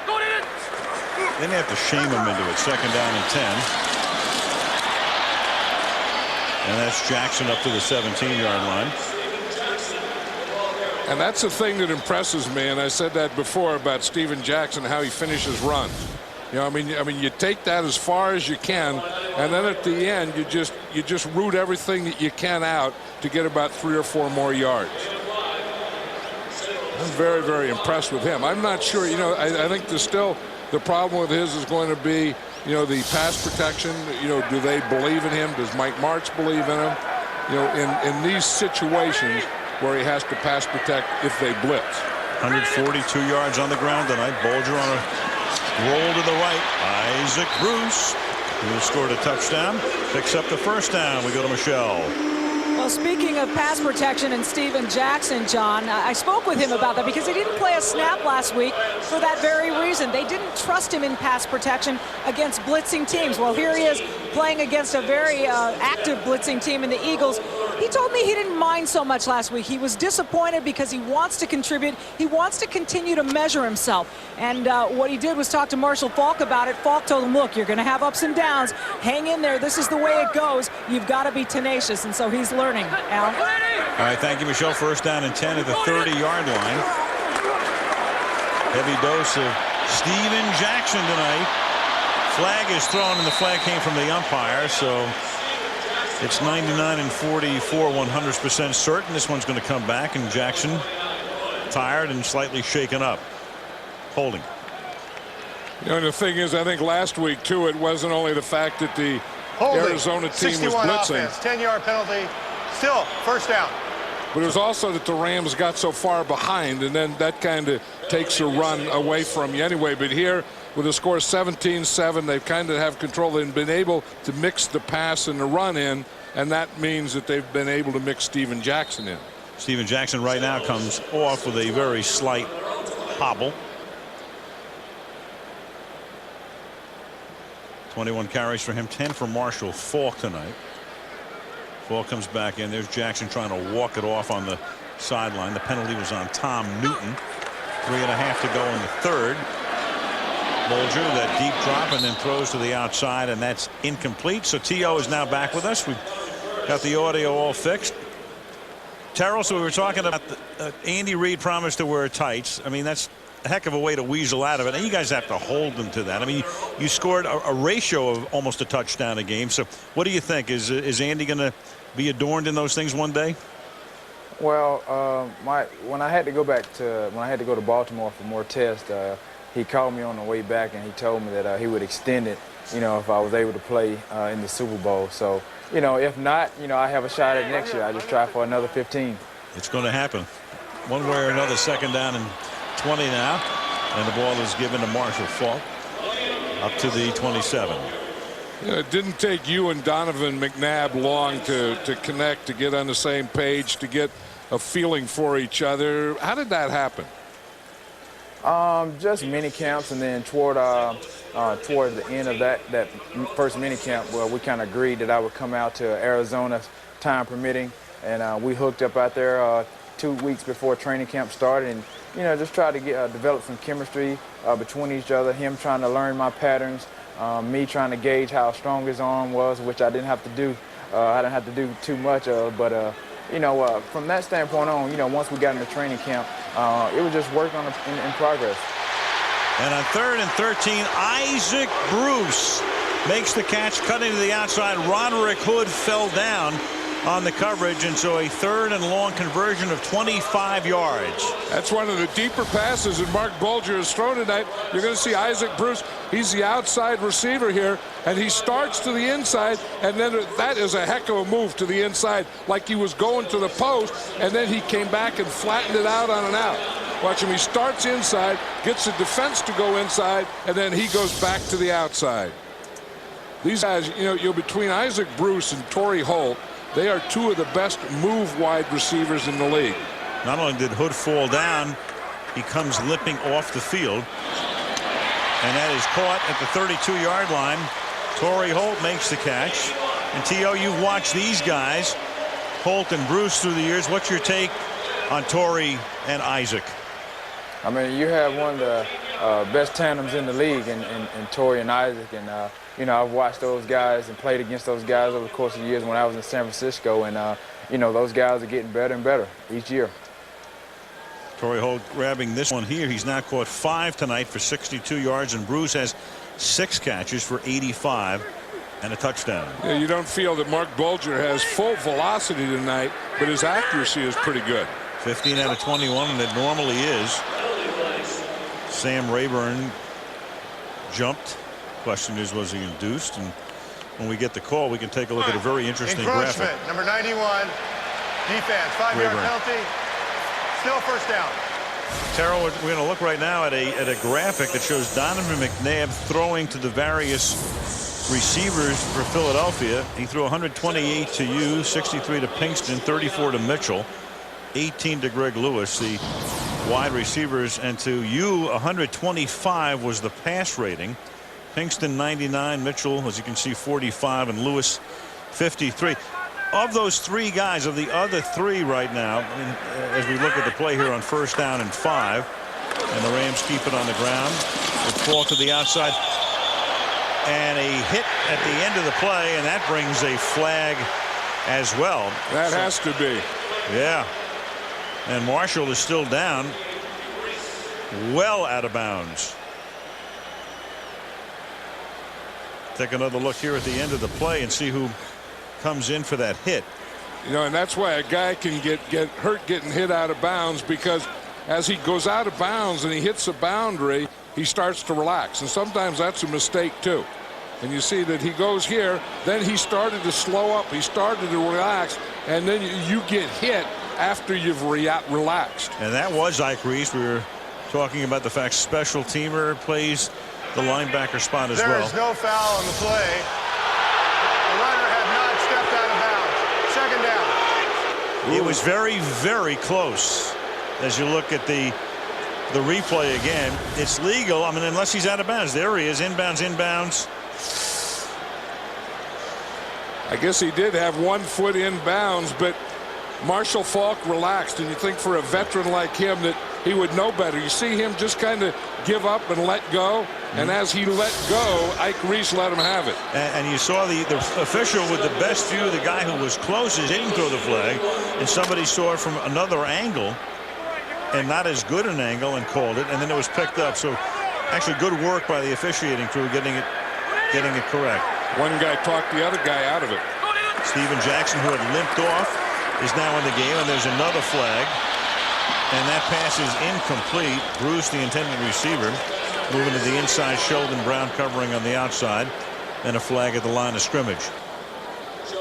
then you have to shame him into it. 2nd down and 10. And that's Jackson up to the 17-yard line. And that's the thing that impresses me, and I said that before about Steven Jackson, how he finishes runs. I mean, you take that as far as you can, and then at the end, you just root everything that you can out to get about 3 or 4 more yards. I'm very, very impressed with him. I'm not sure, I think the problem with his is going to be, the pass protection. Do they believe in him? Does Mike Martz believe in him? In these situations where he has to pass protect if they blitz. 142 yards on the ground tonight. Bolger on a roll to the right. Isaac Bruce, who scored a touchdown, picks up the first down. We go to Michelle. Well, speaking of pass protection and Steven Jackson, John, I spoke with him about that because he didn't play a snap last week for that very reason. They didn't trust him in pass protection against blitzing teams. Well, here he is playing against a very active blitzing team in the Eagles. He told me he didn't mind so much last week. He was disappointed because he wants to contribute. He wants to continue to measure himself. And what he did was talk to Marshall Faulk about it. Faulk told him, look, you're going to have ups and downs. Hang in there. This is the way it goes. You've got to be tenacious. And so he's learning, Al. All right, thank you, Michelle. 1st down and 10 at the 30-yard line. Heavy dose of Steven Jackson tonight. Flag is thrown, and the flag came from the umpire, so it's 99-44, 100% certain this one's going to come back, and Jackson tired and slightly shaken up. Holding. You know, and the thing is, I think last week, too, it wasn't only the fact that the Arizona team was blitzing. 10-yard penalty. Still, first down. But it was also that the Rams got so far behind, and then that kind of takes a run away from you anyway. But here, with a score 17-7, they kind of have control. They've been able to mix the pass and the run in, and that means that they've been able to mix Steven Jackson in. Steven Jackson right now comes off with a very slight hobble. 21 carries for him, 10 for Marshall Faulk tonight. Ball comes back in. There's Jackson trying to walk it off on the sideline. The penalty was on Tom Newton. 3.5 to go in the third. Bulger, that deep drop, and then throws to the outside, and that's incomplete. So T.O. is now back with us. We've got the audio all fixed. Terrell, so we were talking about Andy Reid promised to wear tights. I mean, that's a heck of a way to weasel out of it. And you guys have to hold them to that. I mean, you scored a ratio of almost a touchdown a game. So what do you think? Is Andy going to be adorned in those things one day? Well, when I had to go to Baltimore for more tests, he called me on the way back and he told me that he would extend it, you know, if I was able to play in the Super Bowl. So, you know, if not, you know, I have a shot at next year. I just try for another 15. It's going to happen. One way or another, second down and 20 now, and the ball is given to Marshall Faulk up to the 27. You know, it didn't take you and Donovan McNabb long to connect, to get on the same page, to get a feeling for each other. How did that happen? Just mini camps, and then toward the end of that first mini camp, well, we kind of agreed that I would come out to Arizona, time permitting, and we hooked up out there 2 weeks before training camp started, and you know, just try to get develop some chemistry between each other. Him trying to learn my patterns, me trying to gauge how strong his arm was, which I didn't have to do. I didn't have to do too much of, but you know, from that standpoint on, you know, once we got into training camp, it was just work in progress. And on 3rd and 13, Isaac Bruce makes the catch, cutting to the outside. Roderick Hood fell down on the coverage, and so a 3rd and long conversion of 25 yards. That's one of the deeper passes that Mark Bulger has thrown tonight. You're going to see Isaac Bruce. He's the outside receiver here, and he starts to the inside, and then that is a heck of a move to the inside, like he was going to the post, and then he came back and flattened it out on an out. Watch him. He starts inside, gets the defense to go inside, and then he goes back to the outside. These guys, you know, you're between Isaac Bruce and Torrey Holt. They are two of the best move wide receivers in the league. Not only did Hood fall down, he comes limping off the field. And that is caught at the 32-yard line. Torrey Holt makes the catch. And T.O., you've watched these guys, Holt and Bruce, through the years. What's your take on Torrey and Isaac? I mean, you have one of the best tandems in the league in Torrey and Isaac. And, you know, I've watched those guys and played against those guys over the course of years when I was in San Francisco. And, you know, those guys are getting better and better each year. Torrey Holt grabbing this one here. He's now caught 5 tonight for 62 yards, and Bruce has 6 catches for 85 and a touchdown. Yeah, you don't feel that Mark Bulger has full velocity tonight, but his accuracy is pretty good. 15 out of 21, and it normally is. Sam Rayburn jumped. Question is, was he induced? And when we get the call, we can take a look at a very interesting graphic. Number 91, defense, 5-yard penalty, still first down. Terrell, we're going to look right now at a graphic that shows Donovan McNabb throwing to the various receivers for Philadelphia. He threw 128 to you, 63 to Pinkston, 34 to Mitchell, 18 to Greg Lewis, the wide receivers, and to you 125 was the pass rating. Pinkston 99, Mitchell, as you can see, 45, and Lewis 53. Of those 3 guys, of the other 3 right now, as we look at the play here on 1st down and 5, and the Rams keep it on the ground, it fall to the outside, and a hit at the end of the play, and that brings a flag as well. That has to be. Yeah. And Marshall is still down. well out of bounds. Take another look here at the end of the play and see who comes in for that hit. You know, and that's why a guy can get hurt getting hit out of bounds, because as he goes out of bounds and he hits a boundary, he starts to relax. And sometimes that's a mistake too. And you see that he goes here, then he started to slow up, he started to relax, and then you get hit after you've relaxed. And that was Ike Reese. We were talking about the fact special teamer plays the linebacker spot as well. There is no foul on the play. The runner had not stepped out of bounds. Second down. It was very, very close. As you look at the replay again, it's legal. I mean, unless he's out of bounds. There he is, inbounds, inbounds. I guess he did have 1 foot in bounds, but Marshall Faulk relaxed, and you think for a veteran like him that he would know better. You see him just kind of give up and let go, and as he let go, Ike Reese let him have it. And you saw the official with the best view, the guy who was closest, didn't throw the flag, and somebody saw it from another angle, and not as good an angle, and called it, and then it was picked up. So actually good work by the officiating crew getting it correct. One guy talked the other guy out of it. Steven Jackson, who had limped off, is now in the game, and there's another flag, and that pass is incomplete. Bruce, the intended receiver, moving to the inside. Sheldon Brown covering on the outside, and a flag at the line of scrimmage.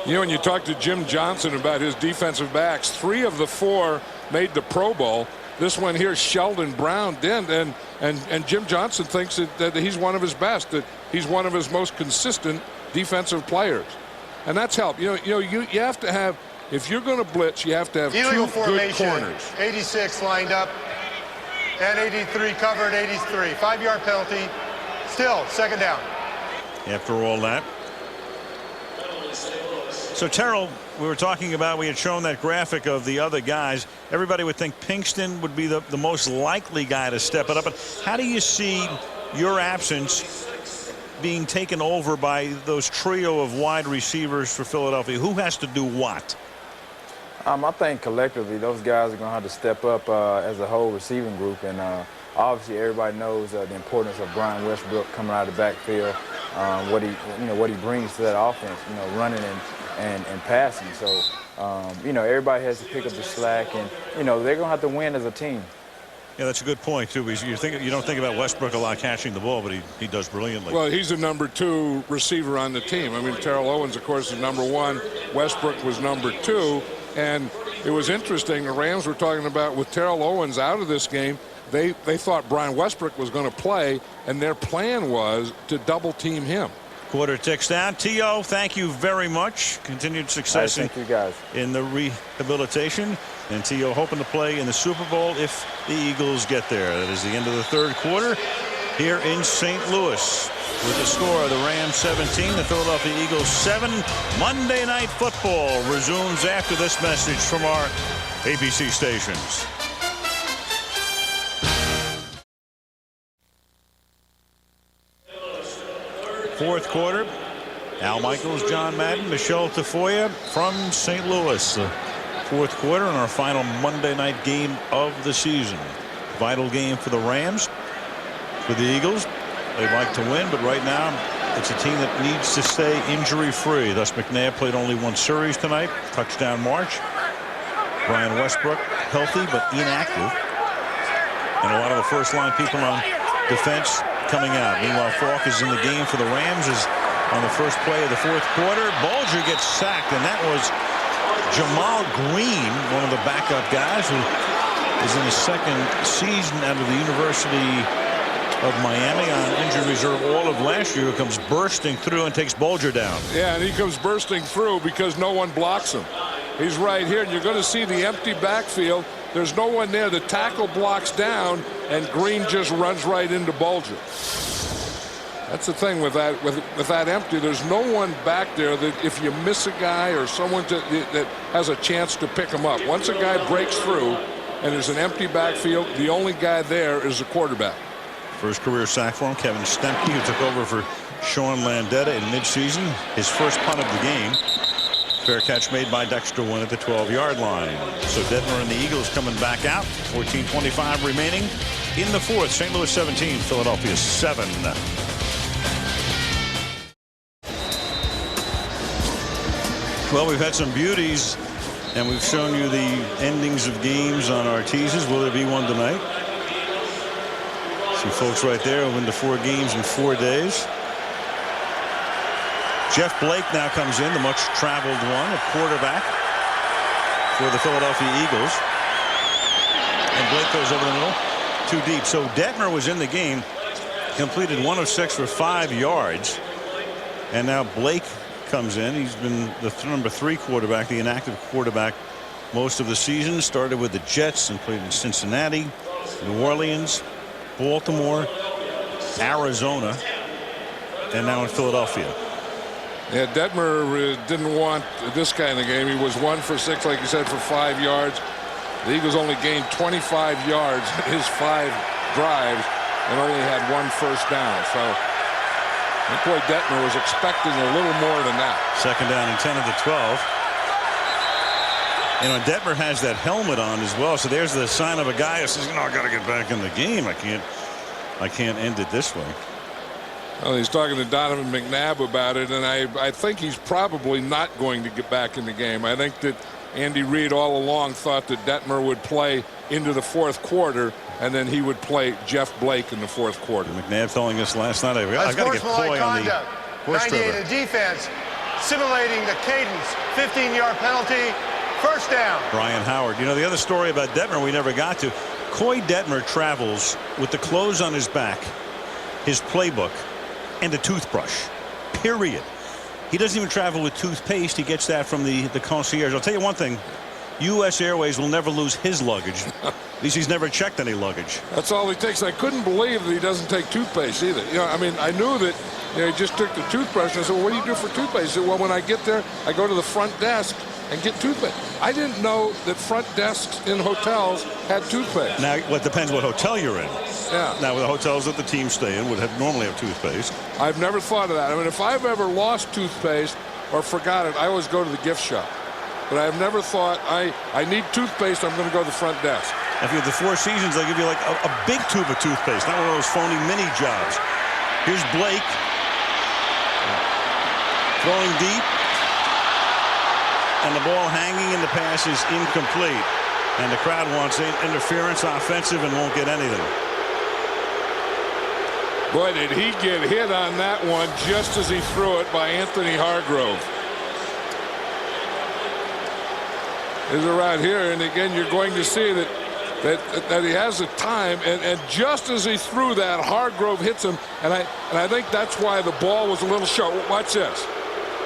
You know, when you talk to Jim Johnson about his defensive backs, 3 of the 4 made the Pro Bowl. This one here, Sheldon Brown didn't, and Jim Johnson thinks that he's one of his best, that he's one of his most consistent defensive players, and that's helped. You have to have, if you're going to blitz, you have to have illegal 2 formation, good corners. 86 lined up, and 83 covered, 83. 5-yard penalty. Still, second down. After all that. So, Terrell, we were talking about, we had shown that graphic of the other guys. Everybody would think Pinkston would be the most likely guy to step it up. But how do you see your absence being taken over by those trio of wide receivers for Philadelphia? Who has to do what? I think collectively those guys are going to have to step up as a whole receiving group, and obviously everybody knows the importance of Brian Westbrook coming out of the backfield, what he brings to that offense, running and passing. So everybody has to pick up the slack, and they're going to have to win as a team. Yeah, that's a good point too. Because you don't think about Westbrook a lot catching the ball, but he does brilliantly. Well, he's the number 2 receiver on the team. I mean, Terrell Owens, of course, is number 1. Westbrook was number 2. And it was interesting, the Rams were talking about with Terrell Owens out of this game, they thought Brian Westbrook was going to play, and their plan was to double team him. Quarter ticks down. T.O., thank you very much. Continued success thank you guys. In the rehabilitation. And T.O. hoping to play in the Super Bowl if the Eagles get there. That is the end of the third quarter here in St. Louis. With the score of the Rams 17, the Philadelphia Eagles 7. Monday Night Football resumes after this message from our ABC stations. Fourth quarter. Al Michaels, John Madden, Michelle Tafoya from St. Louis. Fourth quarter and our final Monday night game of the season. Vital game for the Rams. For the Eagles, they'd like to win, but right now it's a team that needs to stay injury-free. Thus, McNabb played only 1 series tonight. Touchdown march. Brian Westbrook healthy but inactive. And a lot of the first-line people on defense coming out. Meanwhile, Faulk is in the game for the Rams is on the first play of the fourth quarter. Bulger gets sacked, and that was Jamal Green, one of the backup guys who is in his second season out of the University of Miami on injured reserve all of last year, who comes bursting through and takes Bulger down. Yeah, and he comes bursting through because no one blocks him. He's right here, and you're going to see the empty backfield. There's no one there. The tackle blocks down, and Green just runs right into Bulger. That's the thing with that empty. There's no one back there that if you miss a guy or someone that has a chance to pick him up. Once a guy breaks through and there's an empty backfield, the only guy there is the quarterback. First career sack for him, Kevin Stempke, who took over for Sean Landeta in midseason. His first punt of the game. Fair catch made by Dexter Wynn at the 12-yard line. So Detmer and the Eagles coming back out. 14:25 remaining in the fourth. St. Louis 17, Philadelphia 7. Well, we've had some beauties, and we've shown you the endings of games on our teasers. Will there be one tonight? Some folks right there who win the 4 games in 4 days. Jeff Blake now comes in, the much-traveled one, a quarterback for the Philadelphia Eagles. And Blake goes over the middle, too deep. So Detmer was in the game, completed 1 of 6 for 5 yards. And now Blake comes in. He's been the number 3 quarterback, the inactive quarterback, most of the season. Started with the Jets and played in Cincinnati, New Orleans, Baltimore, Arizona, and now in Philadelphia. Yeah, Detmer didn't want this kind of game. He was 1 for 6, like you said, for 5 yards. The Eagles only gained 25 yards in his 5 drives and only had 1 first down. So boy, Detmer was expecting a little more than that. 2nd down and 10 of the 12. And Detmer has that helmet on as well. So there's the sign of a guy who says, "No, I got to get back in the game. I can't end it this way." Well, he's talking to Donovan McNabb about it, and I think he's probably not going to get back in the game. I think that Andy Reid all along thought that Detmer would play into the 4th quarter, and then he would play Jeff Blake in the 4th quarter. McNabb telling us last night, I got to get Coy on the horse 98 in defense, simulating the cadence, 15-yard penalty, first down. Brian Howard. You know, the other story about Detmer we never got to, Coy Detmer travels with the clothes on his back, his playbook, and a toothbrush, period. He doesn't even travel with toothpaste. He gets that from the concierge. I'll tell you one thing, U.S. Airways will never lose his luggage. At least he's never checked any luggage. That's all he takes. I couldn't believe that he doesn't take toothpaste either. You know, I mean, I knew that he just took the toothbrush. And I said, "Well, what do you do for toothpaste?" He said, "Well, when I get there, I go to the front desk and get toothpaste." I didn't know that front desks in hotels had toothpaste. Now, it depends what hotel you're in. Yeah. Now, the hotels that the team stay in would normally have toothpaste. I've never thought of that. I mean, if I've ever lost toothpaste or forgot it, I always go to the gift shop. But I've never thought I need toothpaste, I'm going to go to the front desk. If you have the Four Seasons, they'll give you like a big tube of toothpaste, not one of those phony mini jobs. Here's Blake throwing deep, and the ball hanging, and the pass is incomplete. And the crowd wants interference, offensive, and won't get anything. Boy, did he get hit on that one just as he threw it by Anthony Hargrove. Is it right here? And again, you're going to see that he has the time, and just as he threw that, Hargrove hits him, and I think that's why the ball was a little short. Watch this.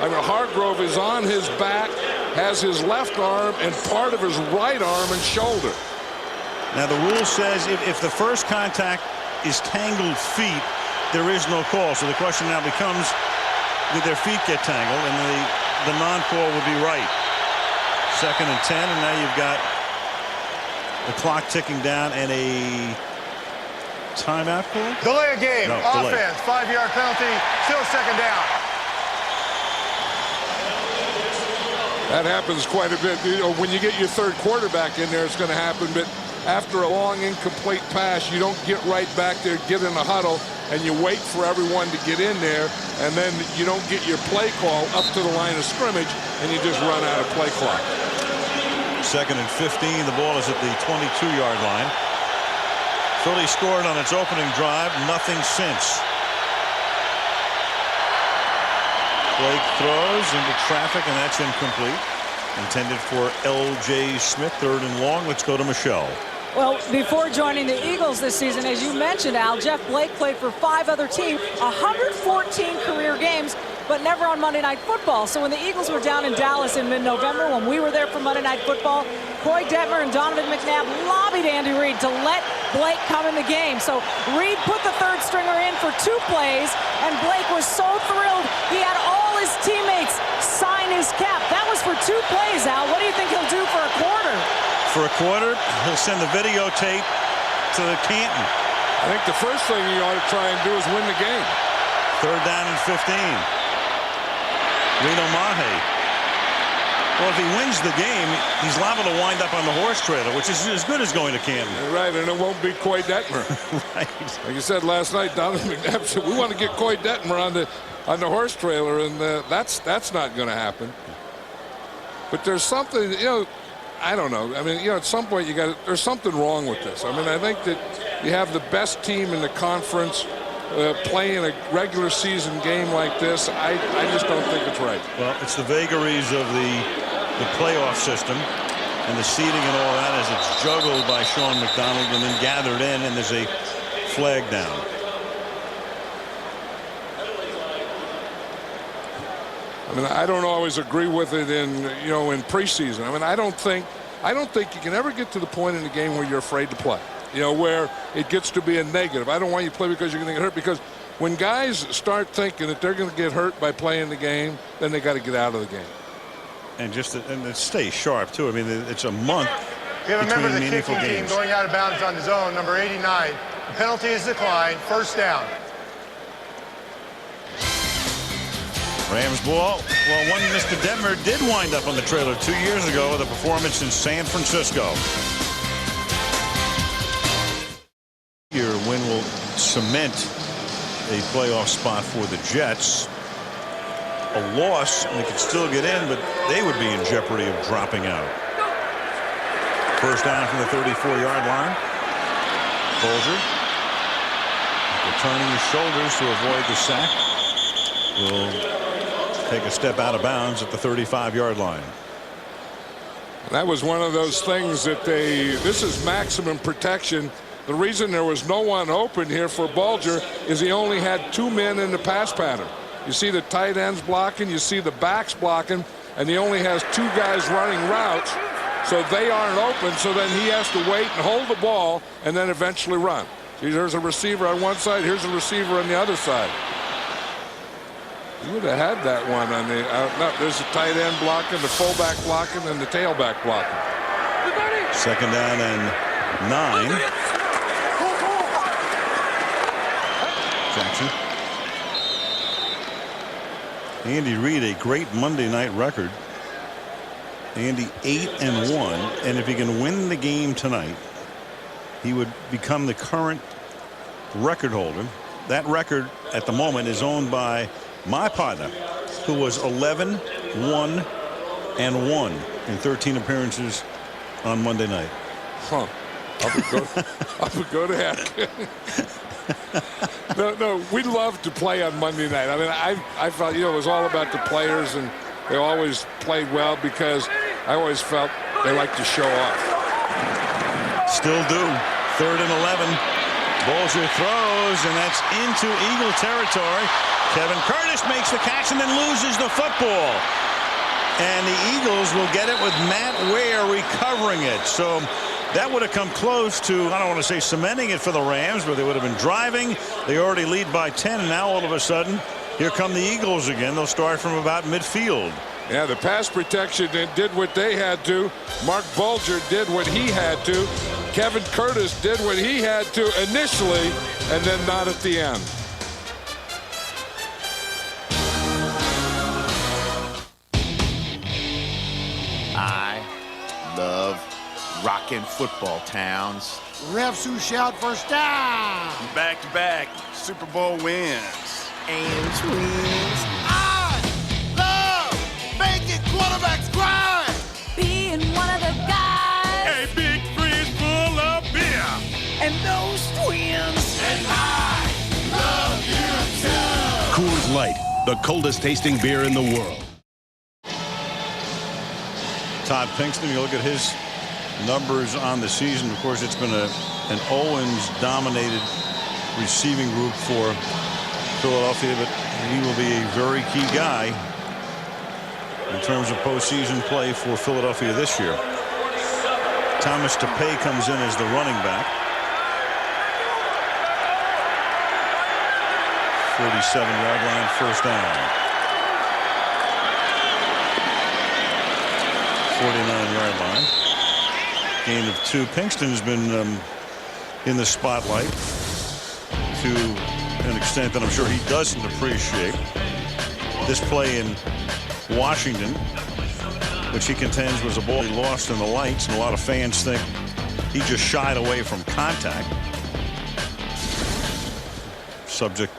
I mean, Hargrove is on his back, has his left arm and part of his right arm and shoulder. Now the rule says if the first contact is tangled feet, there is no call. So the question now becomes, did their feet get tangled? And the non-call would be right. 2nd and 10, and now you've got the clock ticking down and a timeout call. Delay a game. No, offense, 5-yard penalty, still 2nd down. That happens quite a bit. You know, when you get your 3rd quarterback in there, it's going to happen. But after a long incomplete pass, you don't get right back there, get in a huddle, and you wait for everyone to get in there, and then you don't get your play call up to the line of scrimmage, and you just run out of play clock. 2nd and 15. The ball is at the 22-yard line. Philly scored on its opening drive. Nothing since. Blake throws into traffic, and that's incomplete. Intended for L.J. Smith. 3rd and long. Let's go to Michelle. Well, before joining the Eagles this season, as you mentioned, Al, Jeff Blake played for 5 other teams, 114 career games, but never on Monday Night Football. So when the Eagles were down in Dallas in mid-November, when we were there for Monday Night Football, Coy Detmer and Donovan McNabb lobbied Andy Reid to let Blake come in the game. So Reid put the 3rd stringer in for 2 plays, and Blake was so thrilled he had all his teammates sign his cap. That was for 2 plays, Al. What do you think he'll do for a quarter? For a quarter, he'll send the videotape to Canton. I think the first thing he ought to try and do is win the game. 3rd down and 15. Reno Mahe Well, if he wins the game, he's liable to wind up on the horse trailer, which is as good as going to Canton. Right, and it won't be Coy Detmer. Right. Like you said last night, Donovan McNabb said, we want to get Coy Detmer on the horse trailer, and that's not going to happen. But there's something, you know, I don't know. I mean, you know, at some point there's something wrong with this. I mean, I think that you have the best team in the conference playing a regular season game like this. I just don't think it's right. Well, it's the vagaries of the playoff system and the seeding and all that as it's juggled by Sean McDonald and then gathered in, and there's a flag down. I mean, I don't always agree with it in preseason. I mean, I don't think you can ever get to the point in the game where you're afraid to play. You know, where it gets to be a negative. I don't want you to play because you're going to get hurt. Because when guys start thinking that they're going to get hurt by playing the game, then they got to get out of the game. And it stay sharp too. I mean, it's a month We have a member of the meaningful kicking games. team going out of bounds on the zone, number 89. The penalty is declined. First down. Rams ball. Well, one Mr. Detmer did wind up on the trailer 2 years ago with a performance in San Francisco. Your win will cement a playoff spot for the Jets. A loss, and they could still get in, but they would be in jeopardy of dropping out. First down from the 34-yard line. Bolger, after turning his shoulders to avoid the sack, will take a step out of bounds at the 35-yard line. That was one of those things that this is maximum protection. The reason there was no one open here for Bolger is he only had 2 men in the pass pattern. You see the tight ends blocking, you see the backs blocking, and he only has 2 guys running routes, so they aren't open, so then he has to wait and hold the ball and then eventually run. See, there's a receiver on one side, here's a receiver on the other side. He would have had that one on the no, there's the tight end blocking, the fullback blocking, and the tailback blocking. Second down and 9. Jackson. Andy Reid, a great Monday night record. Andy 8-1, and if he can win the game tonight, he would become the current record holder. That record at the moment is owned by my partner, who was 11-1-1 in 13 appearances on Monday night. Huh. I would go to heck. No, we love to play on Monday night. I mean, I felt, it was all about the players, and they always played well because I always felt they liked to show off. Still do. 3rd and 11. Bolger throws, and that's into Eagle territory. Kevin Curtis makes the catch and then loses the football. And the Eagles will get it with Matt Ware recovering it. So that would have come close to, I don't want to say cementing it for the Rams, but they would have been driving. They already lead by 10, and now all of a sudden, here come the Eagles again. They'll start from about midfield. Yeah, the pass protection did what they had to. Mark Bolger did what he had to. Kevin Curtis did what he had to initially, and then not at the end. I love rockin' football towns. Refs who shout first down. Back-to-back Super Bowl wins. And twins. I love making quarterbacks grind. Being one of the guys. A big fridge full of beer. And those twins. And I love you too. Coors Light, the coldest tasting beer in the world. Todd Pinkston, you look at his numbers on the season. Of course, it's been an Owens-dominated receiving group for Philadelphia, but he will be a very key guy in terms of postseason play for Philadelphia this year. Thomas Tapei comes in as the running back. 47-yard line, first down. 49-yard line. Gain of 2. Pinkston's been in the spotlight to an extent that I'm sure he doesn't appreciate. This play in Washington, which he contends was a ball he lost in the lights, and a lot of fans think he just shied away from contact. Subject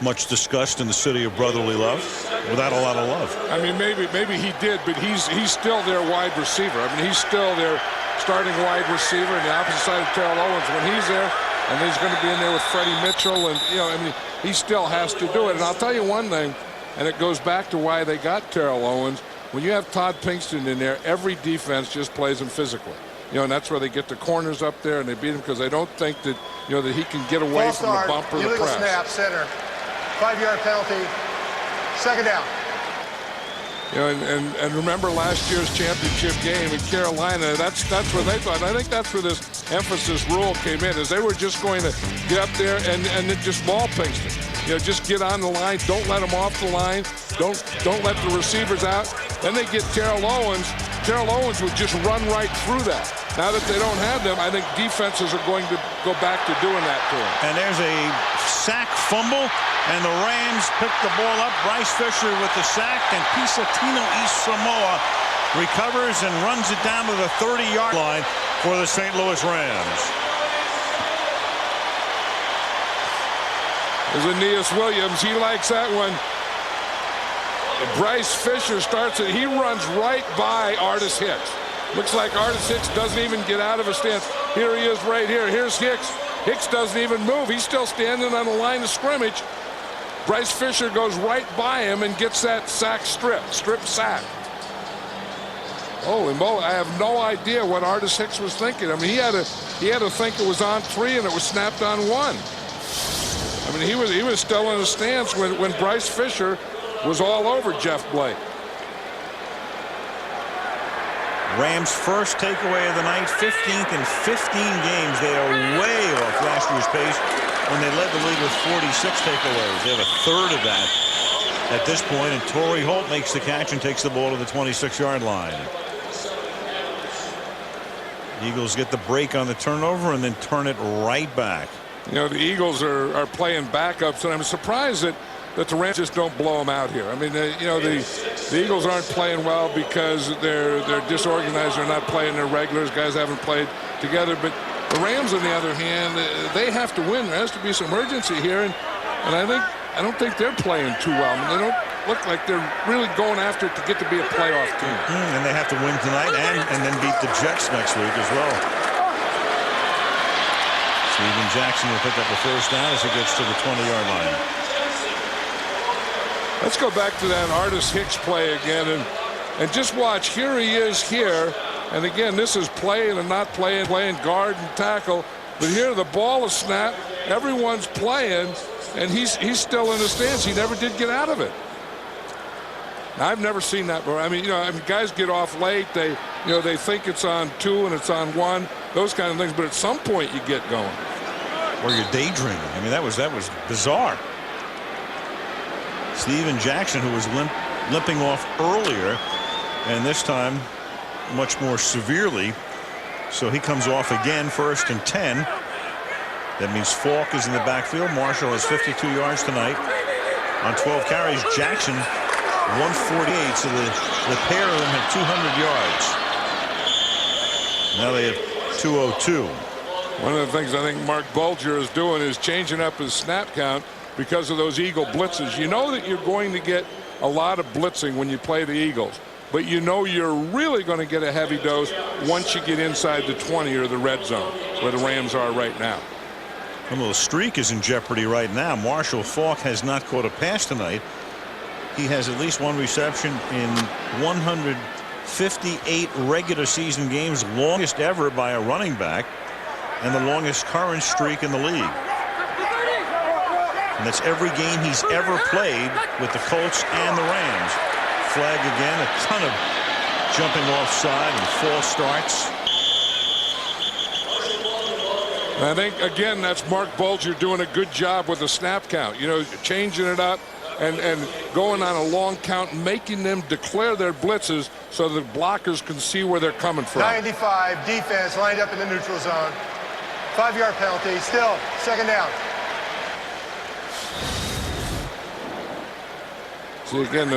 much discussed in the city of brotherly love, without a lot of love. I mean, maybe he did, but he's still their wide receiver. I mean, he's still their starting wide receiver on the opposite side of Terrell Owens when he's there, and he's going to be in there with Freddie Mitchell, and I mean, he still has to do it. And I'll tell you one thing, and it goes back to why they got Terrell Owens. When you have Todd Pinkston in there, every defense just plays him physically. And that's where they get the corners up there and they beat him because they don't think that that he can get away from the bump or the illegal press. Snap, center. 5-yard penalty. Second down. And remember last year's championship game in Carolina, that's where they thought. And I think that's where this emphasis rule came in, is they were just going to get up there and then just ball Pinkston. Just get on the line. Don't let them off the line. Don't let the receivers out. Then they get Terrell Owens. Terrell Owens would just run right through that. Now that they don't have them, I think defenses are going to go back to doing that to him. And there's a sack fumble, and the Rams pick the ball up. Bryce Fisher with the sack, and Pisatino East Samoa recovers and runs it down to the 30-yard line for the St. Louis Rams. There's Aeneas Williams. He likes that one. Bryce Fisher starts it. He runs right by Artis Hicks. Looks like Artis Hicks doesn't even get out of his stance. Here he is right here. Here's Hicks. Hicks doesn't even move. He's still standing on the line of scrimmage. Bryce Fisher goes right by him and gets that strip sack. Holy moly, I have no idea what Artis Hicks was thinking. I mean, he had to think it was on 3 and it was snapped on 1. I mean, he was still in the stance when Bryce Fisher was all over Jeff Blake. Rams' first takeaway of the night, 15th in 15 games. They are way off last year's pace when they led the league with 46 takeaways. They have a third of that at this point, and Torrey Holt makes the catch and takes the ball to the 26-yard line. Eagles get the break on the turnover and then turn it right back. The Eagles are playing backups, and I'm surprised that the Rams just don't blow them out here. I mean, the Eagles aren't playing well because they're disorganized. They're not playing their regulars. Guys haven't played together. But the Rams, on the other hand, they have to win. There has to be some urgency here, and I don't think they're playing too well. I mean, they don't look like they're really going after it to get to be a playoff team. And they have to win tonight and then beat the Jets next week as well. Steven Jackson will pick up the first down as he gets to the 20-yard line. Let's go back to that Artis Hicks play again and just watch. Here he is here. And again, this is playing and not playing guard and tackle. But here the ball is snapped. Everyone's playing, and he's still in the stance. He never did get out of it. Now, I've never seen that before. I mean, guys get off late. They think it's on 2 and it's on 1. Those kind of things. But at some point, you get going. Or you're daydreaming. I mean, that was bizarre. Steven Jackson, who was limping off earlier, and this time much more severely. So he comes off again, 1st and 10. That means Falk is in the backfield. Marshall has 52 yards tonight on 12 carries. Jackson 148. So the pair of them have 200 yards. Now they have 202. One of the things I think Mark Bulger is doing is changing up his snap count because of those Eagle blitzes. You know that you're going to get a lot of blitzing when you play the Eagles, but you know you're really going to get a heavy dose once you get inside the 20 or the red zone where the Rams are right now. Well, the streak is in jeopardy right now. Marshall Faulk has not caught a pass tonight. He has at least one reception in 158 regular season games, longest ever by a running back, and the longest current streak in the league. And that's every game he's ever played with the Colts and the Rams. Flag again, a ton of jumping offside and false starts. I think, again, that's Mark Bulger doing a good job with the snap count. Changing it up and going on a long count, making them declare their blitzes so the blockers can see where they're coming from. 95, defense lined up in the neutral zone. 5-yard penalty, still, second down. See, again,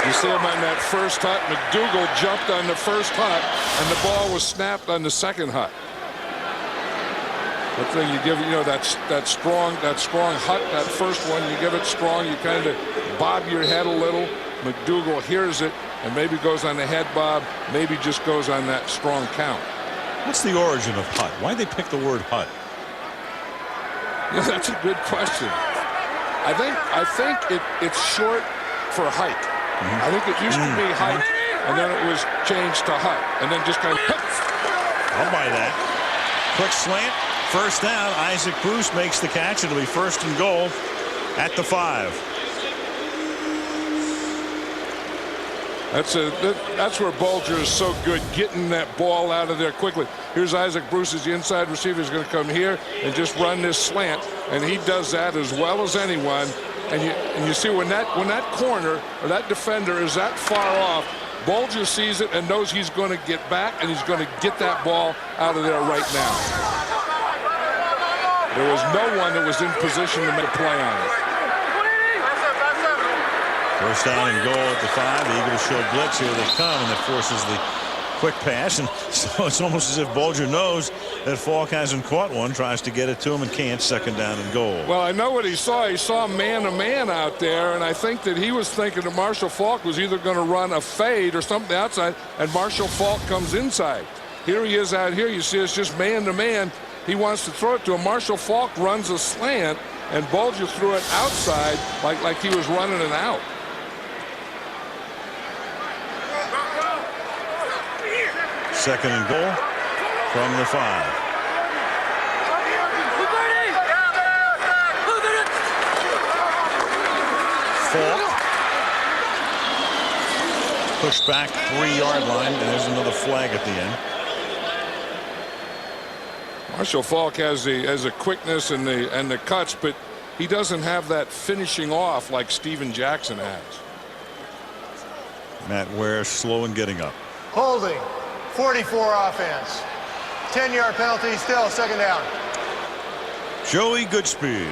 You see him on that first hut. McDougal jumped on the first hut, and the ball was snapped on the second hut. The thing you give, that strong hut, that first one, you give it strong, you kind of bob your head a little. McDougal hears it and maybe goes on the head bob, maybe just goes on that strong count. What's the origin of hut? Why'd they pick the word hut? Yeah, that's a good question. I think it's short for height. I think it used to be height, and then it was changed to hut, and then just kind of. I'll buy that. Quick slant, first down. Isaac Bruce makes the catch. It'll be 1st and goal at the 5. That's where Bulger is so good, getting that ball out of there quickly. Here's Isaac Bruce as the inside receiver is going to come here and just run this slant, and he does that as well as anyone. And you see when that corner or that defender is that far off, Bulger sees it and knows he's going to get back, and he's going to get that ball out of there right now. There was no one that was in position to make a play on it. First down and goal at the 5. The Eagles show blitz. Here they come, and that forces the quick pass. And so it's almost as if Bulger knows that Falk hasn't caught one, tries to get it to him and can't. 2nd down and goal. Well, I know what he saw. He saw man-to-man out there, and I think that he was thinking that Marshall Falk was either going to run a fade or something outside, and Marshall Falk comes inside. Here he is out here. You see it's just man-to-man. He wants to throw it to him. Marshall Falk runs a slant, and Bulger threw it outside like he was running it out. Second and goal from the 5. Falk pushed back 3-yard line, and there's another flag at the end. Marshall Falk has the quickness and the cuts, but he doesn't have that finishing off like Steven Jackson has. Matt Ware slow in getting up. Holding. 44 offense. 10-yard penalty, still 2nd down. Joey Goodspeed.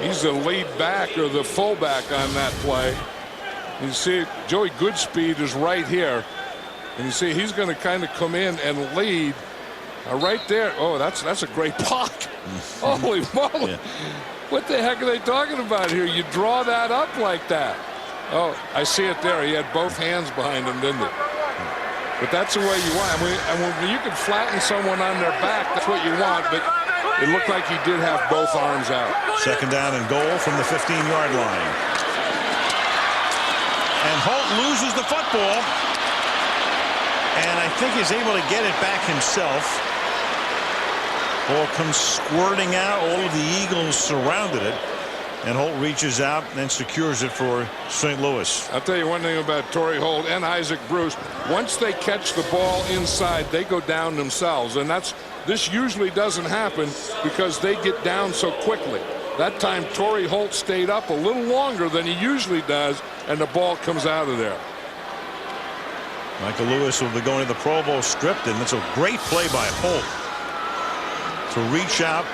He's the lead back or the fullback on that play. You see Joey Goodspeed is right here. And you see he's going to kind of come in and lead right there. Oh, that's a great block. Holy moly. Yeah. What the heck are they talking about here? You draw that up like that. Oh, I see it there. He had both hands behind him, didn't he? But that's the way you want. I mean, when you can flatten someone on their back, that's what you want. But it looked like he did have both arms out. 2nd down and goal from the 15-yard line. And Holt loses the football. And I think he's able to get it back himself. Ball comes squirting out. All of the Eagles surrounded it. And Holt reaches out and secures it for St. Louis. I'll tell you one thing about Torrey Holt and Isaac Bruce. Once they catch the ball inside, they go down themselves. And this usually doesn't happen because they get down so quickly. That time, Torrey Holt stayed up a little longer than he usually does, and the ball comes out of there. Michael Lewis will be going to the Pro Bowl stripped, and it's a great play by Holt to reach out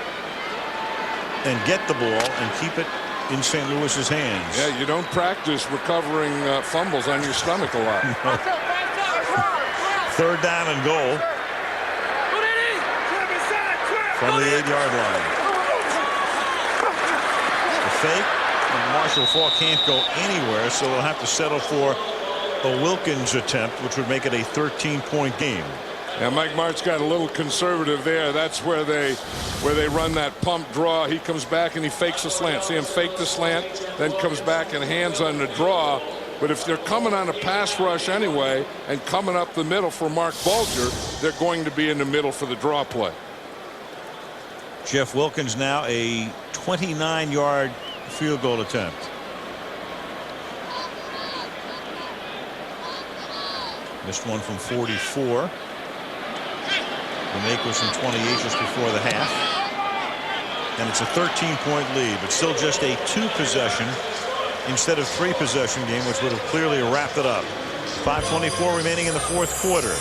and get the ball and keep it in St. Louis's hands. Yeah, you don't practice recovering fumbles on your stomach a lot. No. 3rd down and goal from the 8-yard line. The fake, and Marshall Falk can't go anywhere, so they'll have to settle for a Wilkins attempt, which would make it a 13-point game. Yeah, Mike Martz got a little conservative there. That's where they run that pump draw. He comes back and he fakes the slant. See him fake the slant, then comes back and hands on the draw. But if they're coming on a pass rush anyway and coming up the middle for Mark Bulger, they're going to be in the middle for the draw play. Jeff Wilkins now a 29-yard field goal attempt. Missed one from 44. The make was from 28 just before the half. And it's a 13-point lead, but still just a 2-possession instead of 3-possession game, which would have clearly wrapped it up. 5:24 remaining in the 4th quarter.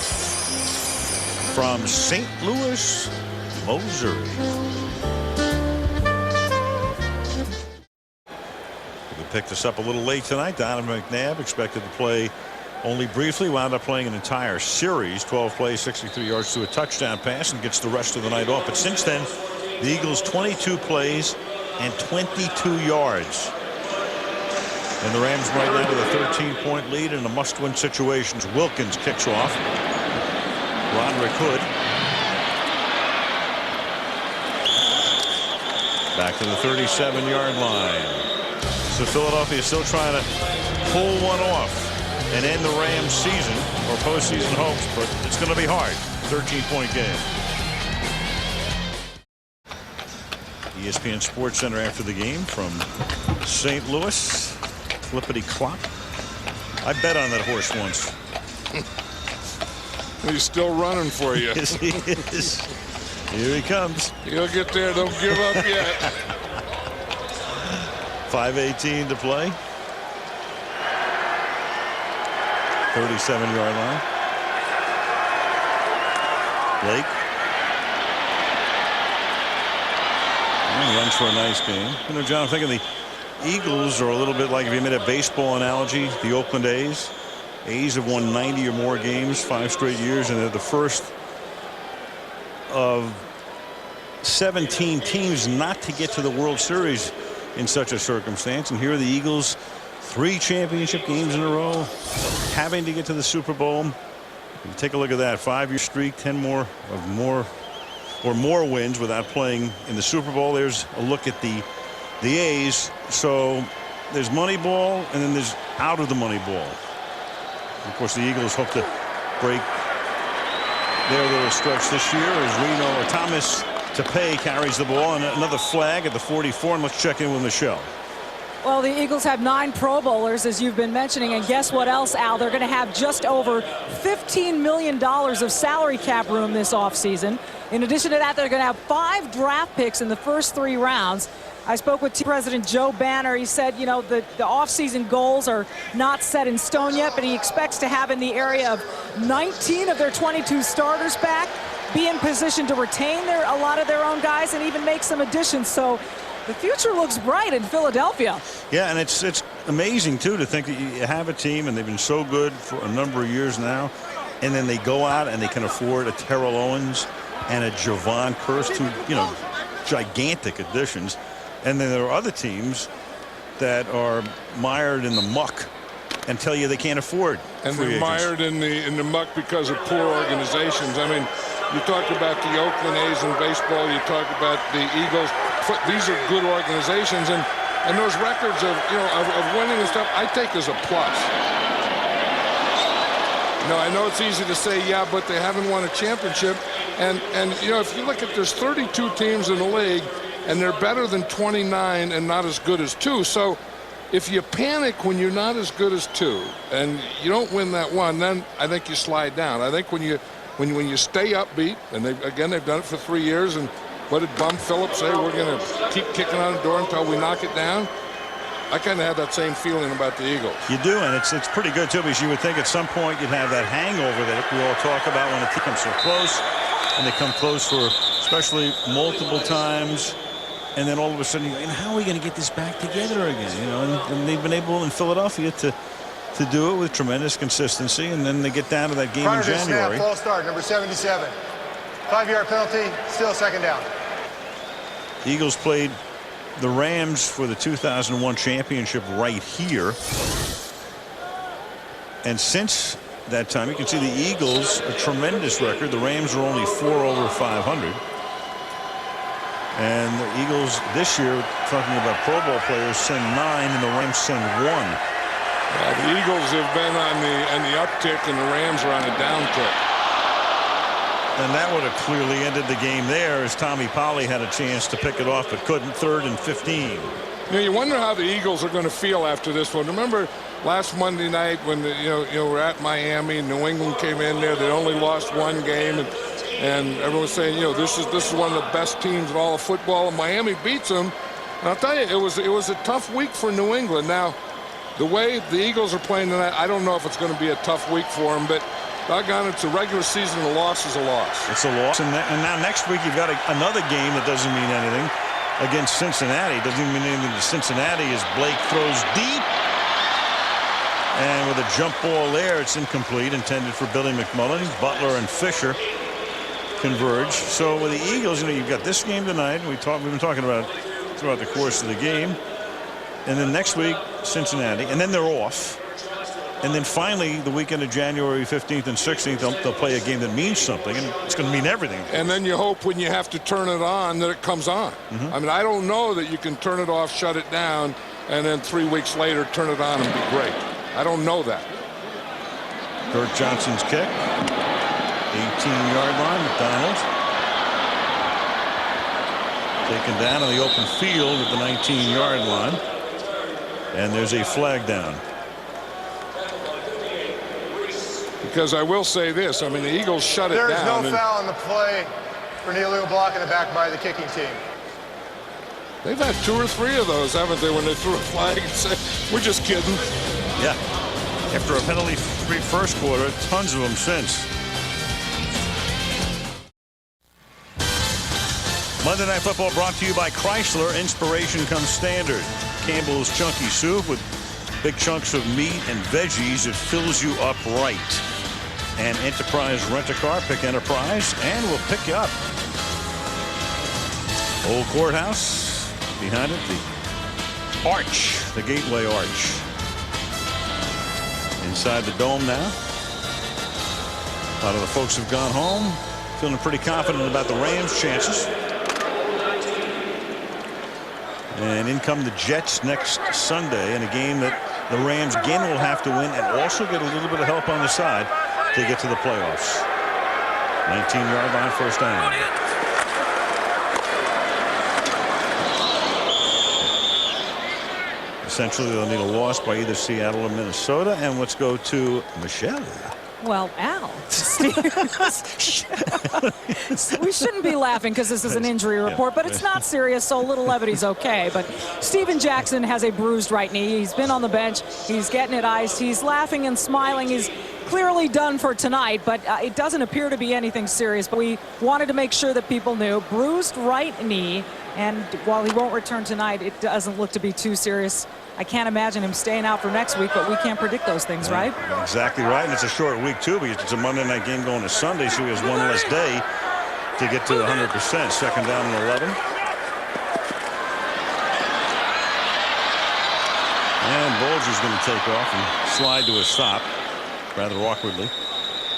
From St. Louis, Missouri. picked us up a little late tonight. Donovan McNabb expected to play only briefly, wound up playing an entire series, 12 plays, 63 yards to a touchdown pass, and gets the rest of the night off. But since then, the Eagles 22 plays and 22 yards. And the Rams right now with a 13-point lead in a must-win situations. Wilkins kicks off. Roderick Hood. Back to the 37-yard line. So Philadelphia is still trying to pull one off and end the Rams season or postseason hopes, but it's going to be hard. 13-point game. ESPN Sports Center after the game from St. Louis. Flippity clop. I bet on that horse once. He's still running for you. Yes, he is. Here he comes. He'll get there. Don't give up yet. 5:18 to play. 37-yard line. Blake. And runs for a nice game. You know, John, I'm thinking the Eagles are a little bit like, if you made a baseball analogy, the Oakland A's. A's have won 90 or more games 5 straight years, and they're the first of 17 teams not to get to the World Series in such a circumstance. And here are the Eagles, 3 championship games in a row, having to get to the Super Bowl. You take a look at that 5-year streak, 10 more wins without playing in the Super Bowl. There's a look at the A's. So there's Moneyball, and then there's out of the Moneyball. Of course, the Eagles hope to break their little stretch this year as Reno or Thomas Tepe carries the ball, and another flag at the 44. And let's check in with Michelle. Well, the Eagles have 9 Pro Bowlers, as you've been mentioning, and guess what else, Al? They're going to have just over $15 million of salary cap room this offseason. In addition to that, they're going to have 5 draft picks in the first 3 rounds. I spoke with Team President Joe Banner. He said, you know, the offseason goals are not set in stone yet, but he expects to have in the area of 19 of their 22 starters back, be in position to retain a lot of their own guys, and even make some additions. So the future looks bright in Philadelphia. Yeah, and it's amazing, too, to think that you have a team, and they've been so good for a number of years now, and then they go out and they can afford a Terrell Owens and a Javon Kearse, 2, you know, gigantic additions. And then there are other teams that are mired in the muck and tell you they can't afford. And they're mired in the muck because of poor organizations. I mean, you talk about the Oakland A's in baseball. You talk about the Eagles. These are good organizations, and those records of winning and stuff, I take as a plus. You know, I know it's easy to say, yeah, but they haven't won a championship. And you know, if you look at, there's 32 teams in the league, and they're better than 29 and not as good as 2. So if you panic when you're not as good as 2 and you don't win that one, then I think you slide down. I think when you stay upbeat, and they've done it for 3 years, and what did Bum Phillips say? We're going to keep kicking on the door until we knock it down. I kind of have that same feeling about the Eagles. You do, and it's pretty good, too, because you would think at some point you'd have that hangover that we all talk about when a team comes so close, and they come close for especially multiple times. And then all of a sudden, how are we going to get this back together again? You know, and they've been able in Philadelphia to do it with tremendous consistency. And then they get down to that game in January. Snap, false start, number 77. 5-yard penalty, still second down. Eagles played the Rams for the 2001 championship right here. And since that time, you can see the Eagles, a tremendous record. The Rams are only 4 over 500. And the Eagles this year, talking about Pro Bowl players, send 9 and the Rams send 1. The Eagles have been on the uptick, and the Rams are on a downtick. And that would have clearly ended the game there, as Tommy Polley had a chance to pick it off but couldn't. 3rd and 15. You know, you wonder how the Eagles are going to feel after this one. Remember last Monday night when we're at Miami, New England came in there. They only lost 1 game, and everyone was saying, you know, this is one of the best teams in all of football, and Miami beats them. And I'll tell you, it was a tough week for New England. Now, the way the Eagles are playing tonight, I don't know if it's going to be a tough week for them, but doggone it, it's a regular season. A loss is a loss. It's a loss. And now next week you've got another game that doesn't mean anything. against Cincinnati. Doesn't even mean anything to Cincinnati as Blake throws deep. And with a jump ball there, it's incomplete, intended for Billy McMullen. Butler and Fisher converge. So with the Eagles, you've got this game tonight. We've been talking about throughout the course of the game. And then next week, Cincinnati. And then they're off. And then finally, the weekend of January 15th and 16th, they'll play a game that means something, and it's going to mean everything. And then you hope when you have to turn it on that it comes on. I mean, I don't know that you can turn it off, shut it down, and then 3 weeks later turn it on and be great. I don't know that. Kurt Johnson's kick. 18-yard line. McDonald taken down on the open field at the 19-yard line. And there's a flag down. Because I will say this, I mean, the Eagles shut it down. There is no foul on the play for Neil Lou blocking the back by the kicking team. They've had 2 or 3 of those, haven't they, when they threw a flag and said, we're just kidding. Yeah. After a penalty-free first quarter, tons of them since. Monday Night Football brought to you by Chrysler. Inspiration comes standard. Campbell's Chunky Soup with big chunks of meat and veggies. It fills you up right. And Enterprise Rent-A-Car. Pick Enterprise and we'll pick you up. Old Courthouse. Behind it, the arch, the Gateway Arch. Inside the dome now. A lot of the folks have gone home. Feeling pretty confident about the Rams' chances. And in come the Jets next Sunday in a game that the Rams again will have to win and also get a little bit of help on the side to get to the playoffs. 19-yard line, first down. Essentially, they'll need a loss by either Seattle or Minnesota. And let's go to Michelle. Well, Al, we shouldn't be laughing because this is an injury report, but it's not serious, so a little levity's okay. But Steven Jackson has a bruised right knee. He's been on the bench. He's getting it iced. He's laughing and smiling. He's clearly done for tonight, but it doesn't appear to be anything serious. But we wanted to make sure that people knew. Bruised right knee, and while he won't return tonight, it doesn't look to be too serious. I can't imagine him staying out for next week, but we can't predict those things, right? Exactly right, and it's a short week, too, because it's a Monday night game going to Sunday, so he has one less day to get to 100%. Second down and 11. And Bulger's going to take off and slide to a stop, rather awkwardly,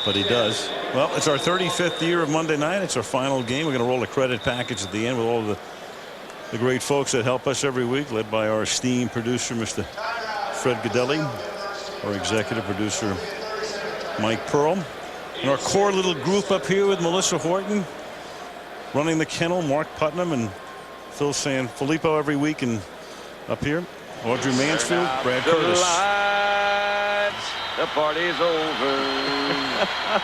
but he does. Well, it's our 35th year of Monday night. It's our final game. We're going to roll a credit package at the end with all the great folks that help us every week, led by our esteemed producer, Mr. Fred Godelli, our executive producer, Mike Pearl, and our core little group up here with Melissa Horton running the kennel, Mark Putnam and Phil Sanfilippo every week, and up here, Audrey Mansfield, Brad Curtis. The party's over.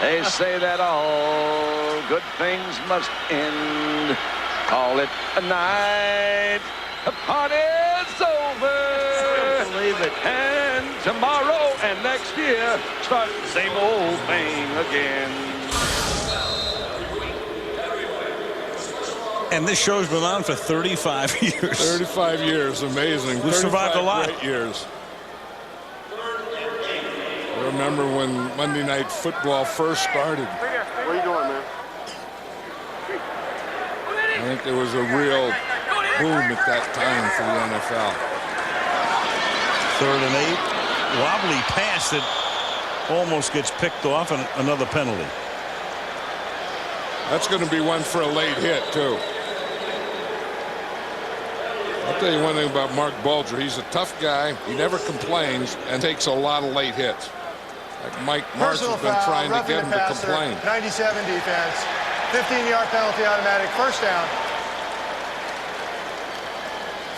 They say that all good things must end. Call it a night. The party's over. Believe it. And tomorrow and next year start the same old thing again. And this show's been on for 35 years. 35 years, amazing. We survived a lot. Great years. I remember when Monday Night Football first started. Where you going, man? I think there was a real boom at that time for the NFL. 3rd and 8. Wobbly pass that almost gets picked off, and another penalty. That's going to be one for a late hit, too. I'll tell you one thing about Mark Bulger. He's a tough guy. He never complains and takes a lot of late hits. Like Mike Martz has been trying to get him to complain. 97 defense. 15-yard penalty automatic. First down.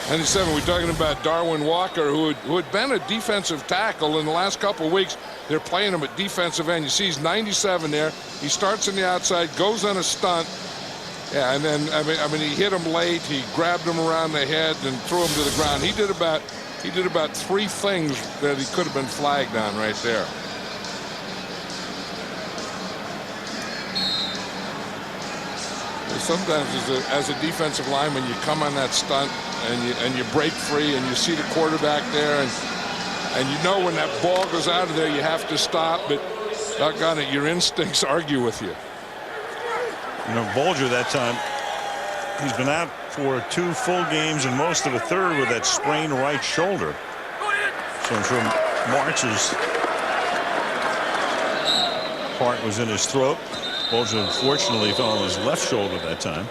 97, we're talking about Darwin Walker, who had been a defensive tackle in the last couple of weeks. They're playing him at defensive end. You see he's 97 there. He starts on the outside, goes on a stunt. Yeah, and then, I mean, he hit him late. He grabbed him around the head and threw him to the ground. He did about 3 things that he could have been flagged on right there. sometimes as a defensive lineman, you come on that stunt and you break free and you see the quarterback there and you know when that ball goes out of there you have to stop, but doggone it, your instincts argue with you. You know, Bulger that time, he's been out for 2 full games and most of a third with that sprained right shoulder. So I'm sure March's heart was in his throat. Bulger unfortunately fell on his left shoulder that time.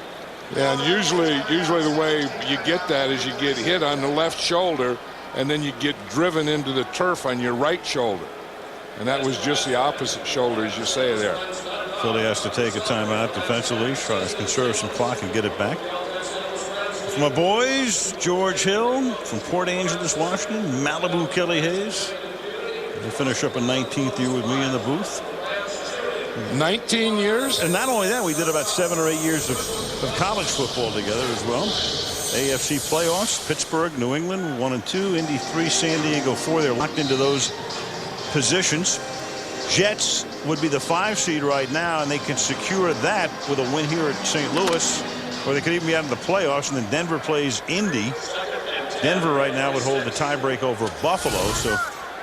Yeah, and usually the way you get that is you get hit on the left shoulder and then you get driven into the turf on your right shoulder. And that was just the opposite shoulder, as you say there. Philly has to take a timeout defensively, try to conserve some clock and get it back. For my boys, George Hill from Port Angeles, Washington, Malibu, Kelly Hayes. They finish up a 19th year with me in the booth. 19 years? And not only that, we did about 7 or 8 years of college football together as well. AFC playoffs, Pittsburgh, New England, 1 and 2, Indy 3, San Diego 4. They're locked into those positions. Jets would be the 5 seed right now, and they can secure that with a win here at St. Louis, or they could even be out of the playoffs. And then Denver plays Indy. Denver right now would hold the tiebreak over Buffalo, so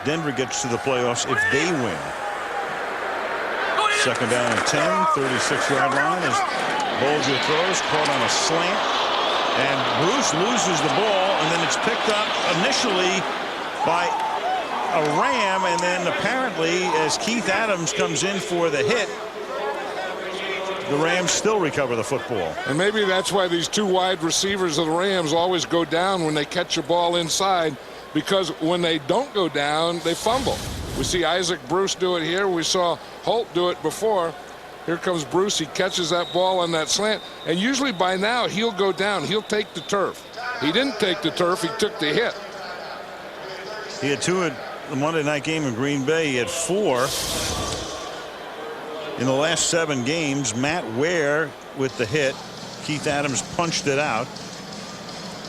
Denver gets to the playoffs if they win. Second down and 10, 36-yard line as Bulger throws, caught on a slant, and Bruce loses the ball, and then it's picked up initially by a Ram, and then apparently as Keith Adams comes in for the hit, the Rams still recover the football. And maybe that's why these 2 wide receivers of the Rams always go down when they catch a ball inside, because when they don't go down, they fumble. We see Isaac Bruce do it here. We saw Holt do it before. Here comes Bruce. He catches that ball on that slant. And usually by now, he'll go down. He'll take the turf. He didn't take the turf. He took the hit. He had 2 at the Monday night game in Green Bay. He had 4 in the last 7 games. Matt Ware with the hit. Keith Adams punched it out.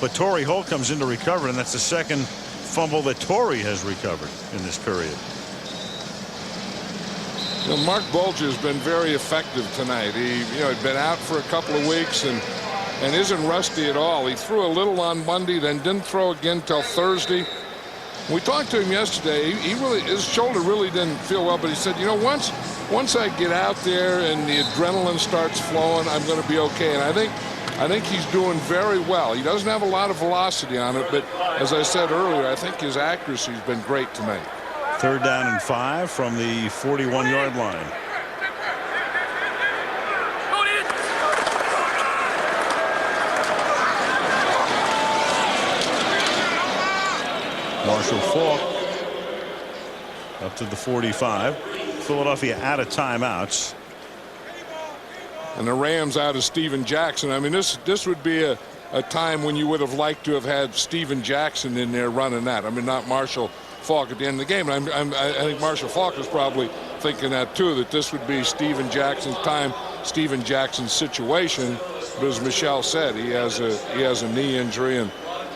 But Torrey Holt comes in to recover, and that's the second fumble that Torrey has recovered in this period. You know, Mark Bulger has been very effective tonight. He, had been out for a couple of weeks and isn't rusty at all. He threw a little on Monday, then didn't throw again till Thursday. We talked to him yesterday. His shoulder really didn't feel well, but he said, once I get out there and the adrenaline starts flowing, I'm going to be okay. And I think he's doing very well. He doesn't have a lot of velocity on it, but as I said earlier, I think his accuracy's been great tonight. 3rd down and 5 from the 41-yard line. Marshall Faulk up to the 45. Philadelphia out of timeouts. And the Rams out of Steven Jackson. I mean, this would be a time when you would have liked to have had Steven Jackson in there running that. I mean, not Marshall Faulk at the end of the game. I think Marshall Faulk was probably thinking that too, that this would be Steven Jackson's time, Steven Jackson's situation. But as Michelle said, he has a knee injury and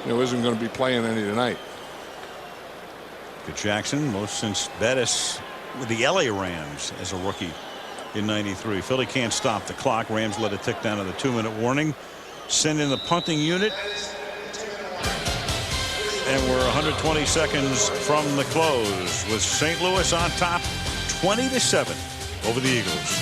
isn't going to be playing any tonight. Good Jackson, most since Bettis with the LA Rams as a rookie in '93. Philly can't stop the clock. Rams let it tick down to the 2-minute warning. Send in the punting unit. And we're 120 seconds from the close with St. Louis on top 20-7 over the Eagles.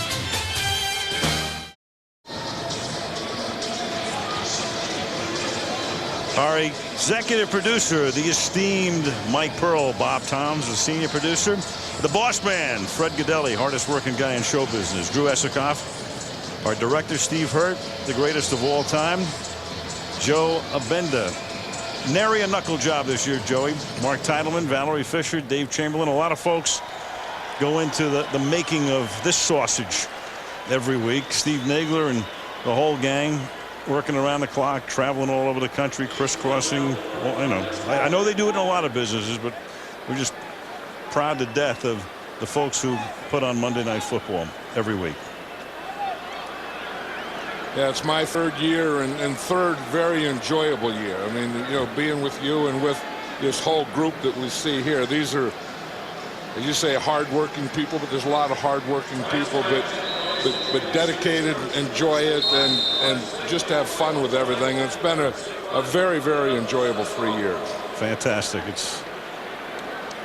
Our executive producer, the esteemed Mike Pearl, Bob Toms, the senior producer, the boss man, Fred Godelli, hardest working guy in show business, Drew Esikoff, our director, Steve Hurt, the greatest of all time, Joe Abenda. Nary a knuckle job this year, Joey. Mark Titleman, Valerie Fisher, Dave Chamberlain. A lot of folks go into the making of this sausage every week. Steve Nagler and the whole gang working around the clock, traveling all over the country, crisscrossing. Well, I know they do it in a lot of businesses, but we're just proud to death of the folks who put on Monday Night Football every week. Yeah, it's my 3rd year and 3rd very enjoyable year. I mean, being with you and with this whole group that we see here. These are, as you say, hard-working people, but there's a lot of hard-working people. But but dedicated, enjoy it, and just have fun with everything. And it's been a very, very enjoyable 3 years. Fantastic.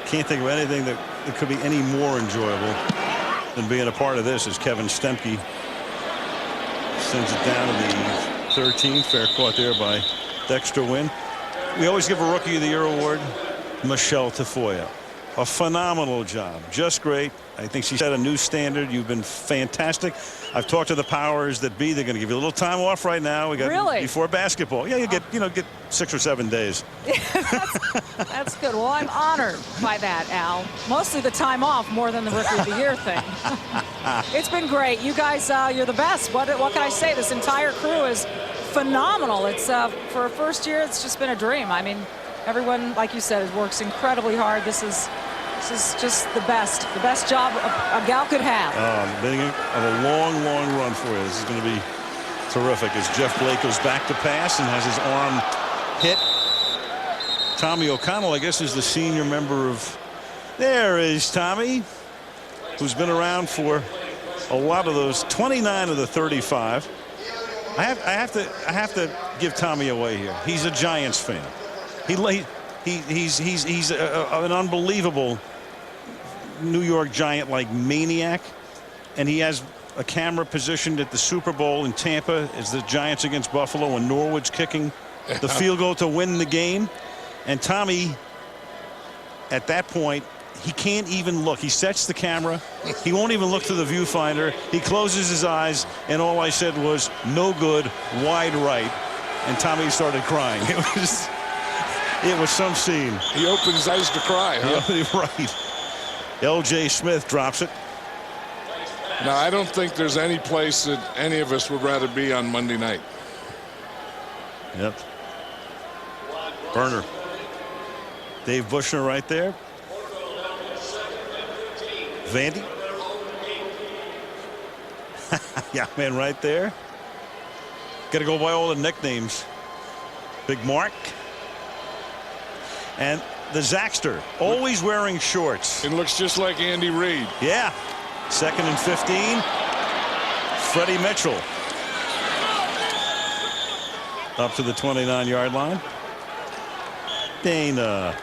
Can't think of anything that could be any more enjoyable than being a part of this. As Kevin Stemke sends it down to the 13th. Fair caught there by Dexter Wynn. We always give a Rookie of the Year award. Michelle Tafoya. A phenomenal job. Just great. I think she set a new standard. You've been fantastic. I've talked to the powers that be. They're going to give you a little time off right now. We got really? Before basketball. Yeah, you get 6 or 7 days. That's good. Well, I'm honored by that, Al. Mostly the time off more than the Rookie of the Year thing. It's been great. You guys, you're the best. What can I say? This entire crew is phenomenal. It's for a first year, it's just been a dream. I mean, everyone, like you said, works incredibly hard. This is just the best job a gal could have. Beginning of a long run for you. This is going to be terrific as Jeff Blake goes back to pass and has his arm hit. Tommy O'Connell, I guess, is the senior member of. There is Tommy, who's been around for a lot of those. 29 of the 35. I have to give Tommy away here. He's a Giants fan. He's an unbelievable New York Giant-like maniac, and he has a camera positioned at the Super Bowl in Tampa as the Giants against Buffalo, and Norwood's kicking the field goal to win the game. And Tommy, at that point, he can't even look. He sets the camera. He won't even look through the viewfinder. He closes his eyes, and all I said was, "No good, wide right." And Tommy started crying. It was some scene. He opened his eyes to cry, huh? Yeah, right. L.J. Smith drops it. Now, I don't think there's any place that any of us would rather be on Monday night. Yep. Burner. Dave Bushner right there. Vandy. Yeah, man, right there. Got to go by all the nicknames. Big Mark. And the Zaxter, always wearing shorts. It looks just like Andy Reid. Yeah. 2nd and 15. Freddie Mitchell. Up to the 29-yard line. Dana.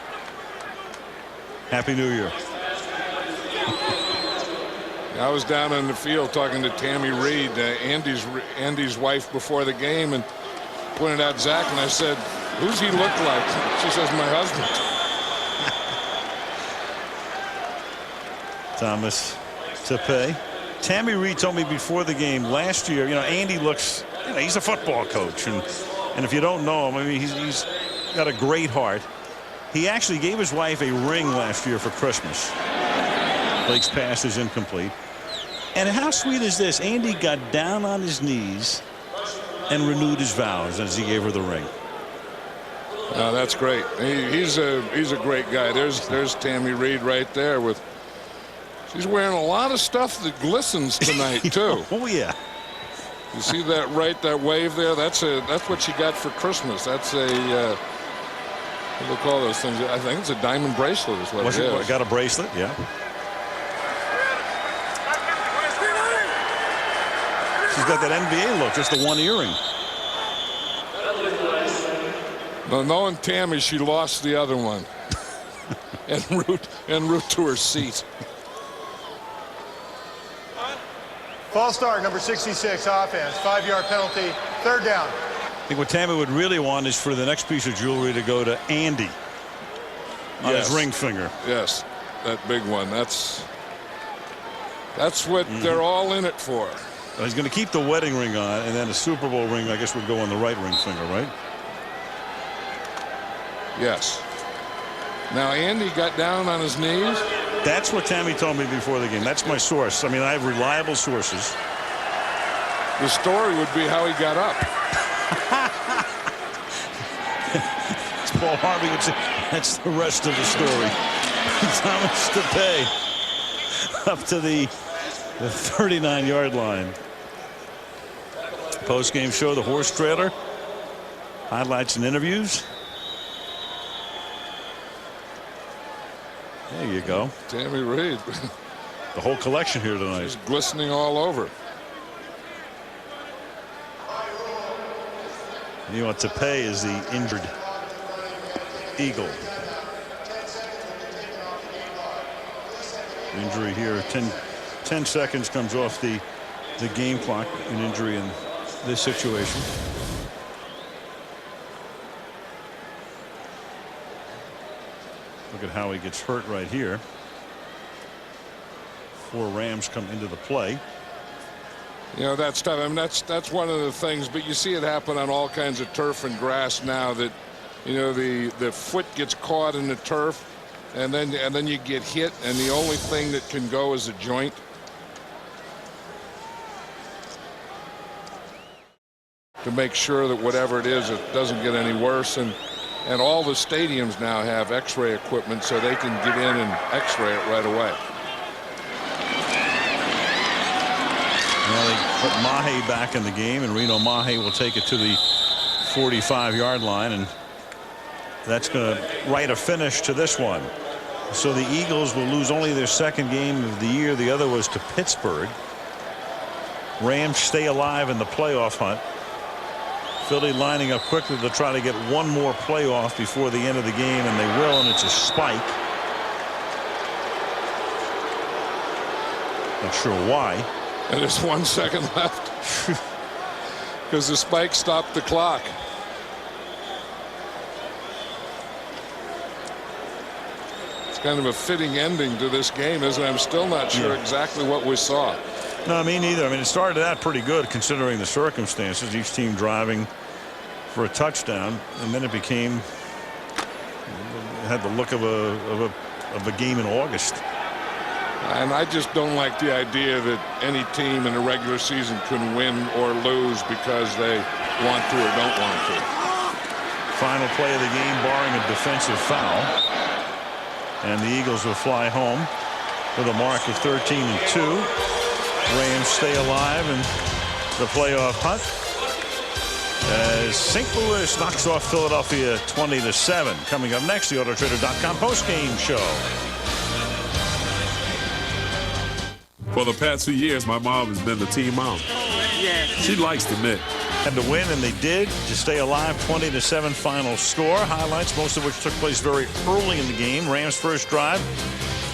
Happy New Year. I was down on the field talking to Tammy Reid, Andy's wife, before the game, and pointed out Zach, and I said, "Who's he look like?" She says, "My husband." Thomas Tepe. Tammy Reid told me before the game last year, Andy looks, he's a football coach, and if you don't know him, I mean, he's got a great heart. He actually gave his wife a ring last year for Christmas. Blake's pass is incomplete. And how sweet is this? Andy got down on his knees and renewed his vows as he gave her the ring. That's great. He's a great guy. There's Tammy Reid right there with. She's wearing a lot of stuff that glistens tonight too. Oh yeah. You see that wave there? That's what she got for Christmas. That's a what do they call those things? I think it's a diamond bracelet is what it is. Got a bracelet, yeah. She's got that NBA look, just the one earring. Now, knowing Tammy, she lost the other one. en route to her seat. False start, number 66, offense. 5-yard penalty, 3rd down. I think what Tammy would really want is for the next piece of jewelry to go to Andy on his ring finger. Yes, that big one. That's what they're all in it for. Well, he's going to keep the wedding ring on, and then a Super Bowl ring, I guess, would go on the right ring finger, right? Yes. Now, Andy got down on his knees. That's what Tammy told me before the game. That's my source. I mean, I have reliable sources. The story would be how he got up. As Paul Harvey would say, that's the rest of the story. Thomas Tepe up to the 39-yard line. Post-game show, the horse trailer. Highlights and interviews. There you go. Tammy Reid. The whole collection here tonight. She's glistening all over. You know, Tepe is the injured Eagle. Injury here. 10 seconds comes off the game clock. An injury in this situation. Look at how he gets hurt right here. 4 Rams come into the play. You know, that's tough. I mean, that's one of the things, but you see it happen on all kinds of turf and grass now, that, you know, the foot gets caught in the turf, and then you get hit, and the only thing that can go is a joint. To make sure that whatever it is, it doesn't get any worse. And all the stadiums now have X-ray equipment, so they can get in and X-ray it right away. Now they put Mahe back in the game, and Reno Mahe will take it to the 45-yard line, and that's going to write a finish to this one. So the Eagles will lose only their second game of the year. The other was to Pittsburgh. Rams stay alive in the playoff hunt. Philly lining up quickly to try to get one more playoff before the end of the game, and they will, and it's a spike. Not sure why. And there's 1 second left because the spike stopped the clock. It's kind of a fitting ending to this game, isn't it? I'm still not sure exactly what we saw. No, me neither. I mean, it started out pretty good considering the circumstances. Each team driving for a touchdown, and then it had the look of a game in August. And I just don't like the idea that any team in the regular season can win or lose because they want to or don't want to. Final play of the game, barring a defensive foul, and the Eagles will fly home with a mark of 13-2. Rams stay alive in the playoff hunt as St. Louis knocks off Philadelphia 20-7. Coming up next, the Autotrader.com postgame show. For the past few years, my mom has been the team mom. She likes to knit. Had to win, and they did, to stay alive. 20-7 final score. Highlights, most of which took place very early in the game. Rams' first drive,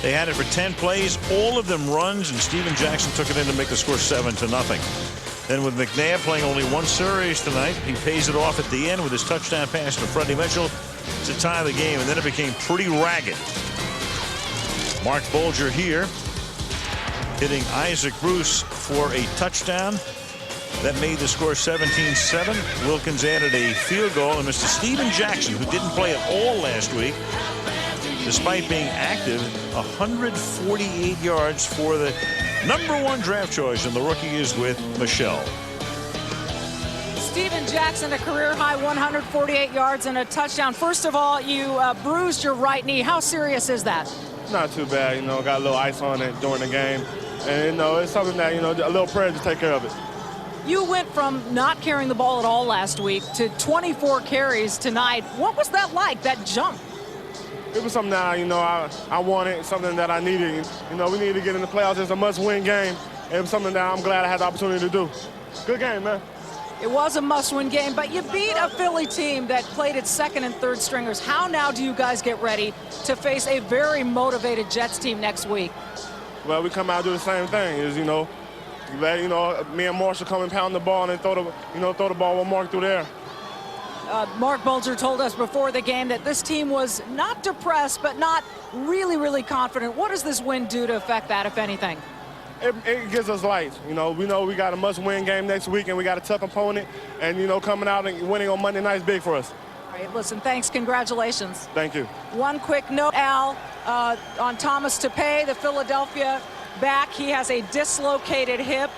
they had it for 10 plays, all of them runs, and Steven Jackson took it in to make the score 7-0. Then with McNabb playing only 1 series tonight, he pays it off at the end with his touchdown pass to Freddie Mitchell to tie the game, and then it became pretty ragged. Mark Bulger here, hitting Isaac Bruce for a touchdown. That made the score 17-7. Wilkins added a field goal, and Mr. Steven Jackson, who didn't play at all last week, despite being active, 148 yards for the #1 draft choice, and the rookie is with Michelle. Steven Jackson, a career-high 148 yards and a touchdown. First of all, you bruised your right knee. How serious is that? Not too bad, you know, got a little ice on it during the game. And, you know, it's something that, you know, a little prayer to take care of it. You went from not carrying the ball at all last week to 24 carries tonight. What was that like, that jump? It was something that, you know, I wanted, something that I needed. You know, we needed to get in the playoffs. It's a must-win game. It was something that I'm glad I had the opportunity to do. Good game, man. It was a must-win game, but you beat a Philly team that played its second and third stringers. How now do you guys get ready to face a very motivated Jets team next week? Well, we come out and do the same thing. Is, you know, me and Marshall come and pound the ball and throw the ball with Mark through there. Mark Bulger told us before the game that this team was not depressed, but not really, really confident. What does this win do to affect that, if anything? It gives us light. You know we got a must-win game next week, and we got a tough opponent. And, you know, coming out and winning on Monday night is big for us. All right, listen, thanks. Congratulations. Thank you. One quick note, Al, on Thomas Tepe, the Philadelphia back. He has a dislocated hip.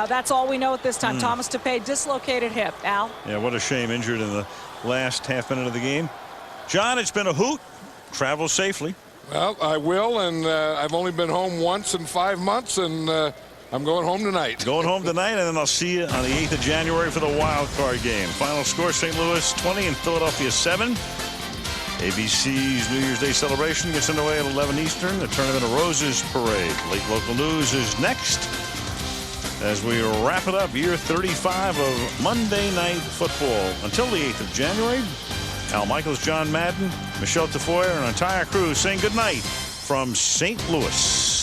That's all we know at this time. Thomas Tepe, dislocated hip. Al? Yeah, what a shame. Injured in the last half minute of the game. John, it's been a hoot. Travel safely. Well, I will, and I've only been home once in 5 months, and I'm going home tonight. Going home tonight, and then I'll see you on the 8th of January for the wild card game. Final score, St. Louis 20 and Philadelphia 7. ABC's New Year's Day celebration gets underway at 11 Eastern. The Tournament of Roses parade. Late local news is next as we wrap it up, year 35 of Monday Night Football. Until the 8th of January, Al Michaels, John Madden, Michelle Tafoya, and our entire crew saying good night from St. Louis.